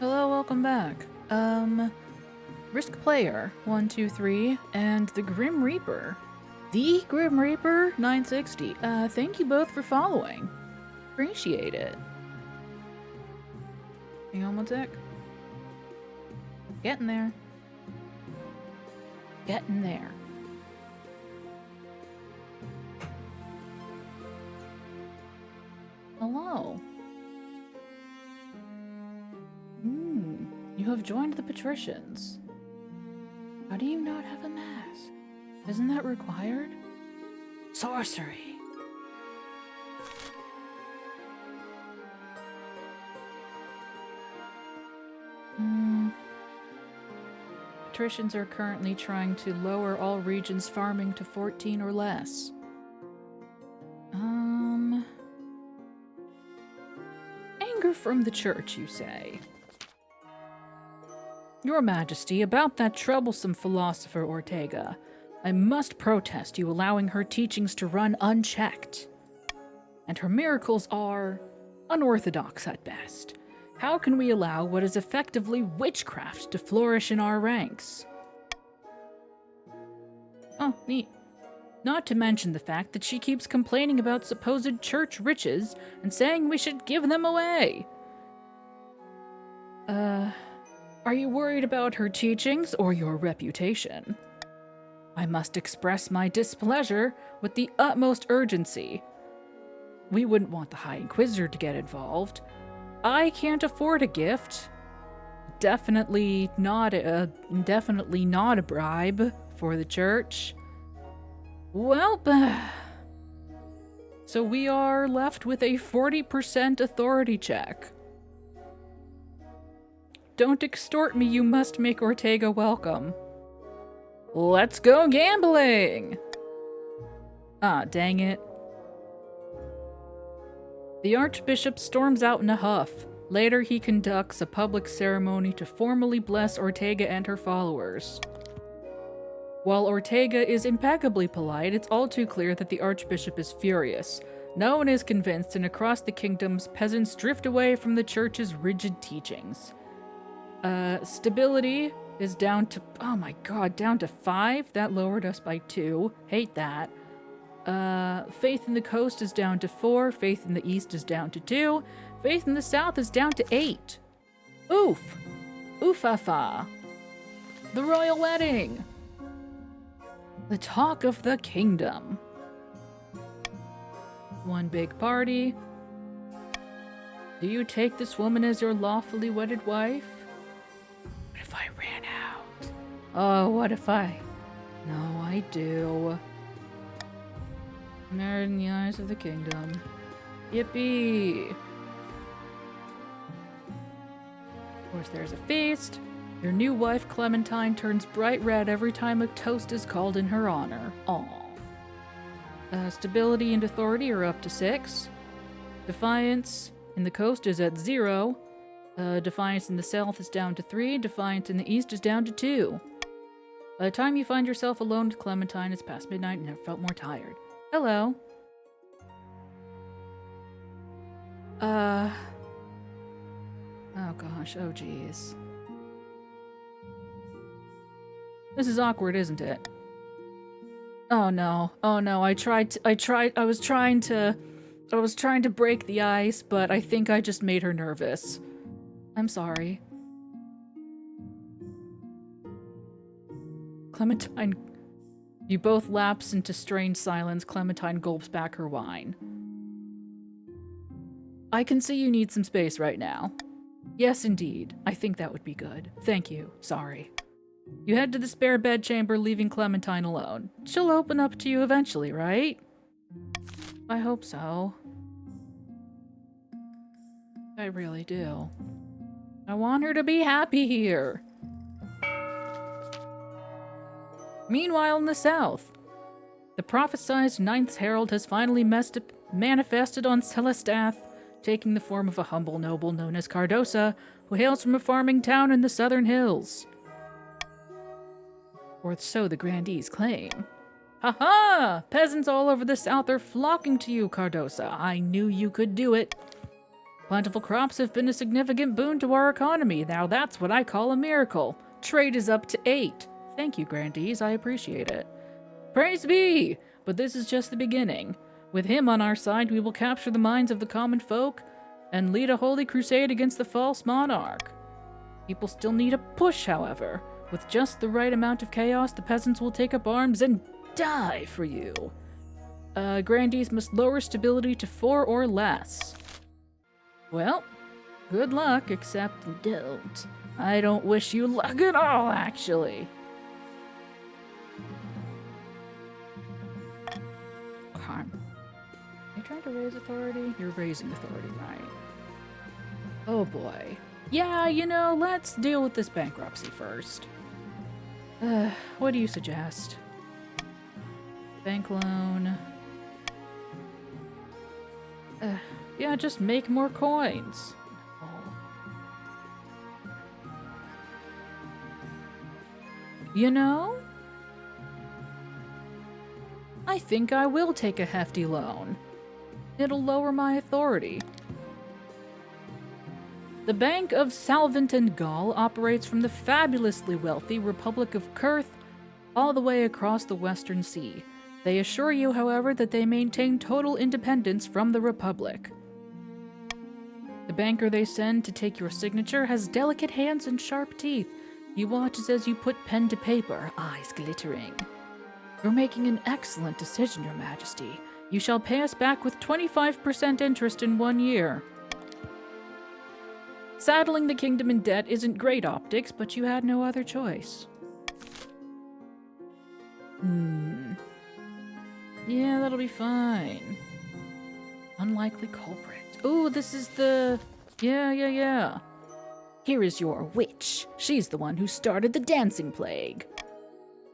Hello, welcome back. Risk Player, 123, and the Grim Reaper. The Grim Reaper, 960. Thank you both for following. Appreciate it. Hang on one sec. Getting there. Getting there. Hello. You have joined the patricians. How do you not have a mask? Isn't that required? Sorcery. Patricians are currently trying to lower all regions farming to 14 or less. Anger from the church, you say? Your Majesty, about that troublesome philosopher Ortega, I must protest you allowing her teachings to run unchecked. And her miracles are unorthodox at best. How can we allow what is effectively witchcraft to flourish in our ranks? Oh, neat. Not to mention the fact that she keeps complaining about supposed church riches and saying we should give them away. Are you worried about her teachings or your reputation? I must express my displeasure with the utmost urgency. We wouldn't want the High Inquisitor to get involved. I can't afford a gift. Definitely not a bribe for the church. Well, so we are left with a 40% authority check. Don't extort me, you must make Ortega welcome. Let's go gambling! Ah, dang it. The Archbishop storms out in a huff. Later, he conducts a public ceremony to formally bless Ortega and her followers. While Ortega is impeccably polite, it's all too clear that the Archbishop is furious. No one is convinced, and across the kingdoms, peasants drift away from the church's rigid teachings. Stability is down to, oh my god, down to 5? That lowered us by 2. Hate that. Faith in the coast is down to 4. Faith in the east is down to 2. Faith in the south is down to 8. Oof. Oofafa. The royal wedding. The talk of the kingdom. One big party. Do you take this woman as your lawfully wedded wife? What if I ran out? Oh, what if I... No, I do. Married in the eyes of the kingdom. Yippee! Of course, there's a feast. Your new wife, Clementine, turns bright red every time a toast is called in her honor. Aww. Stability and authority are up to 6. Defiance in the coast is at 0. Defiance in the south is down to 3. Defiance in the east is down to 2. By the time you find yourself alone with Clementine, it's past midnight and never felt more tired. Hello. Oh gosh, oh geez. This is awkward, isn't it? Oh no, I was trying to break the ice, but I think I just made her nervous. I'm sorry. Clementine, you both lapse into strained silence. Clementine gulps back her wine. I can see you need some space right now. Yes, indeed. I think that would be good. Thank you. Sorry. You head to the spare bedchamber, leaving Clementine alone. She'll open up to you eventually, right? I hope so. I really do. I want her to be happy here. Meanwhile, in the south, the prophesied Ninth Herald has finally manifested on Celestath, taking the form of a humble noble known as Cardosa, who hails from a farming town in the southern hills. Or so the grandees claim. Ha-ha! Peasants all over the south are flocking to you, Cardosa. I knew you could do it. Plentiful crops have been a significant boon to our economy. Now that's what I call a miracle. Trade is up to 8. Thank you, grandees. I appreciate it. Praise be! But this is just the beginning. With him on our side, we will capture the minds of the common folk and lead a holy crusade against the false monarch. People still need a push, however. With just the right amount of chaos, the peasants will take up arms and die for you. Grandees must lower stability to 4 or less. Well, good luck, except don't. I don't wish you luck at all, actually. Okay. You trying to raise authority? You're raising authority, right? Oh boy. Yeah, you know, let's deal with this bankruptcy first. What do you suggest? Bank loan. Yeah, just make more coins. You know? I think I will take a hefty loan. It'll lower my authority. The Bank of Salvant and Gaul operates from the fabulously wealthy Republic of Kurth all the way across the Western Sea. They assure you, however, that they maintain total independence from the Republic. The banker they send to take your signature has delicate hands and sharp teeth. He watches as you put pen to paper, eyes glittering. You're making an excellent decision, Your Majesty. You shall pay us back with 25% interest in 1 year. Saddling the kingdom in debt isn't great optics, but you had no other choice. Yeah, that'll be fine. Unlikely culprit. Ooh, this is the... Yeah. Here is your witch. She's the one who started the dancing plague.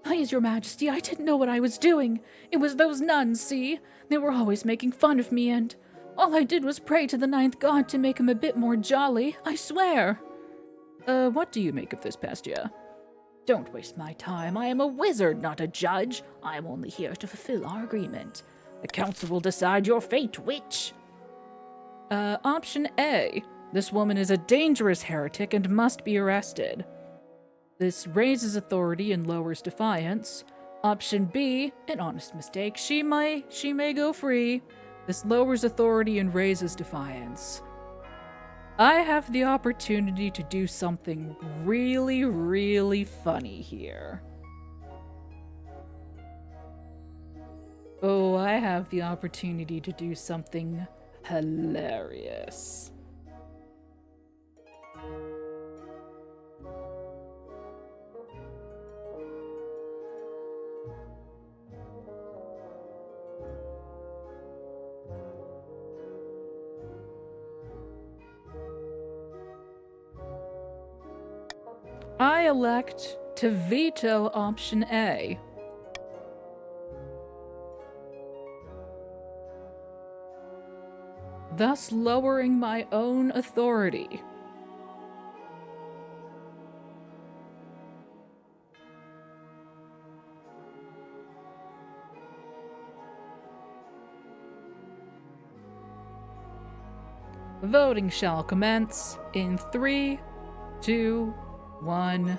Please, Your Majesty, I didn't know what I was doing. It was those nuns, see? They were always making fun of me, and all I did was pray to the 9th god to make him a bit more jolly, I swear. What do you make of this, Pestia? Don't waste my time. I am a wizard, not a judge. I am only here to fulfill our agreement. The council will decide your fate, witch. Option A. This woman is a dangerous heretic and must be arrested. This raises authority and lowers defiance. Option B. An honest mistake. She may go free. This lowers authority and raises defiance. I have the opportunity to do something really, really funny here. Oh, I have the opportunity to do something hilarious. I elect to veto option A. Thus lowering my own authority. Voting shall commence in 3, 2, 1.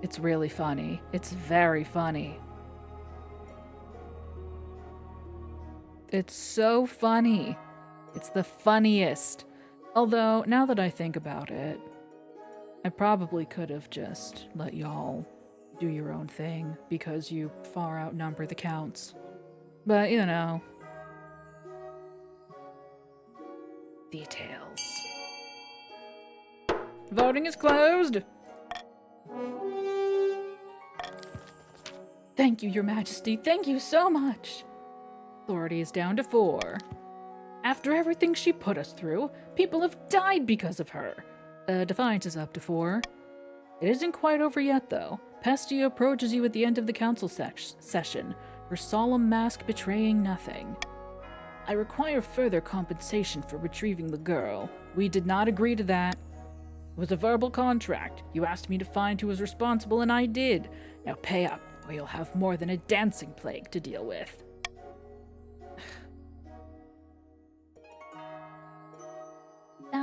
It's really funny. It's very funny. It's so funny. It's the funniest. Although, now that I think about it, I probably could have just let y'all do your own thing because you far outnumber the counts. But, you know. Details. Voting is closed. Thank you, Your Majesty. Thank you so much. Authority is down to 4. After everything she put us through, people have died because of her. Defiance is up to 4. It isn't quite over yet, though. Pestia approaches you at the end of the council session, her solemn mask betraying nothing. I require further compensation for retrieving the girl. We did not agree to that. It was a verbal contract. You asked me to find who was responsible, and I did. Now pay up, or you'll have more than a dancing plague to deal with.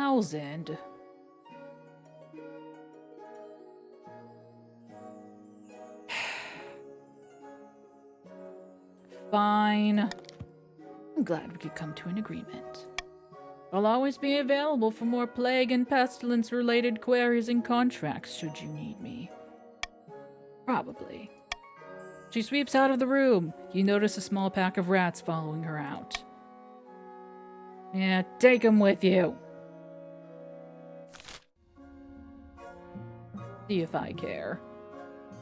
1,000. Fine. I'm glad we could come to an agreement. I'll always be available for more plague and pestilence-related queries and contracts should you need me. Probably. She sweeps out of the room. You notice a small pack of rats following her out. Yeah, take them with you. See if I care.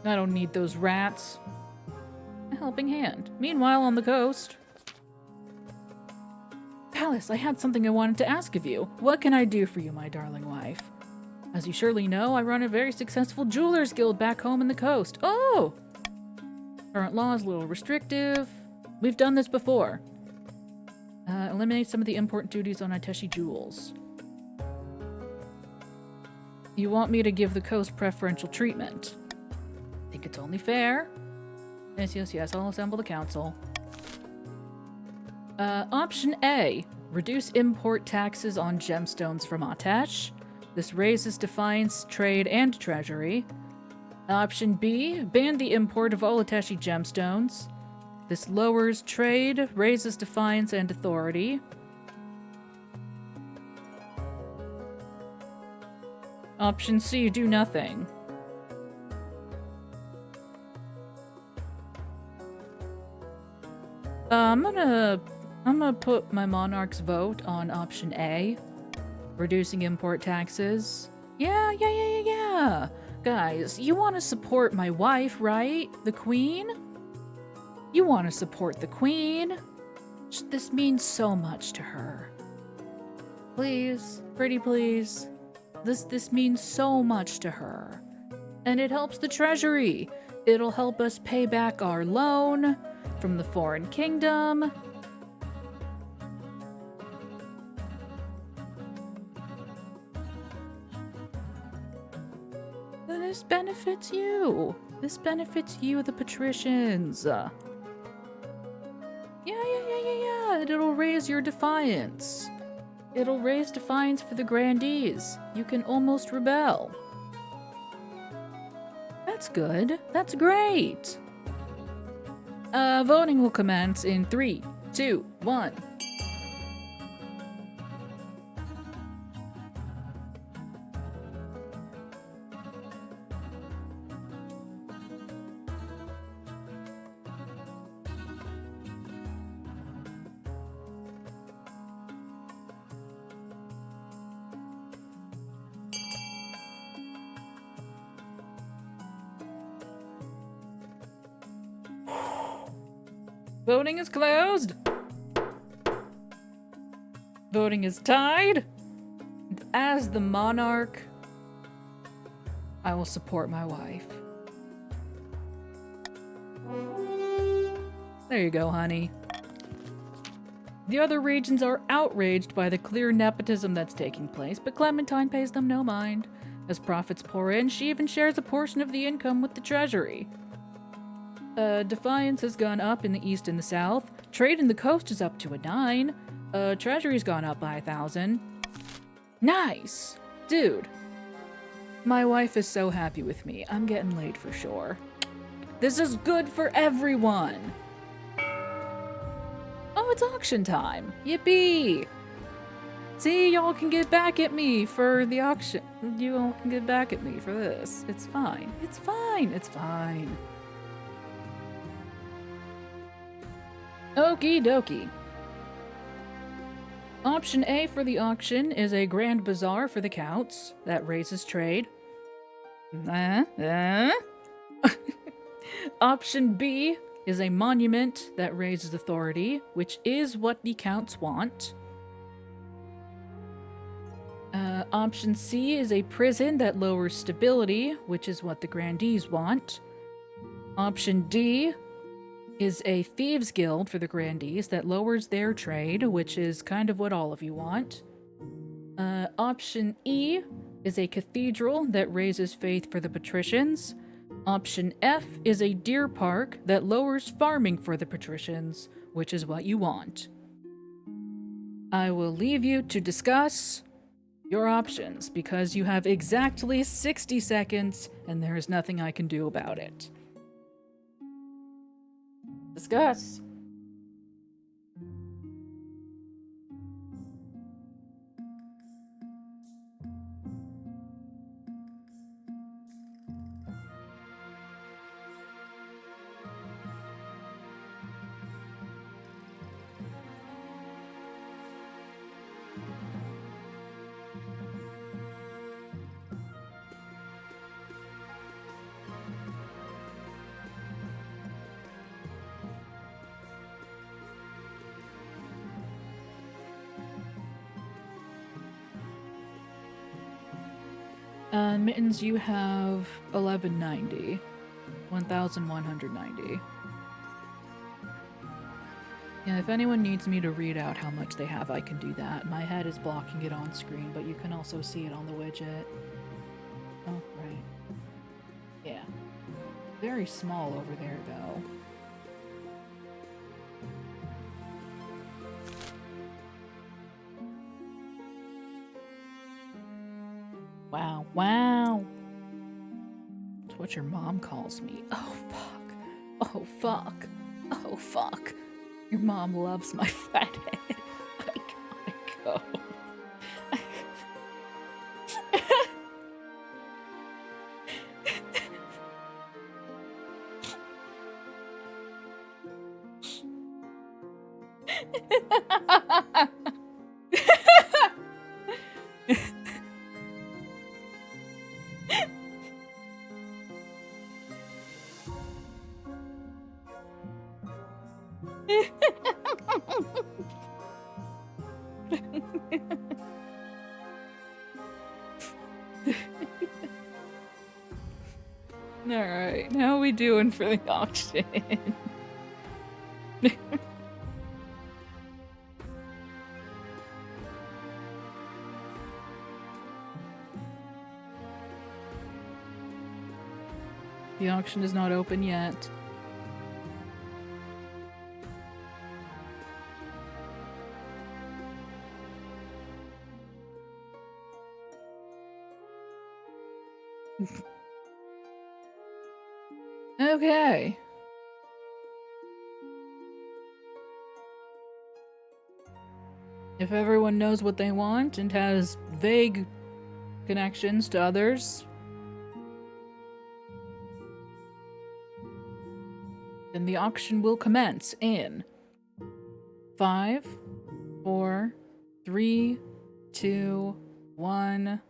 I don't need those rats. A helping hand. Meanwhile, on the coast. Alice, I had something I wanted to ask of you. What can I do for you, my darling wife? As you surely know, I run a very successful jeweler's guild back home in the coast. Oh! Current law is a little restrictive. We've done this before. Eliminate some of the import duties on Ateshi jewels. You want me to give the coast preferential treatment? I think it's only fair. Yes, I'll assemble the council. Option A. Reduce import taxes on gemstones from Atesh. This raises defiance, trade, and treasury. Option B. Ban the import of all Ateshi gemstones. This lowers trade, raises defiance, and authority. Option C. Do nothing. I'm gonna put my Monarch's vote on option A. Reducing import taxes. Yeah. Guys, you want to support my wife, right? The queen? You want to support the queen? This means so much to her. Please, pretty please. This means so much to her. And it helps the treasury. It'll help us pay back our loan from the foreign kingdom. This benefits you. This benefits you, the patricians. Yeah. It'll raise your defiance. It'll raise defiance for the grandees. You can almost rebel. That's good. That's great. Voting will commence in 3, 2, 1. Voting is closed. Voting is tied. And as the monarch, I will support my wife. There you go, honey. The other regions are outraged by the clear nepotism that's taking place, but Clementine pays them no mind. As profits pour in, she even shares a portion of the income with the treasury. Defiance has gone up in the east and the south. Trade in the coast is up to a 9. Treasury's gone up by 1,000. Nice! Dude. My wife is so happy with me. I'm getting laid for sure. This is good for everyone! Oh, it's auction time! Yippee! See, y'all can get back at me for the auction. You all can get back at me for this. It's fine. It's fine. It's fine. Okie dokie. Option A for the auction is a grand bazaar for the Couts. That raises trade. Option B is a monument that raises authority, which is what the Counts want. Option C is a prison that lowers stability, which is what the grandees want. Option D is a thieves guild for the grandees that lowers their trade, which is kind of what all of you want. Option E is a cathedral that raises faith for the patricians. Option F is a deer park that lowers farming for the patricians, which is what you want. I will leave you to discuss Your options, because you have exactly 60 seconds and there is nothing I can do about it. Discuss. Mittens, you have 1190. 1190. Yeah, if anyone needs me to read out how much they have, I can do that. My head is blocking it on screen, but you can also see it on the widget. Oh, right. Yeah. Very small over there, though. Wow, wow. That's what your mom calls me. Oh, fuck. Oh, fuck. Oh, fuck. Your mom loves my fat head. I gotta go. Alright, how are we doing for the auction? The auction is not open yet. Okay. If everyone knows what they want and has vague connections to others, then the auction will commence in 5, 4, 3, 2, 1.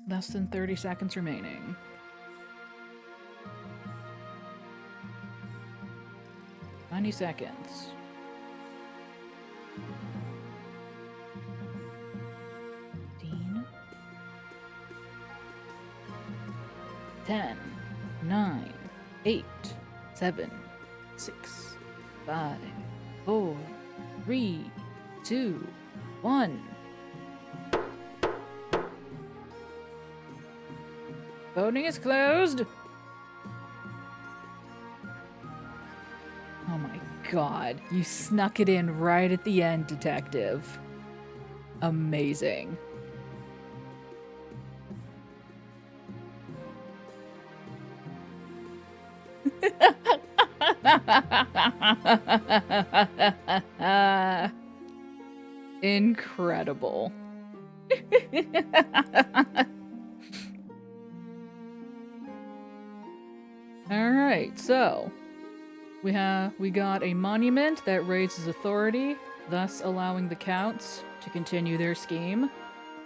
Less than 30 seconds remaining. 90 seconds. 15, 10, 9, 8, 7, 6, 5, 4, 3, 2, 1. Voting is closed. Oh my god, you snuck it in right at the end, detective. Amazing. Incredible. Alright, so we got a monument that raises authority, thus allowing the counts to continue their scheme,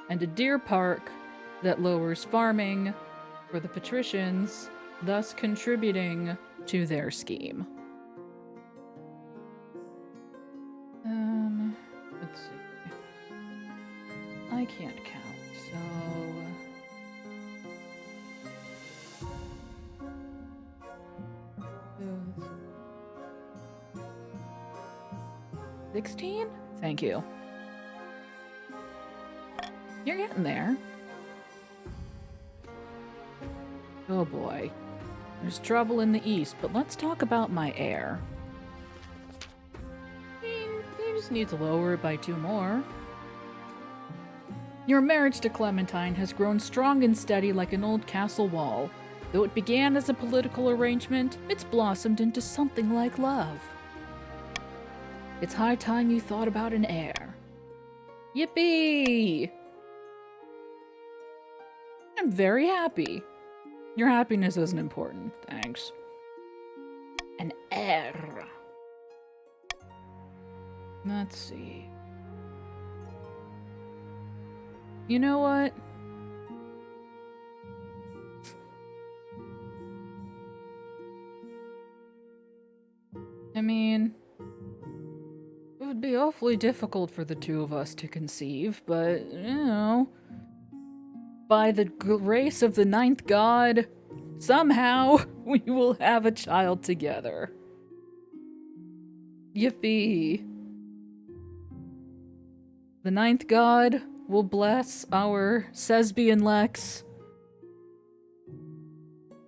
and a deer park that lowers farming for the patricians, thus contributing to their scheme. Let's see. I can't count, so... 16? Thank you. You're getting there. Oh boy. There's trouble in the east, but let's talk about my heir. You just need to lower it by 2 more. Your marriage to Clementine has grown strong and steady like an old castle wall. Though it began as a political arrangement, it's blossomed into something like love. It's high time you thought about an heir. Yippee! I'm very happy. Your happiness isn't important, thanks. An heir. Let's see. You know what? I mean, it would be awfully difficult for the two of us to conceive, but, you know, by the grace of the ninth god, somehow we will have a child together. Yippee. The ninth god will bless our Sesbian Lex,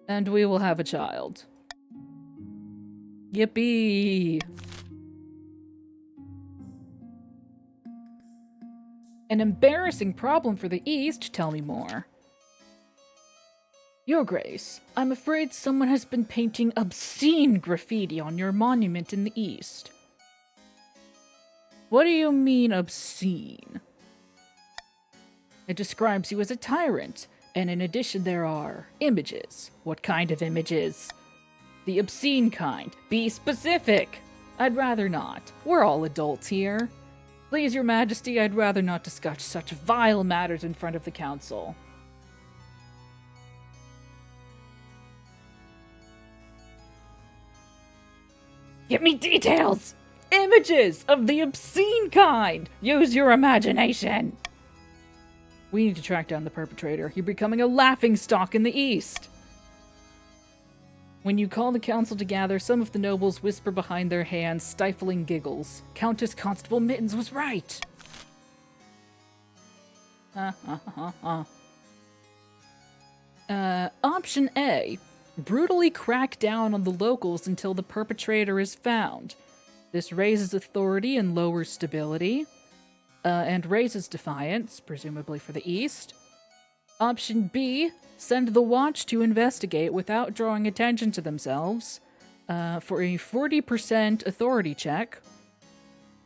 and we will have a child. Yippee! An embarrassing problem for the East, tell me more. Your Grace, I'm afraid someone has been painting obscene graffiti on your monument in the East. What do you mean, obscene? It describes you as a tyrant, and in addition there are images. What kind of images? The obscene kind. Be specific! I'd rather not. We're all adults here. Please, Your Majesty, I'd rather not discuss such vile matters in front of the council. Give me details! Images of the obscene kind! Use your imagination! We need to track down the perpetrator. You're becoming a laughingstock in the East. When you call the council to gather, some of the nobles whisper behind their hands, stifling giggles. Countess Constable Mittens was right. Option A. Brutally crack down on the locals until the perpetrator is found. This raises authority and lowers stability. And raises defiance, presumably for the East. Option B, send the Watch to investigate without drawing attention to themselves, for a 40% authority check.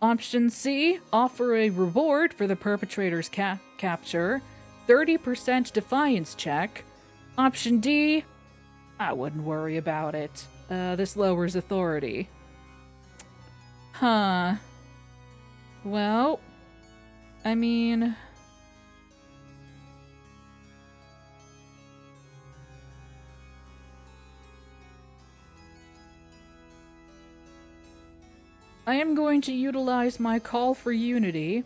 Option C, offer a reward for the perpetrator's capture, 30% defiance check. Option D, I wouldn't worry about it. This lowers authority. Huh. Well, I mean... I am going to utilize my call for unity.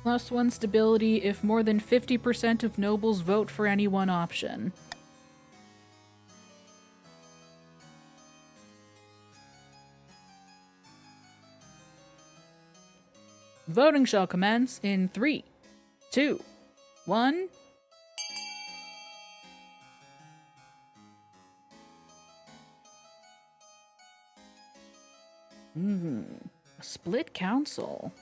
+1 stability if more than 50% of nobles vote for any one option. Voting shall commence in 3, 2, 1. A split council.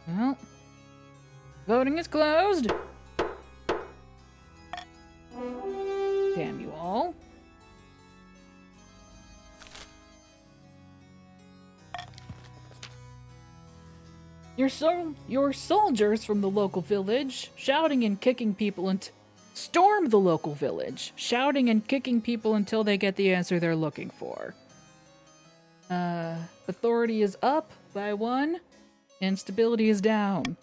Well, voting is closed. Damn you all. Your soldiers from the local village, shouting and kicking people storm the local village, shouting and kicking people until they get the answer they're looking for. Authority is up by 1, and stability is down.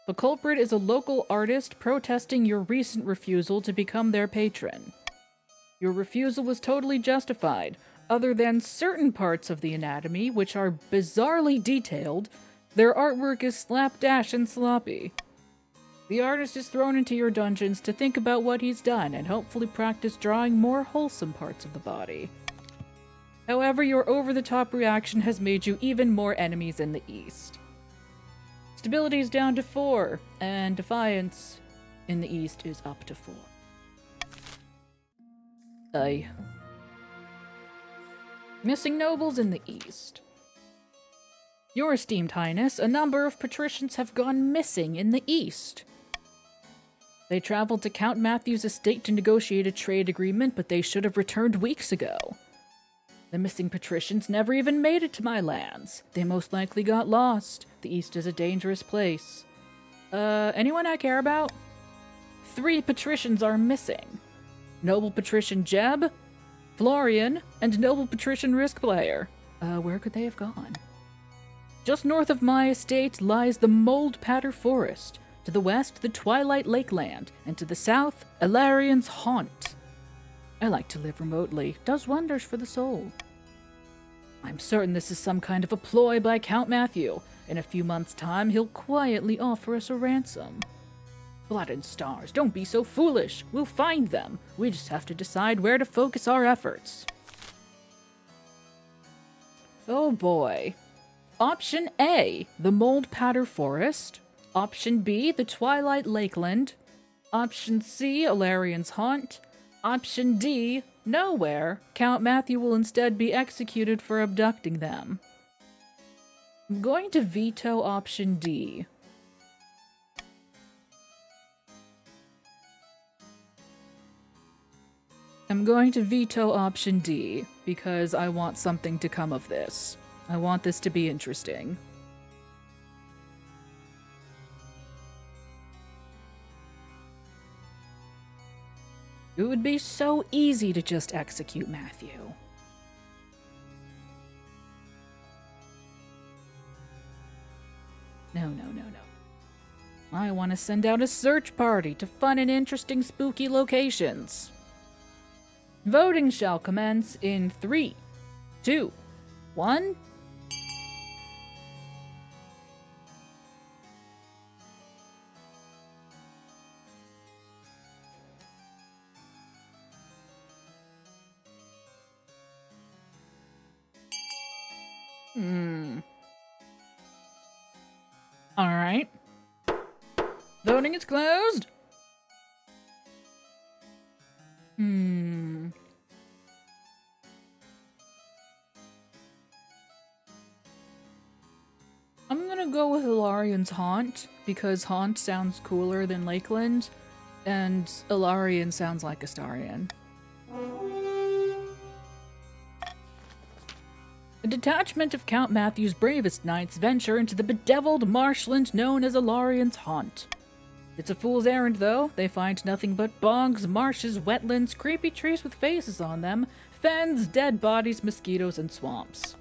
The culprit is a local artist protesting your recent refusal to become their patron. Your refusal was totally justified. Other than certain parts of the anatomy, which are bizarrely detailed, their artwork is slapdash and sloppy. The artist is thrown into your dungeons to think about what he's done and hopefully practice drawing more wholesome parts of the body. However, your over-the-top reaction has made you even more enemies in the East. Stability is down to 4, and Defiance in the East is up to 4. Missing nobles in the East. Your esteemed highness, a number of patricians have gone missing in the East. They traveled to Count Matthew's estate to negotiate a trade agreement, but they should have returned weeks ago. The missing patricians never even made it to my lands. They most likely got lost. The East is a dangerous place. Anyone I care about? 3 patricians are missing. Noble patrician Jeb, Florian, and noble patrician Risk Player. Where could they have gone? Just north of my estate lies the Mold Patter Forest. To the west, the Twilight Lakeland, and to the south, Ilarian's Haunt. I like to live remotely. Does wonders for the soul. I'm certain this is some kind of a ploy by Count Matthew. In a few months' time, he'll quietly offer us a ransom. Blood and stars, don't be so foolish. We'll find them. We just have to decide where to focus our efforts. Oh boy. Option A, the Mold Patter Forest. Option B, the Twilight Lakeland. Option C, Ilarian's Haunt. Option D, nowhere. Count Matthew will instead be executed for abducting them. I'm going to veto option D. Because I want something to come of this. I want this to be interesting. It would be so easy to just execute Matthew. No. I want to send out a search party to fun and interesting spooky locations. Voting shall commence in 3, 2, 1. Alright. Voting is closed. I'm gonna go with Ilarian's Haunt, because Haunt sounds cooler than Lakeland, and Ilarian sounds like Astarian. A detachment of Count Matthew's bravest knights venture into the bedeviled marshland known as Ilarian's Haunt. It's a fool's errand, though. They find nothing but bogs, marshes, wetlands, creepy trees with faces on them, fens, dead bodies, mosquitoes, and swamps.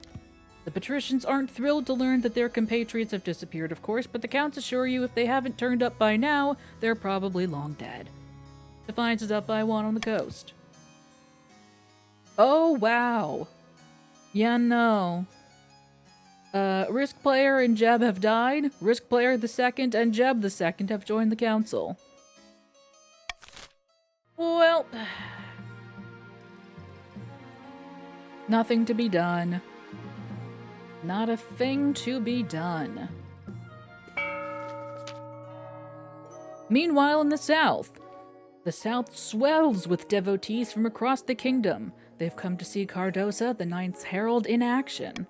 The patricians aren't thrilled to learn that their compatriots have disappeared, of course, but the counts assure you if they haven't turned up by now, they're probably long dead. Defiance is up by 1 on the coast. Oh, wow. Yeah, no. Risk Player and Jeb have died. Risk Player the Second and Jeb the Second have joined the council. Well, nothing to be done. Not a thing to be done. Meanwhile, in the south swells with devotees from across the kingdom. They've come to see Cardosa, the Ninth's Herald, in action.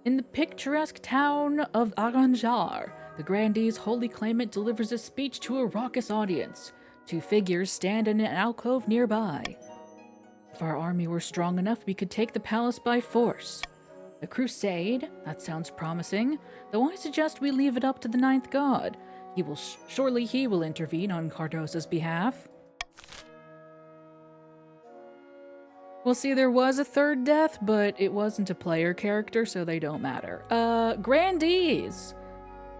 In the picturesque town of Aranjar, the grandee's holy claimant delivers a speech to a raucous audience. 2 figures stand in an alcove nearby. If our army were strong enough, we could take the palace by force. A crusade? That sounds promising, though I suggest we leave it up to the Ninth God. Surely he will intervene on Cardosa's behalf. Well, see, there was a third death, but it wasn't a player character, so they don't matter. Grandees!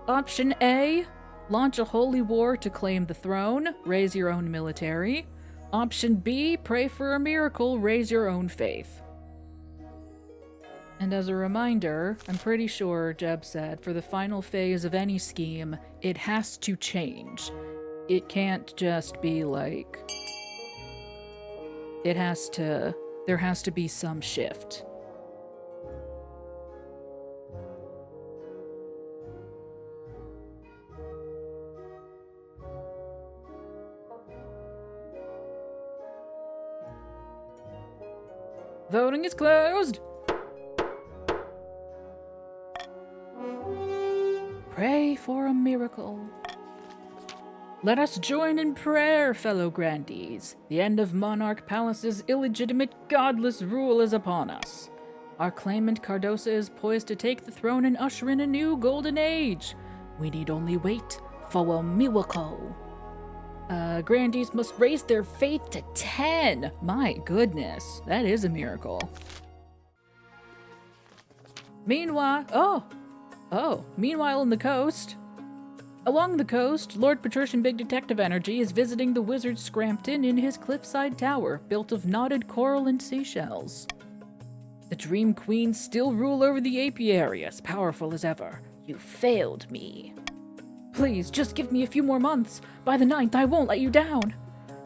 Option A, launch a holy war to claim the throne, raise your own military. Option B, pray for a miracle, raise your own faith. And as a reminder, I'm pretty sure Jeb said, for the final phase of any scheme, it has to change. It can't just be like... there has to be some shift. Voting is closed! Pray for a miracle. Let us join in prayer, fellow grandees. The end of Monarch Palace's illegitimate, godless rule is upon us. Our claimant Cardosa is poised to take the throne and usher in a new golden age. We need only wait for a miracle. Grandees must raise their faith to 10. My goodness, that is a miracle. Meanwhile, meanwhile on the coast... Along the coast, Lord Patrician Big Detective Energy is visiting the wizard Scrampton in his cliffside tower, built of knotted coral and seashells. The Dream Queens still rule over the apiary, as powerful as ever. You failed me. Please, just give me a few more months. By the 9th, I won't let you down.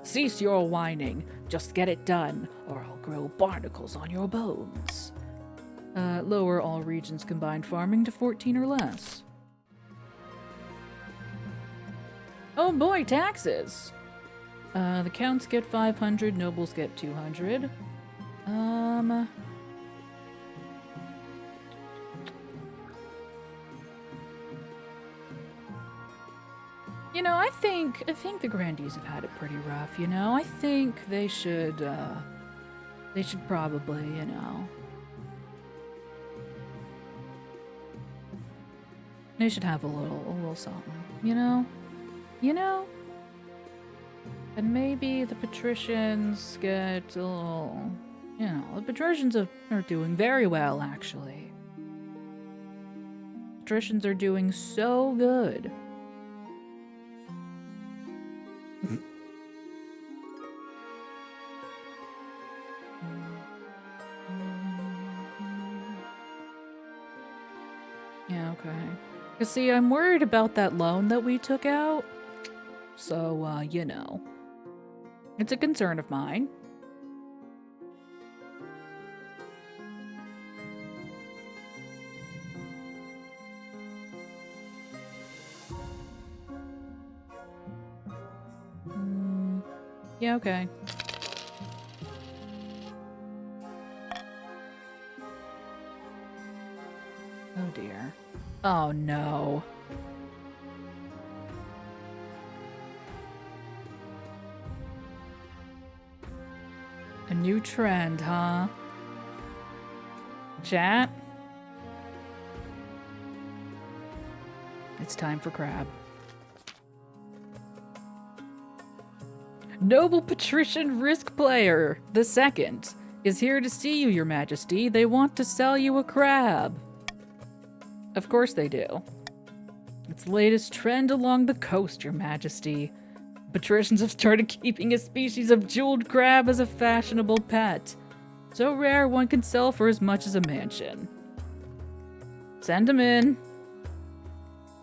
Cease your whining. Just get it done, or I'll grow barnacles on your bones. Lower all regions combined farming to 14 or less. Oh boy, taxes! The counts get 500, nobles get 200. You know, I think the grandees have had it pretty rough, you know? I think they should probably, you know... They should have a little something, you know? You know? And maybe the patricians get a little... You know, the patricians are doing very well, actually. Patricians are doing so good. Yeah, okay. Cause see, I'm worried about that loan that we took out. So, you know. It's a concern of mine. Yeah, okay. Oh dear. Oh no. A new trend, huh? Chat? It's time for crab. Noble Patrician Risk Player the Second is here to see you, Your Majesty. They want to sell you a crab. Of course they do. It's the latest trend along the coast, Your Majesty. Patricians have started keeping a species of jeweled crab as a fashionable pet. So rare one can sell for as much as a mansion. Send them in.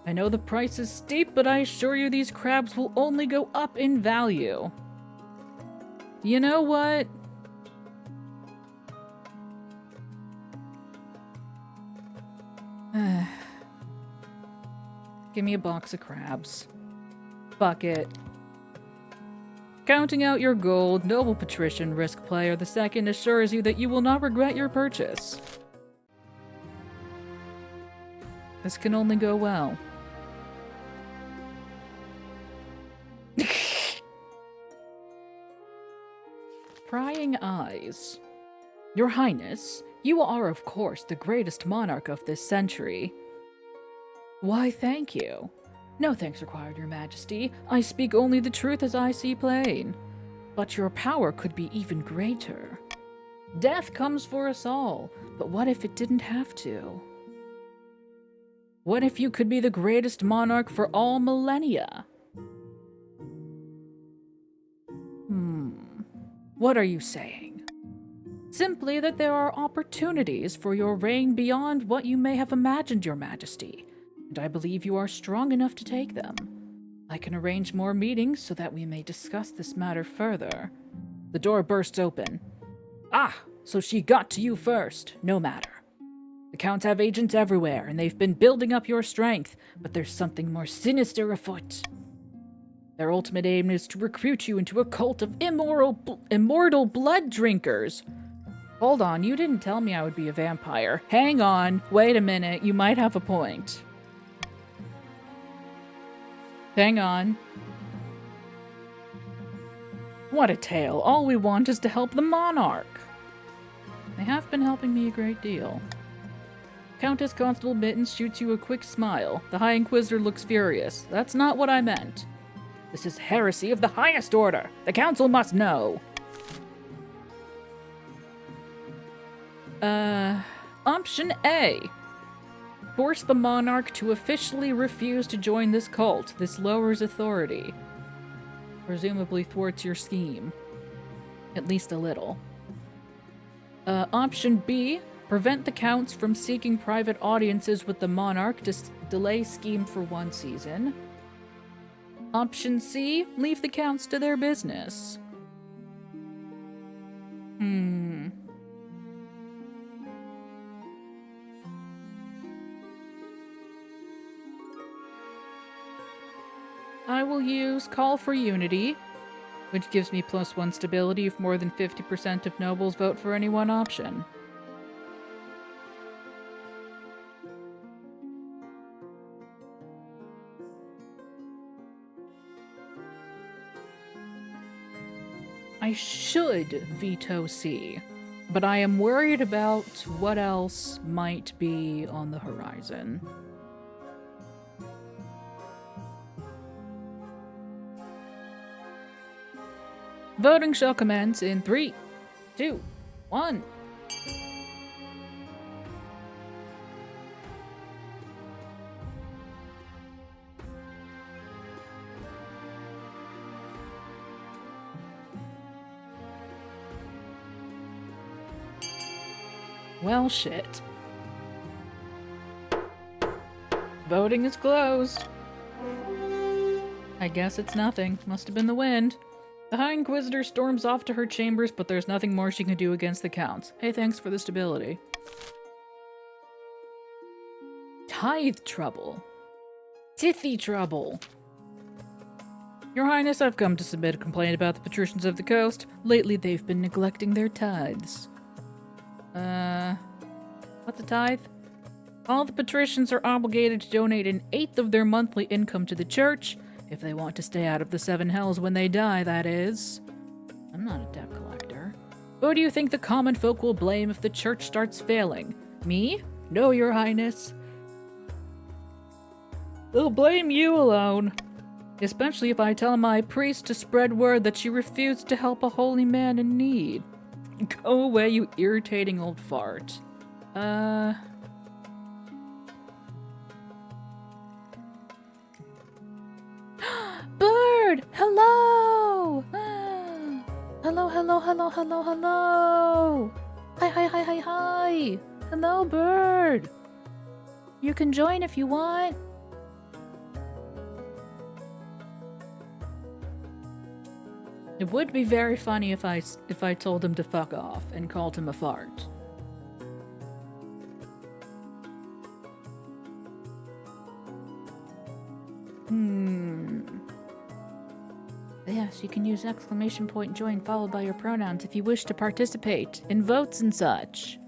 I know the price is steep, but I assure you these crabs will only go up in value. You know what? Give me a box of crabs. Bucket. Counting out your gold, Noble Patrician Risk Player the Second assures you that you will not regret your purchase. This can only go well. Prying eyes. Your Highness, you are of course the greatest monarch of this century. Why, thank you. No thanks required, Your Majesty. I speak only the truth as I see plain. But your power could be even greater. Death comes for us all, but what if it didn't have to? What if you could be the greatest monarch for all millennia? What are you saying? Simply that there are opportunities for your reign beyond what you may have imagined, Your Majesty, and I believe you are strong enough to take them. I can arrange more meetings so that we may discuss this matter further. The door bursts open. Ah, so she got to you first. No matter. The Counts have agents everywhere, and they've been building up your strength, but there's something more sinister afoot. Their ultimate aim is to recruit you into a cult of immortal blood drinkers. Hold on, you didn't tell me I would be a vampire. Hang on, wait a minute, you might have a point. Hang on. What a tale. All we want is to help the Monarch. They have been helping me a great deal. Countess Constable Mittens shoots you a quick smile. The High Inquisitor looks furious. That's not what I meant. This is heresy of the highest order. The Council must know. Option A. Force the Monarch to officially refuse to join this cult. This lowers authority. Presumably thwarts your scheme. At least a little. Option B. Prevent the Counts from seeking private audiences with the Monarch to delay scheme for 1 season. Option C. Leave the Counts to their business. I will use Call for Unity, which gives me +1 stability if more than 50% of nobles vote for any one option. I should veto C, but I am worried about what else might be on the horizon. Voting shall commence in 3, 2, 1. Well, shit. Voting is closed. I guess it's nothing. Must have been the wind. The High Inquisitor storms off to her chambers, but there's nothing more she can do against the Counts. Hey, thanks for the stability. Tithe trouble. Tithy trouble. Your Highness, I've come to submit a complaint about the patricians of the coast. Lately, they've been neglecting their tithes. What's a tithe? All the patricians are obligated to donate 1/8 of their monthly income to the church, if they want to stay out of the 7 hells when they die, that is. I'm not a debt collector. Who do you think the common folk will blame if the church starts failing? Me? No, Your Highness. They'll blame you alone. Especially if I tell my priest to spread word that she refused to help a holy man in need. Go away, you irritating old fart. Bird! Hello! Hello, hello, hello, hello, hello! Hi, hi, hi, hi, hi! Hello, bird! You can join if you want. It would be very funny if I told him to fuck off and called him a fart. Yes, you can use !join followed by your pronouns if you wish to participate in votes and such.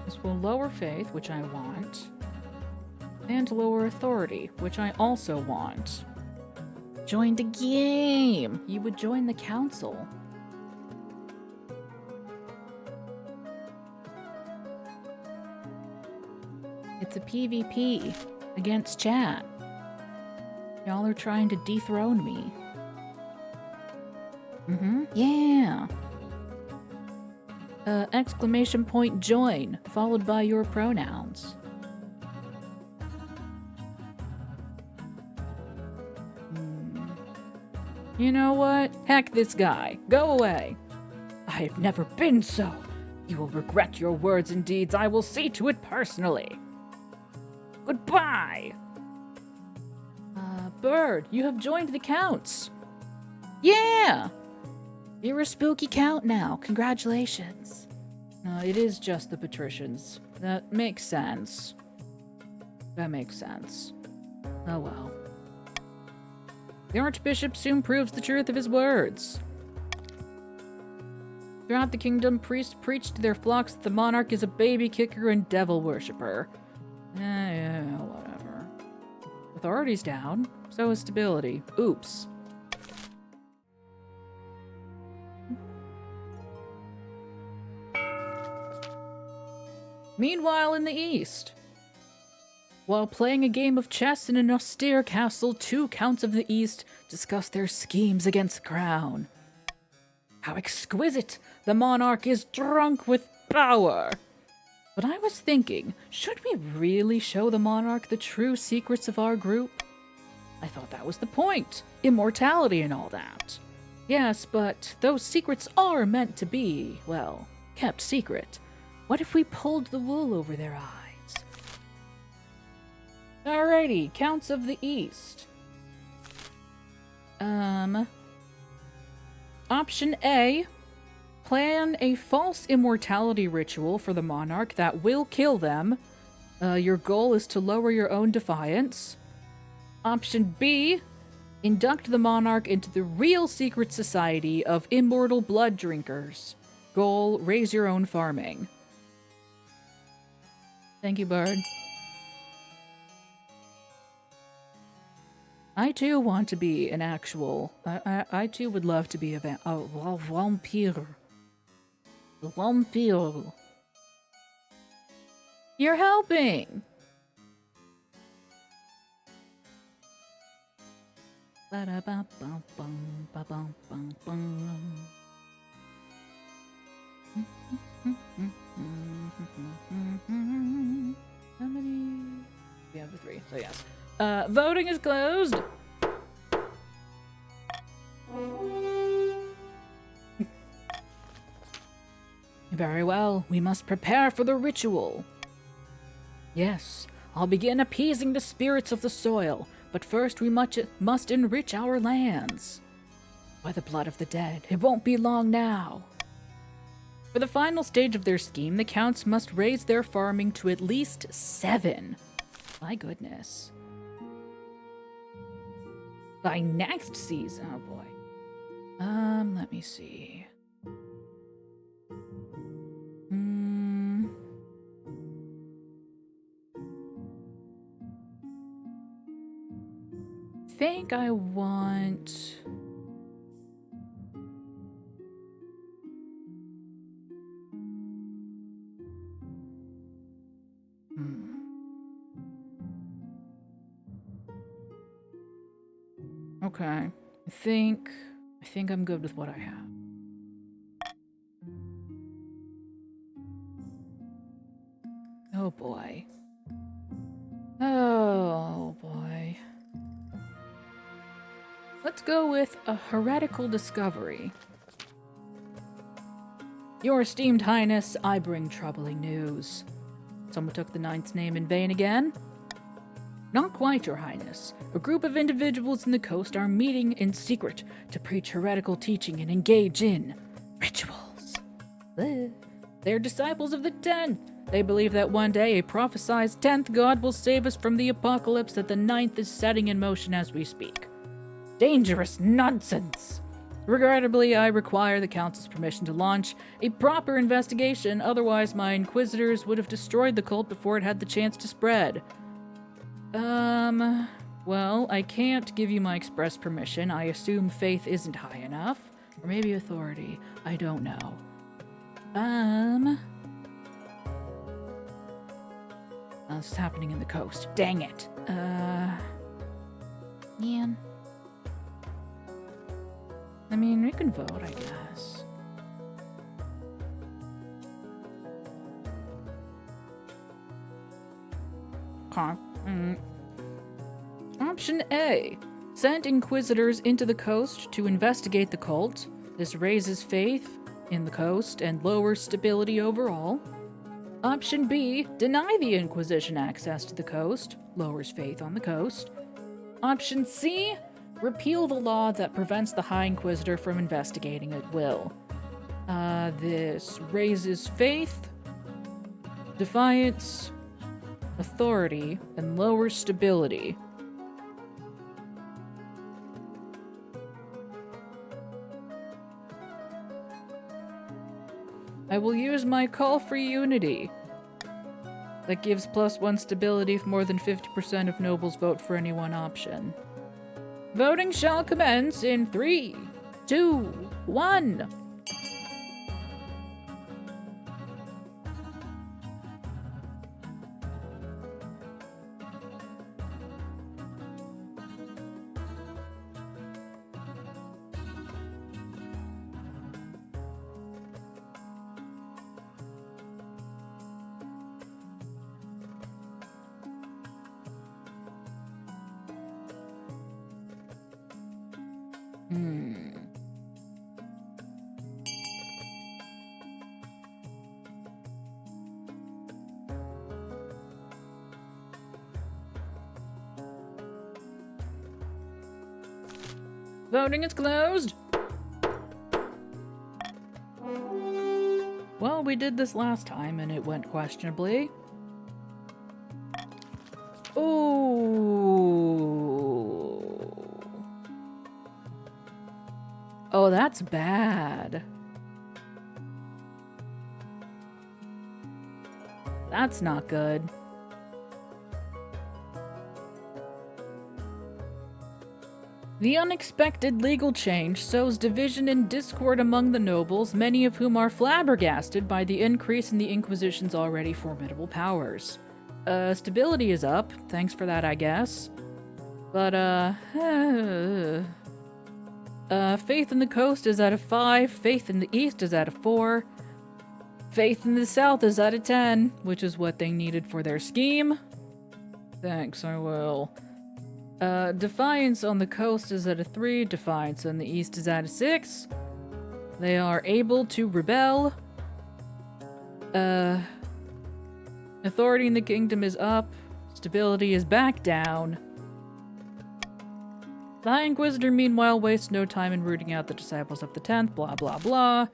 This will lower faith, which I want, and lower authority, which I also want. Join the game! You would join the council. It's a PvP against chat. Y'all are trying to dethrone me. Yeah. Exclamation point join, followed by your pronouns. You know what? Heck this guy. Go away. I've never been so. You will regret your words and deeds. I will see to it personally. Goodbye. Bird, you have joined the Counts. Yeah! You're a spooky Count now. Congratulations. It is just the patricians. That makes sense. That makes sense. Oh well. The Archbishop soon proves the truth of his words. Throughout the kingdom, priests preach to their flocks that the monarch is a baby kicker and devil worshipper. Yeah, whatever. Authority's down. So is stability. Oops. Meanwhile, in the east. While playing a game of chess in an austere castle, 2 counts of the east discuss their schemes against the crown. How exquisite! The monarch is drunk with power! But I was thinking, should we really show the monarch the true secrets of our group? I thought that was the point. Immortality and all that. Yes, but those secrets are meant to be, well, kept secret. What if we pulled the wool over their eyes? Alrighty, Counts of the East. Option A. Plan a false immortality ritual for the monarch that will kill them. Your goal is to lower your own defiance. Option B. Induct the monarch into the real secret society of immortal blood drinkers. Goal, raise your own farming. Thank you, Bird. I too want to be an actual... I too would love to be a vampire. A vampire. You're helping! How many? We have the 3, so yes. Voting is closed. Very well, we must prepare for the ritual. Yes, I'll begin appeasing the spirits of the soil, but first we must enrich our lands. By the blood of the dead, it won't be long now. For the final stage of their scheme, the Counts must raise their farming to at least 7. My goodness. By next season, oh boy. Let me see. Think I want... Okay. I think I'm good with what I have. Oh boy. Oh boy. Let's go with a heretical discovery. Your esteemed highness, I bring troubling news. Someone took the Knight's name in vain again? Not quite, your highness. A group of individuals in the coast are meeting in secret to preach heretical teaching and engage in rituals. They're disciples of the 10th. They believe that one day a prophesied 10th god will save us from the apocalypse that the 9th is setting in motion as we speak. Dangerous nonsense! Regrettably, I require the Council's permission to launch a proper investigation, otherwise my inquisitors would have destroyed the cult before it had the chance to spread. Well, I can't give you my express permission. I assume faith isn't high enough. Or maybe authority. I don't know. This is happening in the coast. Dang it. Yeah. I mean, we can vote, I guess. Option A. Send inquisitors into the coast to investigate the cult. This raises faith in the coast and lowers stability overall. Option B. Deny the Inquisition access to the coast. Lowers faith on the coast. Option C. Repeal the law that prevents the High Inquisitor from investigating at will. This raises faith, defiance, authority, and lowers stability. I will use my call for unity. That gives +1 stability if more than 50% of nobles vote for any one option. Voting shall commence in 3, 2, 1. Voting is closed. Well, we did this last time and it went questionably. Ooh. Oh, that's bad. That's not good. The unexpected legal change sows division and discord among the nobles, many of whom are flabbergasted by the increase in the Inquisition's already formidable powers. Stability is up, thanks for that, I guess. But, faith in the coast is at a 5, faith in the east is at a 4, faith in the south is at a 10, which is what they needed for their scheme. Thanks, I will. Defiance on the coast is at a 3, Defiance on the east is at a 6. They are able to rebel. Authority in the kingdom is up. Stability is back down. The High Inquisitor, meanwhile, wastes no time in rooting out the disciples of the 10th, blah blah blah.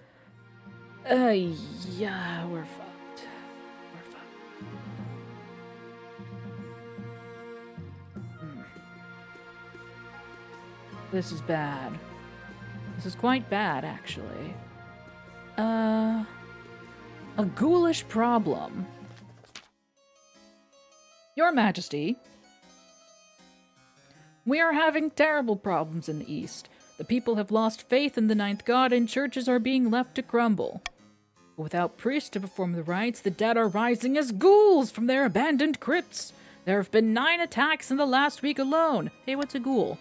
Yeah, we're fucked. We're fucked. This is bad. This is quite bad, actually. A ghoulish problem. Your Majesty, we are having terrible problems in the East. The people have lost faith in the Ninth God and churches are being left to crumble. Without priests to perform the rites, the dead are rising as ghouls from their abandoned crypts. There have been 9 attacks in the last week alone. Hey, what's a ghoul?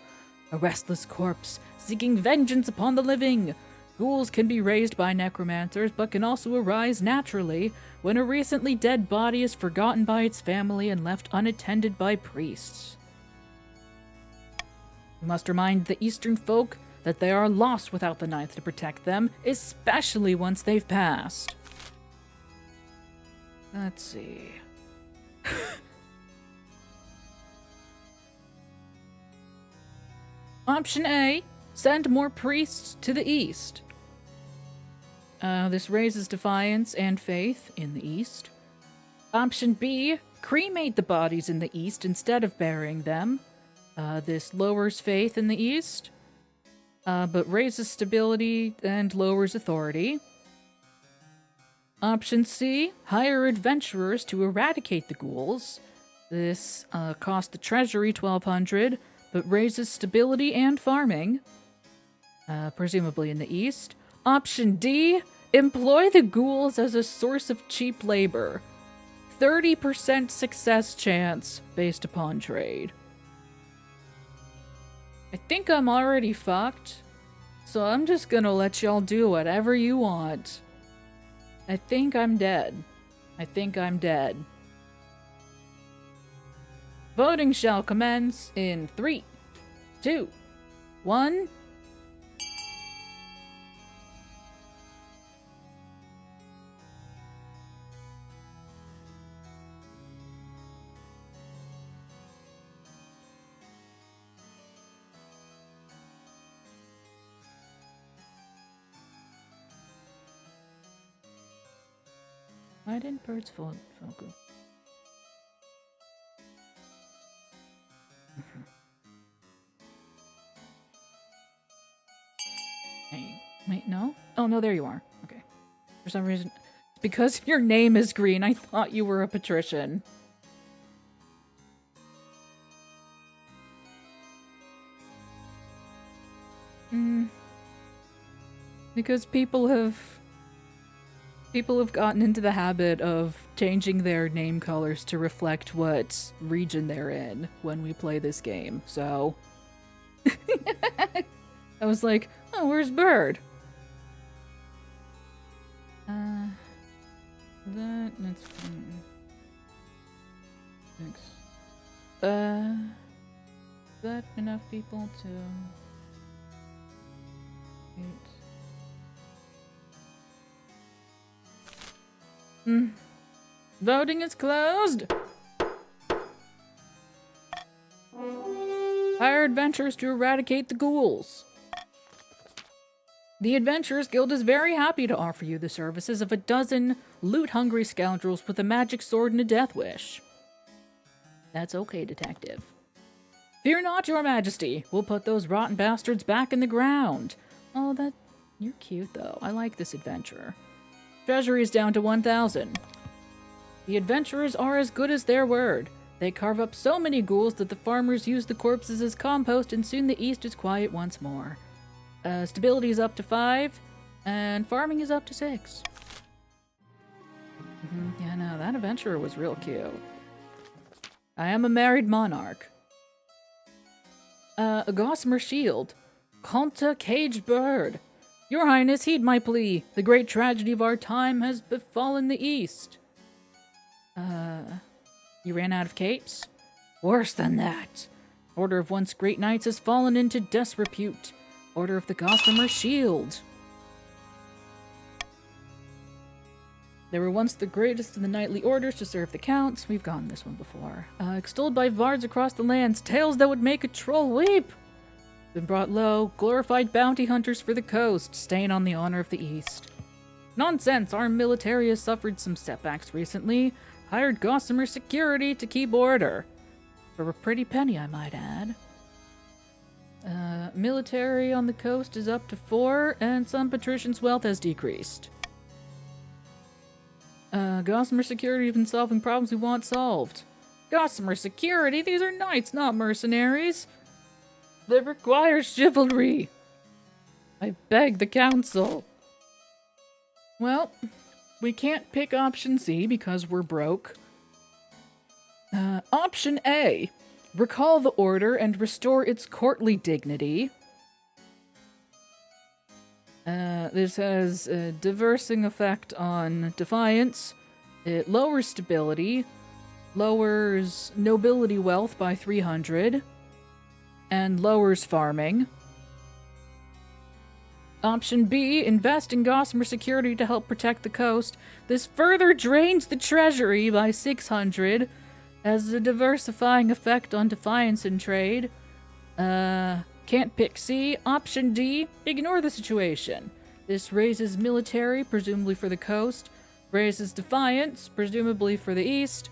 A restless corpse, seeking vengeance upon the living. Ghouls can be raised by necromancers, but can also arise naturally when a recently dead body is forgotten by its family and left unattended by priests. We must remind the Eastern folk that they are lost without the Ninth to protect them, especially once they've passed. Let's see. Option A, send more priests to the east. This raises defiance and faith in the east. Option B, cremate the bodies in the east instead of burying them. This lowers faith in the east, but raises stability and lowers authority. Option C, hire adventurers to eradicate the ghouls. This costs the treasury 1,200, but raises stability and farming, presumably in the east. Option D, employ the ghouls as a source of cheap labor. 30% success chance based upon trade. I think I'm already fucked, So I'm just gonna let y'all do whatever you want. I think I'm dead. I think I'm dead. Voting shall commence in 3, 2, 1. Why didn't birds focus? Hey, wait, no? Oh, no, there you are. Okay. For some reason, because your name is green, I thought you were a patrician. Because people have gotten into the habit of changing their name colors to reflect what region they're in when we play this game. So I was like, oh, where's Bird? That's thanks. Is that enough people to Voting is closed. Hire adventurers to eradicate the ghouls. The Adventurers Guild is very happy to offer you the services of a dozen loot-hungry scoundrels with a magic sword and a death wish. That's okay, detective. Fear not, your majesty. We'll put those rotten bastards back in the ground. Oh, you're cute, though. I like this adventurer. Treasury is down to 1,000. The adventurers are as good as their word. They carve up so many ghouls that the farmers use the corpses as compost, and soon the east is quiet once more. Stability is up to 5, and farming is up to 6. Yeah, no, that adventurer was real cute. I am a married monarch. A gossamer shield. Conta caged bird. Your Highness, heed my plea. The great tragedy of our time has befallen the East. You ran out of capes? Worse than that. Order of once great knights has fallen into disrepute. Order of the Gossamer Shield. They were once the greatest of the knightly orders to serve the counts. We've gotten this one before. Extolled by bards across the lands, tales that would make a troll weep. Been brought low, glorified bounty hunters for the coast, staying on the honor of the East. Nonsense, our military has suffered some setbacks recently. Hired Gossamer security to keep order. For a pretty penny, I might add. Military on the coast is up to 4, and some patricians' wealth has decreased. Gossamer security has been solving problems we want solved. Gossamer security? These are knights, not mercenaries. They require chivalry. I beg the council. Well, we can't pick option C because we're broke. Option A. Recall the order and restore its courtly dignity. This has a diversing effect on defiance. It lowers stability, lowers nobility wealth by 300, and lowers farming. Option B, invest in Gossamer security to help protect the coast. This further drains the treasury by 600, has a diversifying effect on defiance and trade. Can't pick C. Option D, ignore the situation. This raises military, presumably for the coast, raises defiance, presumably for the east,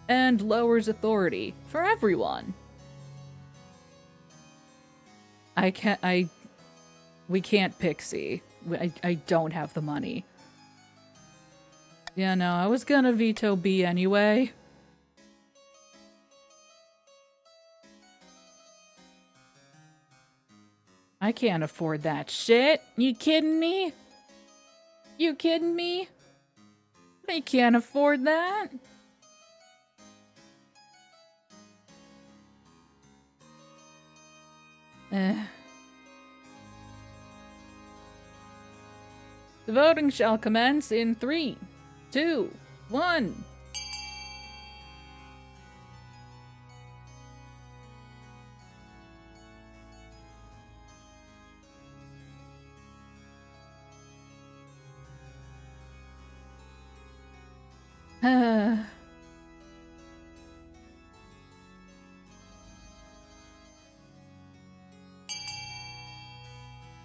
and lowers authority for everyone. We can't pick C. I don't have the money. Yeah, no, I was gonna veto B anyway. I can't afford that shit. You kidding me? You kidding me? I can't afford that. The voting shall commence in 3, 2, 1.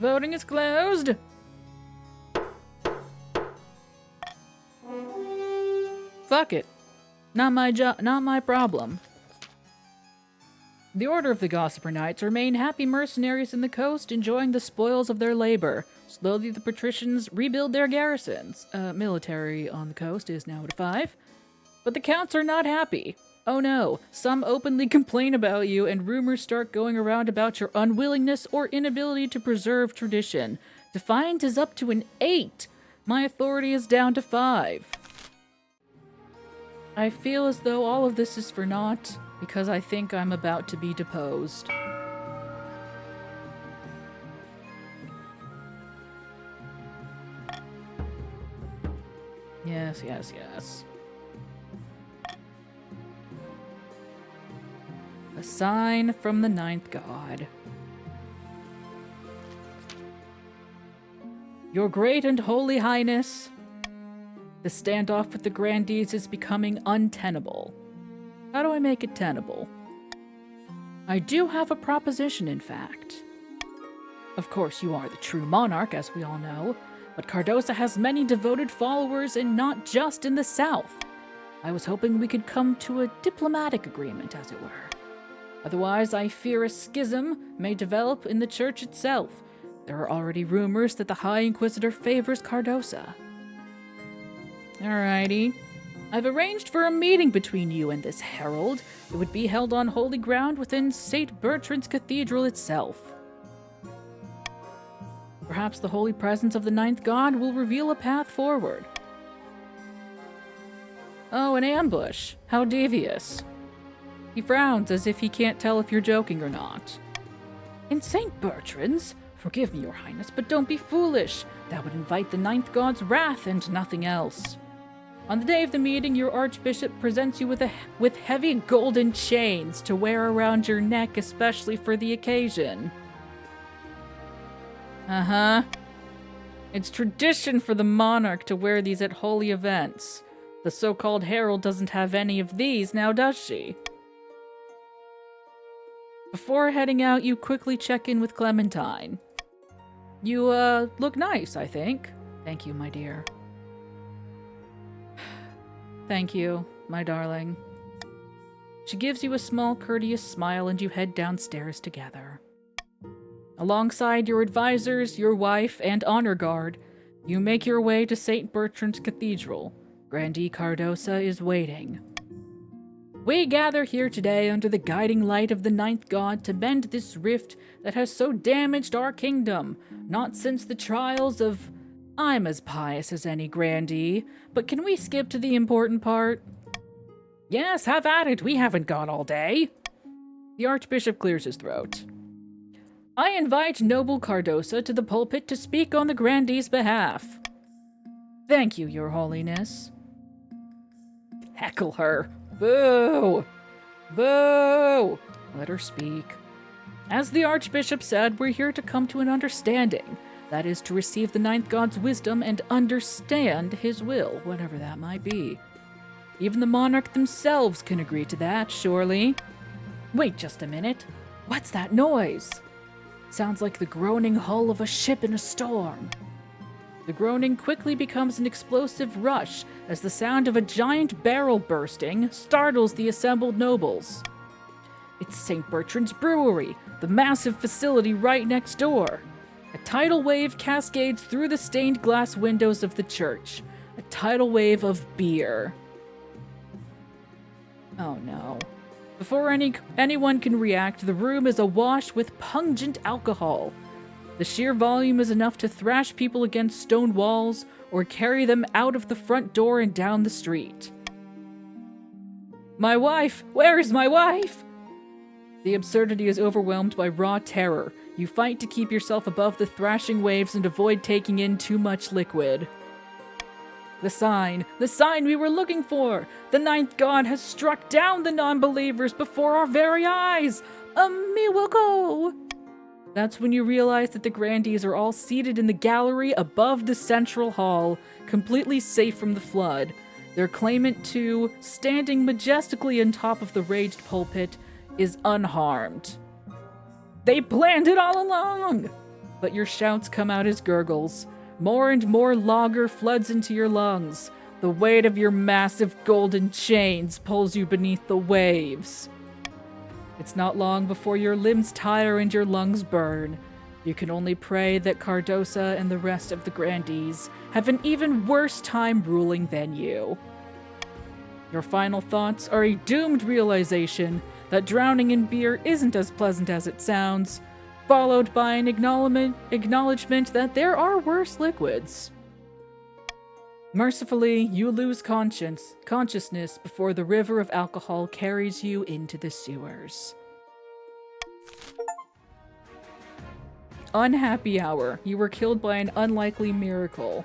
Voting is closed. Fuck it. Not my problem. The Order of the Gossiper Knights remain happy mercenaries in the coast, enjoying the spoils of their labor. Slowly, the patricians rebuild their garrisons. Military on the coast is now at 5. But the counts are not happy. Oh no, some openly complain about you, and rumors start going around about your unwillingness or inability to preserve tradition. Defiance is up to an 8. My authority is down to 5. I feel as though all of this is for naught, because I think I'm about to be deposed. Yes, yes, yes. A sign from the 9th god. Your great and holy highness, the standoff with the grandees is becoming untenable. How do I make it tenable? I do have a proposition, in fact. Of course, you are the true monarch, as we all know, but Cardosa has many devoted followers, and not just in the south. I was hoping we could come to a diplomatic agreement, as it were. Otherwise, I fear a schism may develop in the church itself. There are already rumors that the High Inquisitor favors Cardosa. Alrighty. I've arranged for a meeting between you and this herald. It would be held on holy ground within St. Bertrand's Cathedral itself. Perhaps the holy presence of the 9th god will reveal a path forward. Oh, an ambush. How devious. He frowns as if he can't tell if you're joking or not. In St. Bertrand's? Forgive me, your highness, but don't be foolish. That would invite the 9th god's wrath and nothing else. On the day of the meeting, your archbishop presents you with heavy golden chains to wear around your neck, especially for the occasion. Uh-huh. It's tradition for the monarch to wear these at holy events. The so-called herald doesn't have any of these, now does she? Before heading out, you quickly check in with Clementine. You, look nice, I think. Thank you, my dear. Thank you, my darling. She gives you a small, courteous smile, and you head downstairs together. Alongside your advisors, your wife, and honor guard, you make your way to St. Bertrand's Cathedral. Grandee Cardosa is waiting. We gather here today under the guiding light of the 9th god to mend this rift that has so damaged our kingdom, not since the trials of... I'm as pious as any grandee, but can we skip to the important part? Yes, have at it, we haven't got all day. The archbishop clears his throat. I invite noble Cardosa to the pulpit to speak on the grandee's behalf. Thank you, your holiness. Heckle her. Boo! Boo! Let her speak. As the archbishop said, we're here to come to an understanding. That is, to receive the 9th god's wisdom and understand his will, whatever that might be. Even the monarch themselves can agree to that, surely. Wait just a minute. What's that noise? Sounds like the groaning hull of a ship in a storm. The groaning quickly becomes an explosive rush as the sound of a giant barrel bursting startles the assembled nobles. It's St. Bertrand's Brewery, the massive facility right next door. A tidal wave cascades through the stained glass windows of the church. A tidal wave of beer. Oh no. Before anyone can react, the room is awash with pungent alcohol. The sheer volume is enough to thrash people against stone walls or carry them out of the front door and down the street. My wife! Where is my wife? The absurdity is overwhelmed by raw terror. You fight to keep yourself above the thrashing waves and avoid taking in too much liquid. The sign we were looking for! The ninth god has struck down the non-believers before our very eyes! A miracle! That's when you realize that the Grandees are all seated in the gallery above the central hall, completely safe from the flood. Their claimant, too, standing majestically on top of the raged pulpit, is unharmed. They planned it all along! But your shouts come out as gurgles. More and more lager floods into your lungs. The weight of your massive golden chains pulls you beneath the waves. It's not long before your limbs tire and your lungs burn. You can only pray that Cardosa and the rest of the Grandees have an even worse time ruling than you. Your final thoughts are a doomed realization that drowning in beer isn't as pleasant as it sounds, followed by an acknowledgement that there are worse liquids. Mercifully, you lose consciousness before the river of alcohol carries you into the sewers. Unhappy hour. You were killed by an unlikely miracle.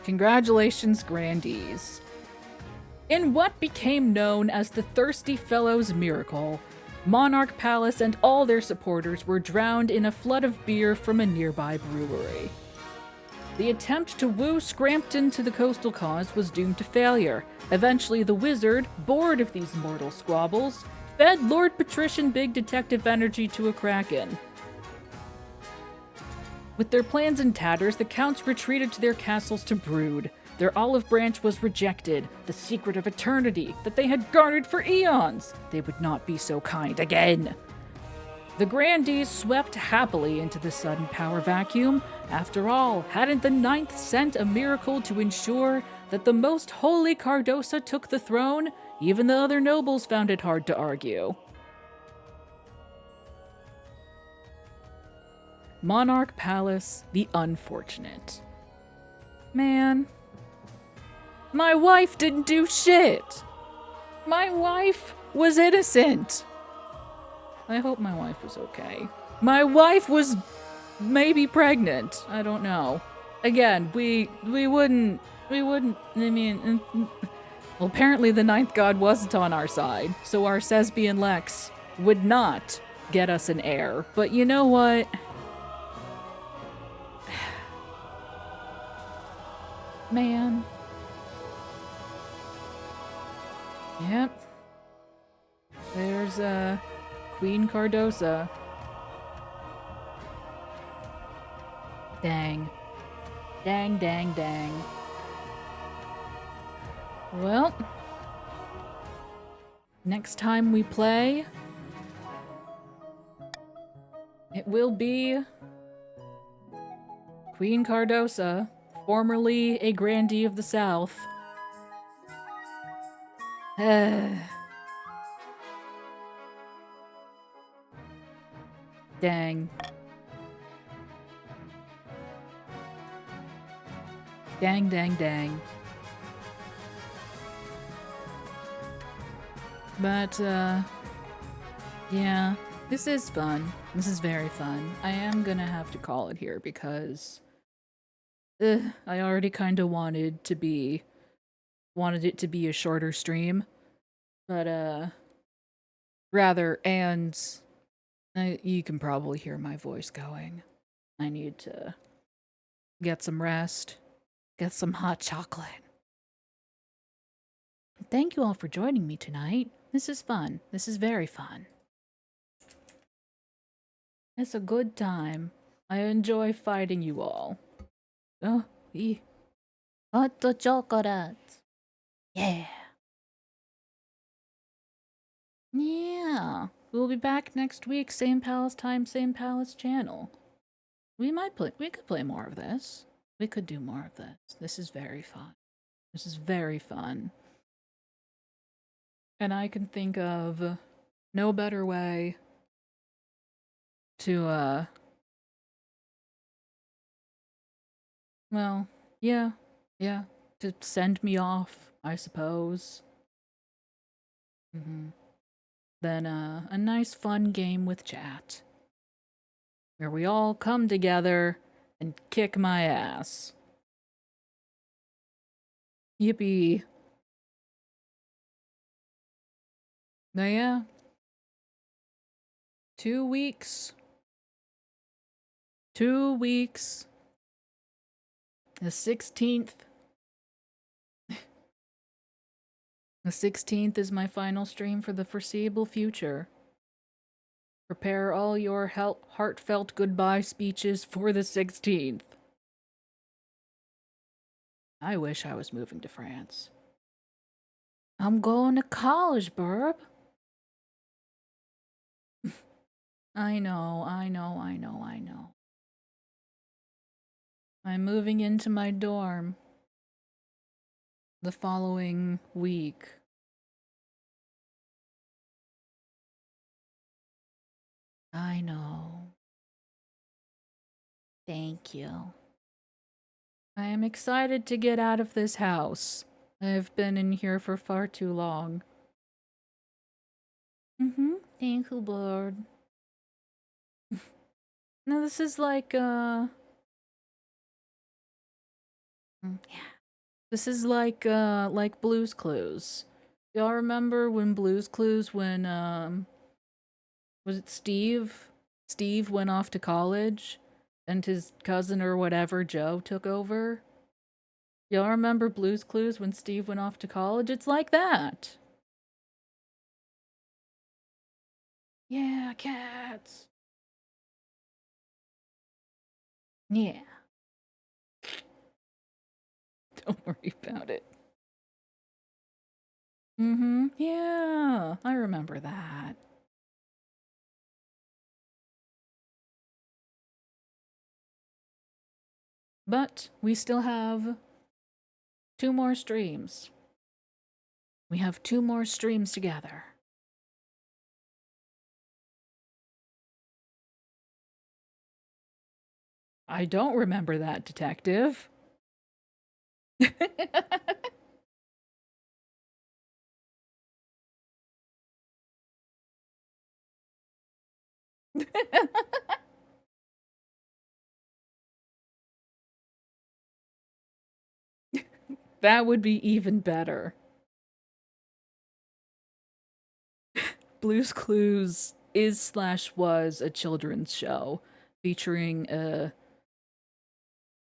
Congratulations, Grandees. In what became known as the Thirsty Fellows' Miracle, Monarch Palace and all their supporters were drowned in a flood of beer from a nearby brewery. The attempt to woo Scrampton to the coastal cause was doomed to failure. Eventually, the wizard, bored of these mortal squabbles, fed Lord Patrician Big Detective Energy to a kraken. With their plans in tatters, the counts retreated to their castles to brood. Their olive branch was rejected, the secret of eternity that they had garnered for eons. They would not be so kind again. The Grandees swept happily into the sudden power vacuum. After all, hadn't the Ninth sent a miracle to ensure that the most holy Cardosa took the throne? Even the other nobles found it hard to argue. Monarch Palace, the unfortunate. Man, my wife didn't do shit. My wife was innocent. I hope my wife was okay. My wife was maybe pregnant. I don't know. Again, we wouldn't, I mean, well, apparently the ninth god wasn't on our side, so our Sesbian Lex would not get us an heir. But you know what? Man. Yep. There's, Queen Cardosa. Dang. Dang, dang, dang. Well. Next time we play, it will be Queen Cardosa, formerly a Grandee of the South. Dang. Dang, dang, dang. But, yeah, this is fun. This is very fun. I am gonna have to call it here because I already kind of wanted it to be a shorter stream. But, you can probably hear my voice going. I need to get some rest, get some hot chocolate. Thank you all for joining me tonight. This is fun. This is very fun. It's a good time. I enjoy fighting you all. Oh, hot chocolate. Yeah. Yeah. We'll be back next week, same palace time, same palace channel. We could play more of this. We could do more of this. This is very fun. This is very fun. And I can think of no better way to, well, yeah, to send me off, I suppose. Then, a nice fun game with chat. where we all come together and kick my ass. Yippee. Now, yeah, 2 weeks. 2 weeks. The 16th. The 16th is my final stream for the foreseeable future. Prepare all your heartfelt goodbye speeches for the 16th. I wish I was moving to France. I'm going to college, Burb. I know. I'm moving into my dorm the following week. I know. Thank you. I am excited to get out of this house. I've been in here for far too long. Thank you, Bird. No, this is like, this is like Blue's Clues. Y'all remember when Blue's Clues, when, was it Steve? Steve went off to college and his cousin or whatever, Joe, took over? Y'all remember Blue's Clues when Steve went off to college? It's like that. Yeah, cats. Yeah. Don't worry about it. Yeah, I remember that. But we still have 2 more streams. We have 2 more streams together. I don't remember that, detective. That would be even better. Blue's Clues is/was a children's show featuring a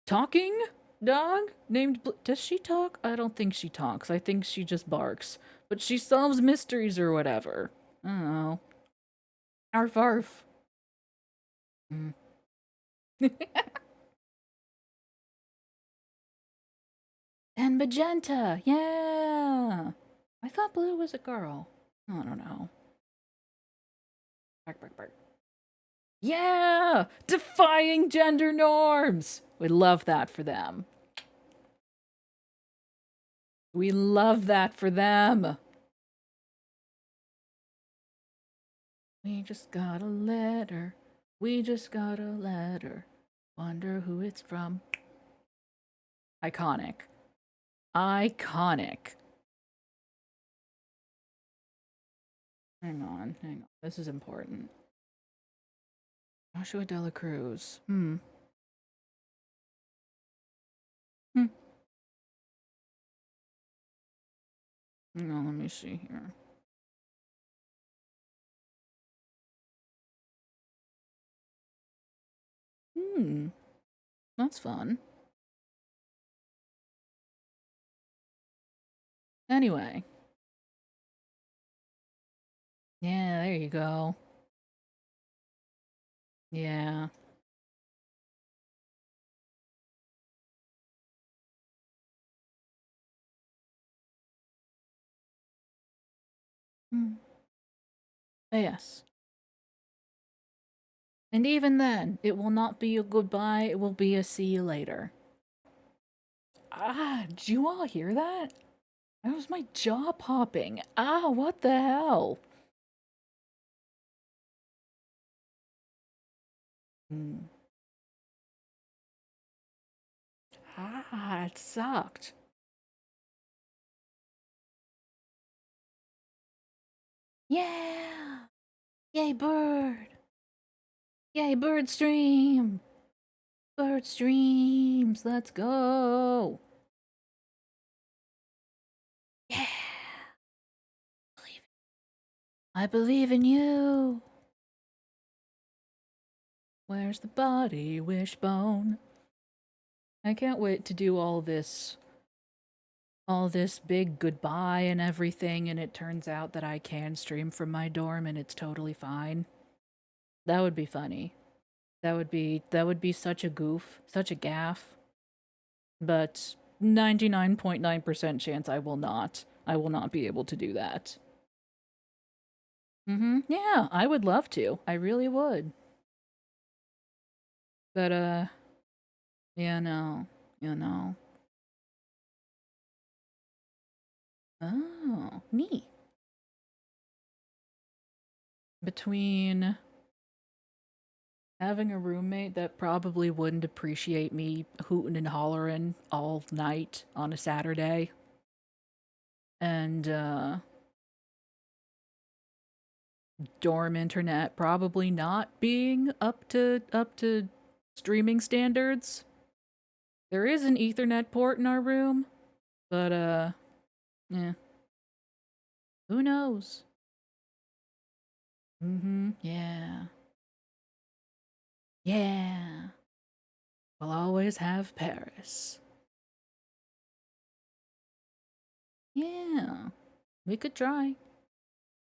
talking dog named does she talk? I don't think she talks. I think she just barks. But she solves mysteries or whatever. I don't know. Arf arf. Mm. And magenta. Yeah. I thought Blue was a girl. I don't know. Bark, bark, bark. Yeah! Defying gender norms! We love that for them. We love that for them. We just got a letter. We just got a letter. Wonder who it's from. Iconic. Iconic. Hang on. This is important. Joshua Dela Cruz. Hmm. Hang on, let me see here. That's fun. Anyway. Yeah, there you go. Yeah. Yes. And even then, it will not be a goodbye, it will be a see you later. Ah, did you all hear that? That was my jaw popping. Ah, what the hell? Mm. Ah, it sucked. Yeah. Yay, Bird. Yay, bird stream! Bird streams, let's go! Yeah! I believe in you! Where's the body, Wishbone? I can't wait to do all this big goodbye and everything, and it turns out that I can stream from my dorm and it's totally fine. That would be funny. That would be such a goof, such a gaff. But 99.9% chance I will not. I will not be able to do that. Yeah, I would love to. I really would. But yeah, no. You know. Oh, neat. Between having a roommate that probably wouldn't appreciate me hooting and hollering all night on a Saturday, and dorm internet probably not being up to streaming standards. There is an Ethernet port in our room, but yeah, who knows? Yeah. Yeah. We'll always have Paris. Yeah. We could try.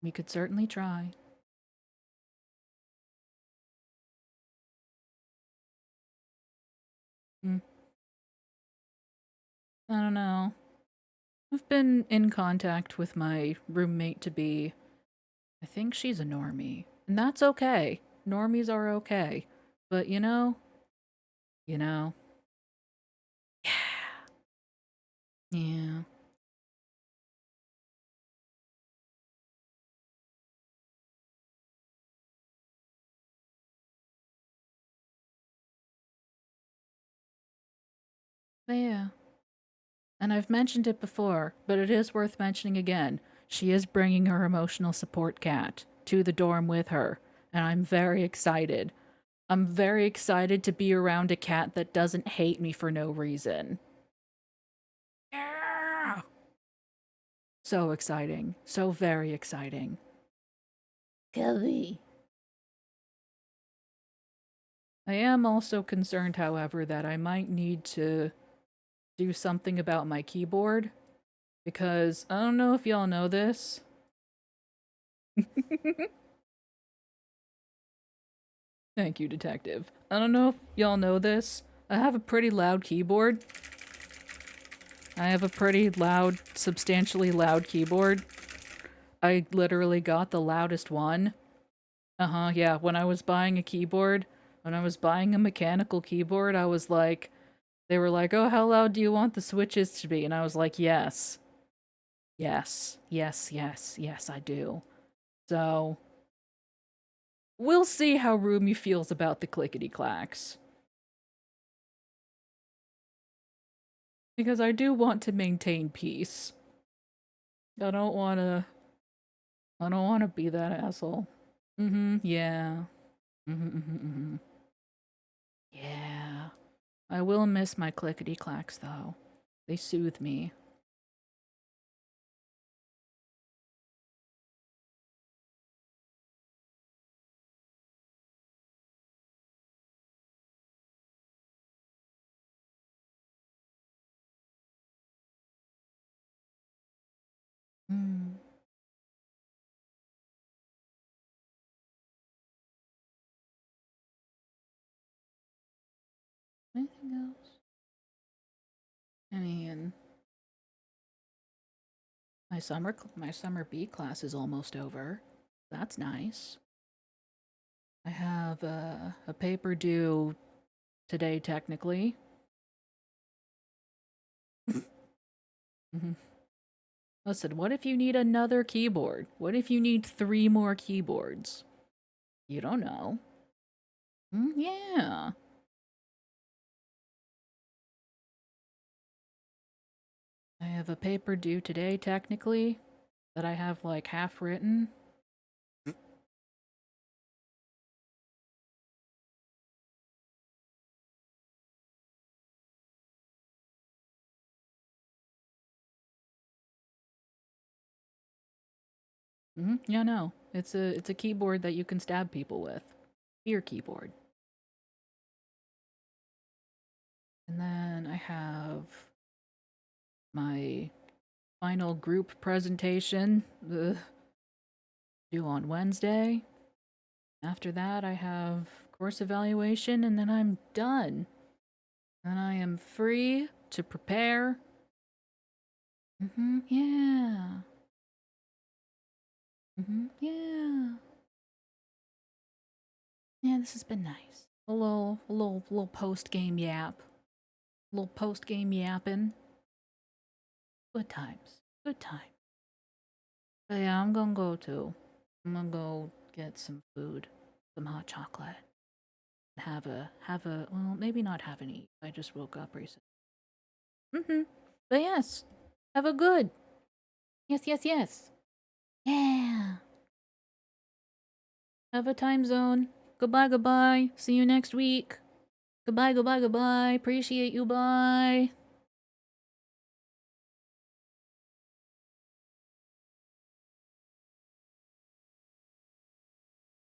We could certainly try. Mm, I don't know. I've been in contact with my roommate to be. I think she's a normie. And that's okay. Normies are okay. But you know. Yeah. But yeah. And I've mentioned it before, but it is worth mentioning again. She is bringing her emotional support cat to the dorm with her, and I'm very excited. I'm very excited to be around a cat that doesn't hate me for no reason. Yeah! So exciting. So very exciting. Kelly. I am also concerned, however, that I might need to do something about my keyboard because I don't know if y'all know this. Thank you, detective. I don't know if y'all know this. I have a pretty loud keyboard. I have a pretty loud, substantially loud keyboard. I literally got the loudest one. Yeah. When I was buying a keyboard, when I was buying a mechanical keyboard, I was like, they were like, oh, how loud do you want the switches to be? And I was like, yes. Yes. Yes, yes, yes, I do. So, we'll see how Rumi feels about the clickety clacks. Because I do want to maintain peace. I don't wanna I don't wanna be that asshole. Yeah. Mm-hmm. Yeah. I will miss my clickety clacks though. They soothe me. Hmm. Anything else? I mean, my summer B class is almost over. That's nice. I have a paper due today technically. Mhm. Listen, what if you need another keyboard? What if you need 3 more keyboards? You don't know. Yeah. I have a paper due today technically that I have like half written. Yeah, no. It's a keyboard that you can stab people with. Ear keyboard. And then I have my final group presentation due on Wednesday. After that, I have course evaluation, and then I'm done. And I am free to prepare. Yeah. Yeah. Yeah, this has been nice. A little post game yap. A little post game yapping. Good times. Good times. But yeah, I'm gonna go too. I'm gonna go get some food, some hot chocolate. Well, maybe not have any. I just woke up recently. But yes, have a good. Yes, yes, yes. Yeah. Have a time zone. Goodbye, goodbye. See you next week. Goodbye, goodbye, goodbye. Appreciate you. Bye.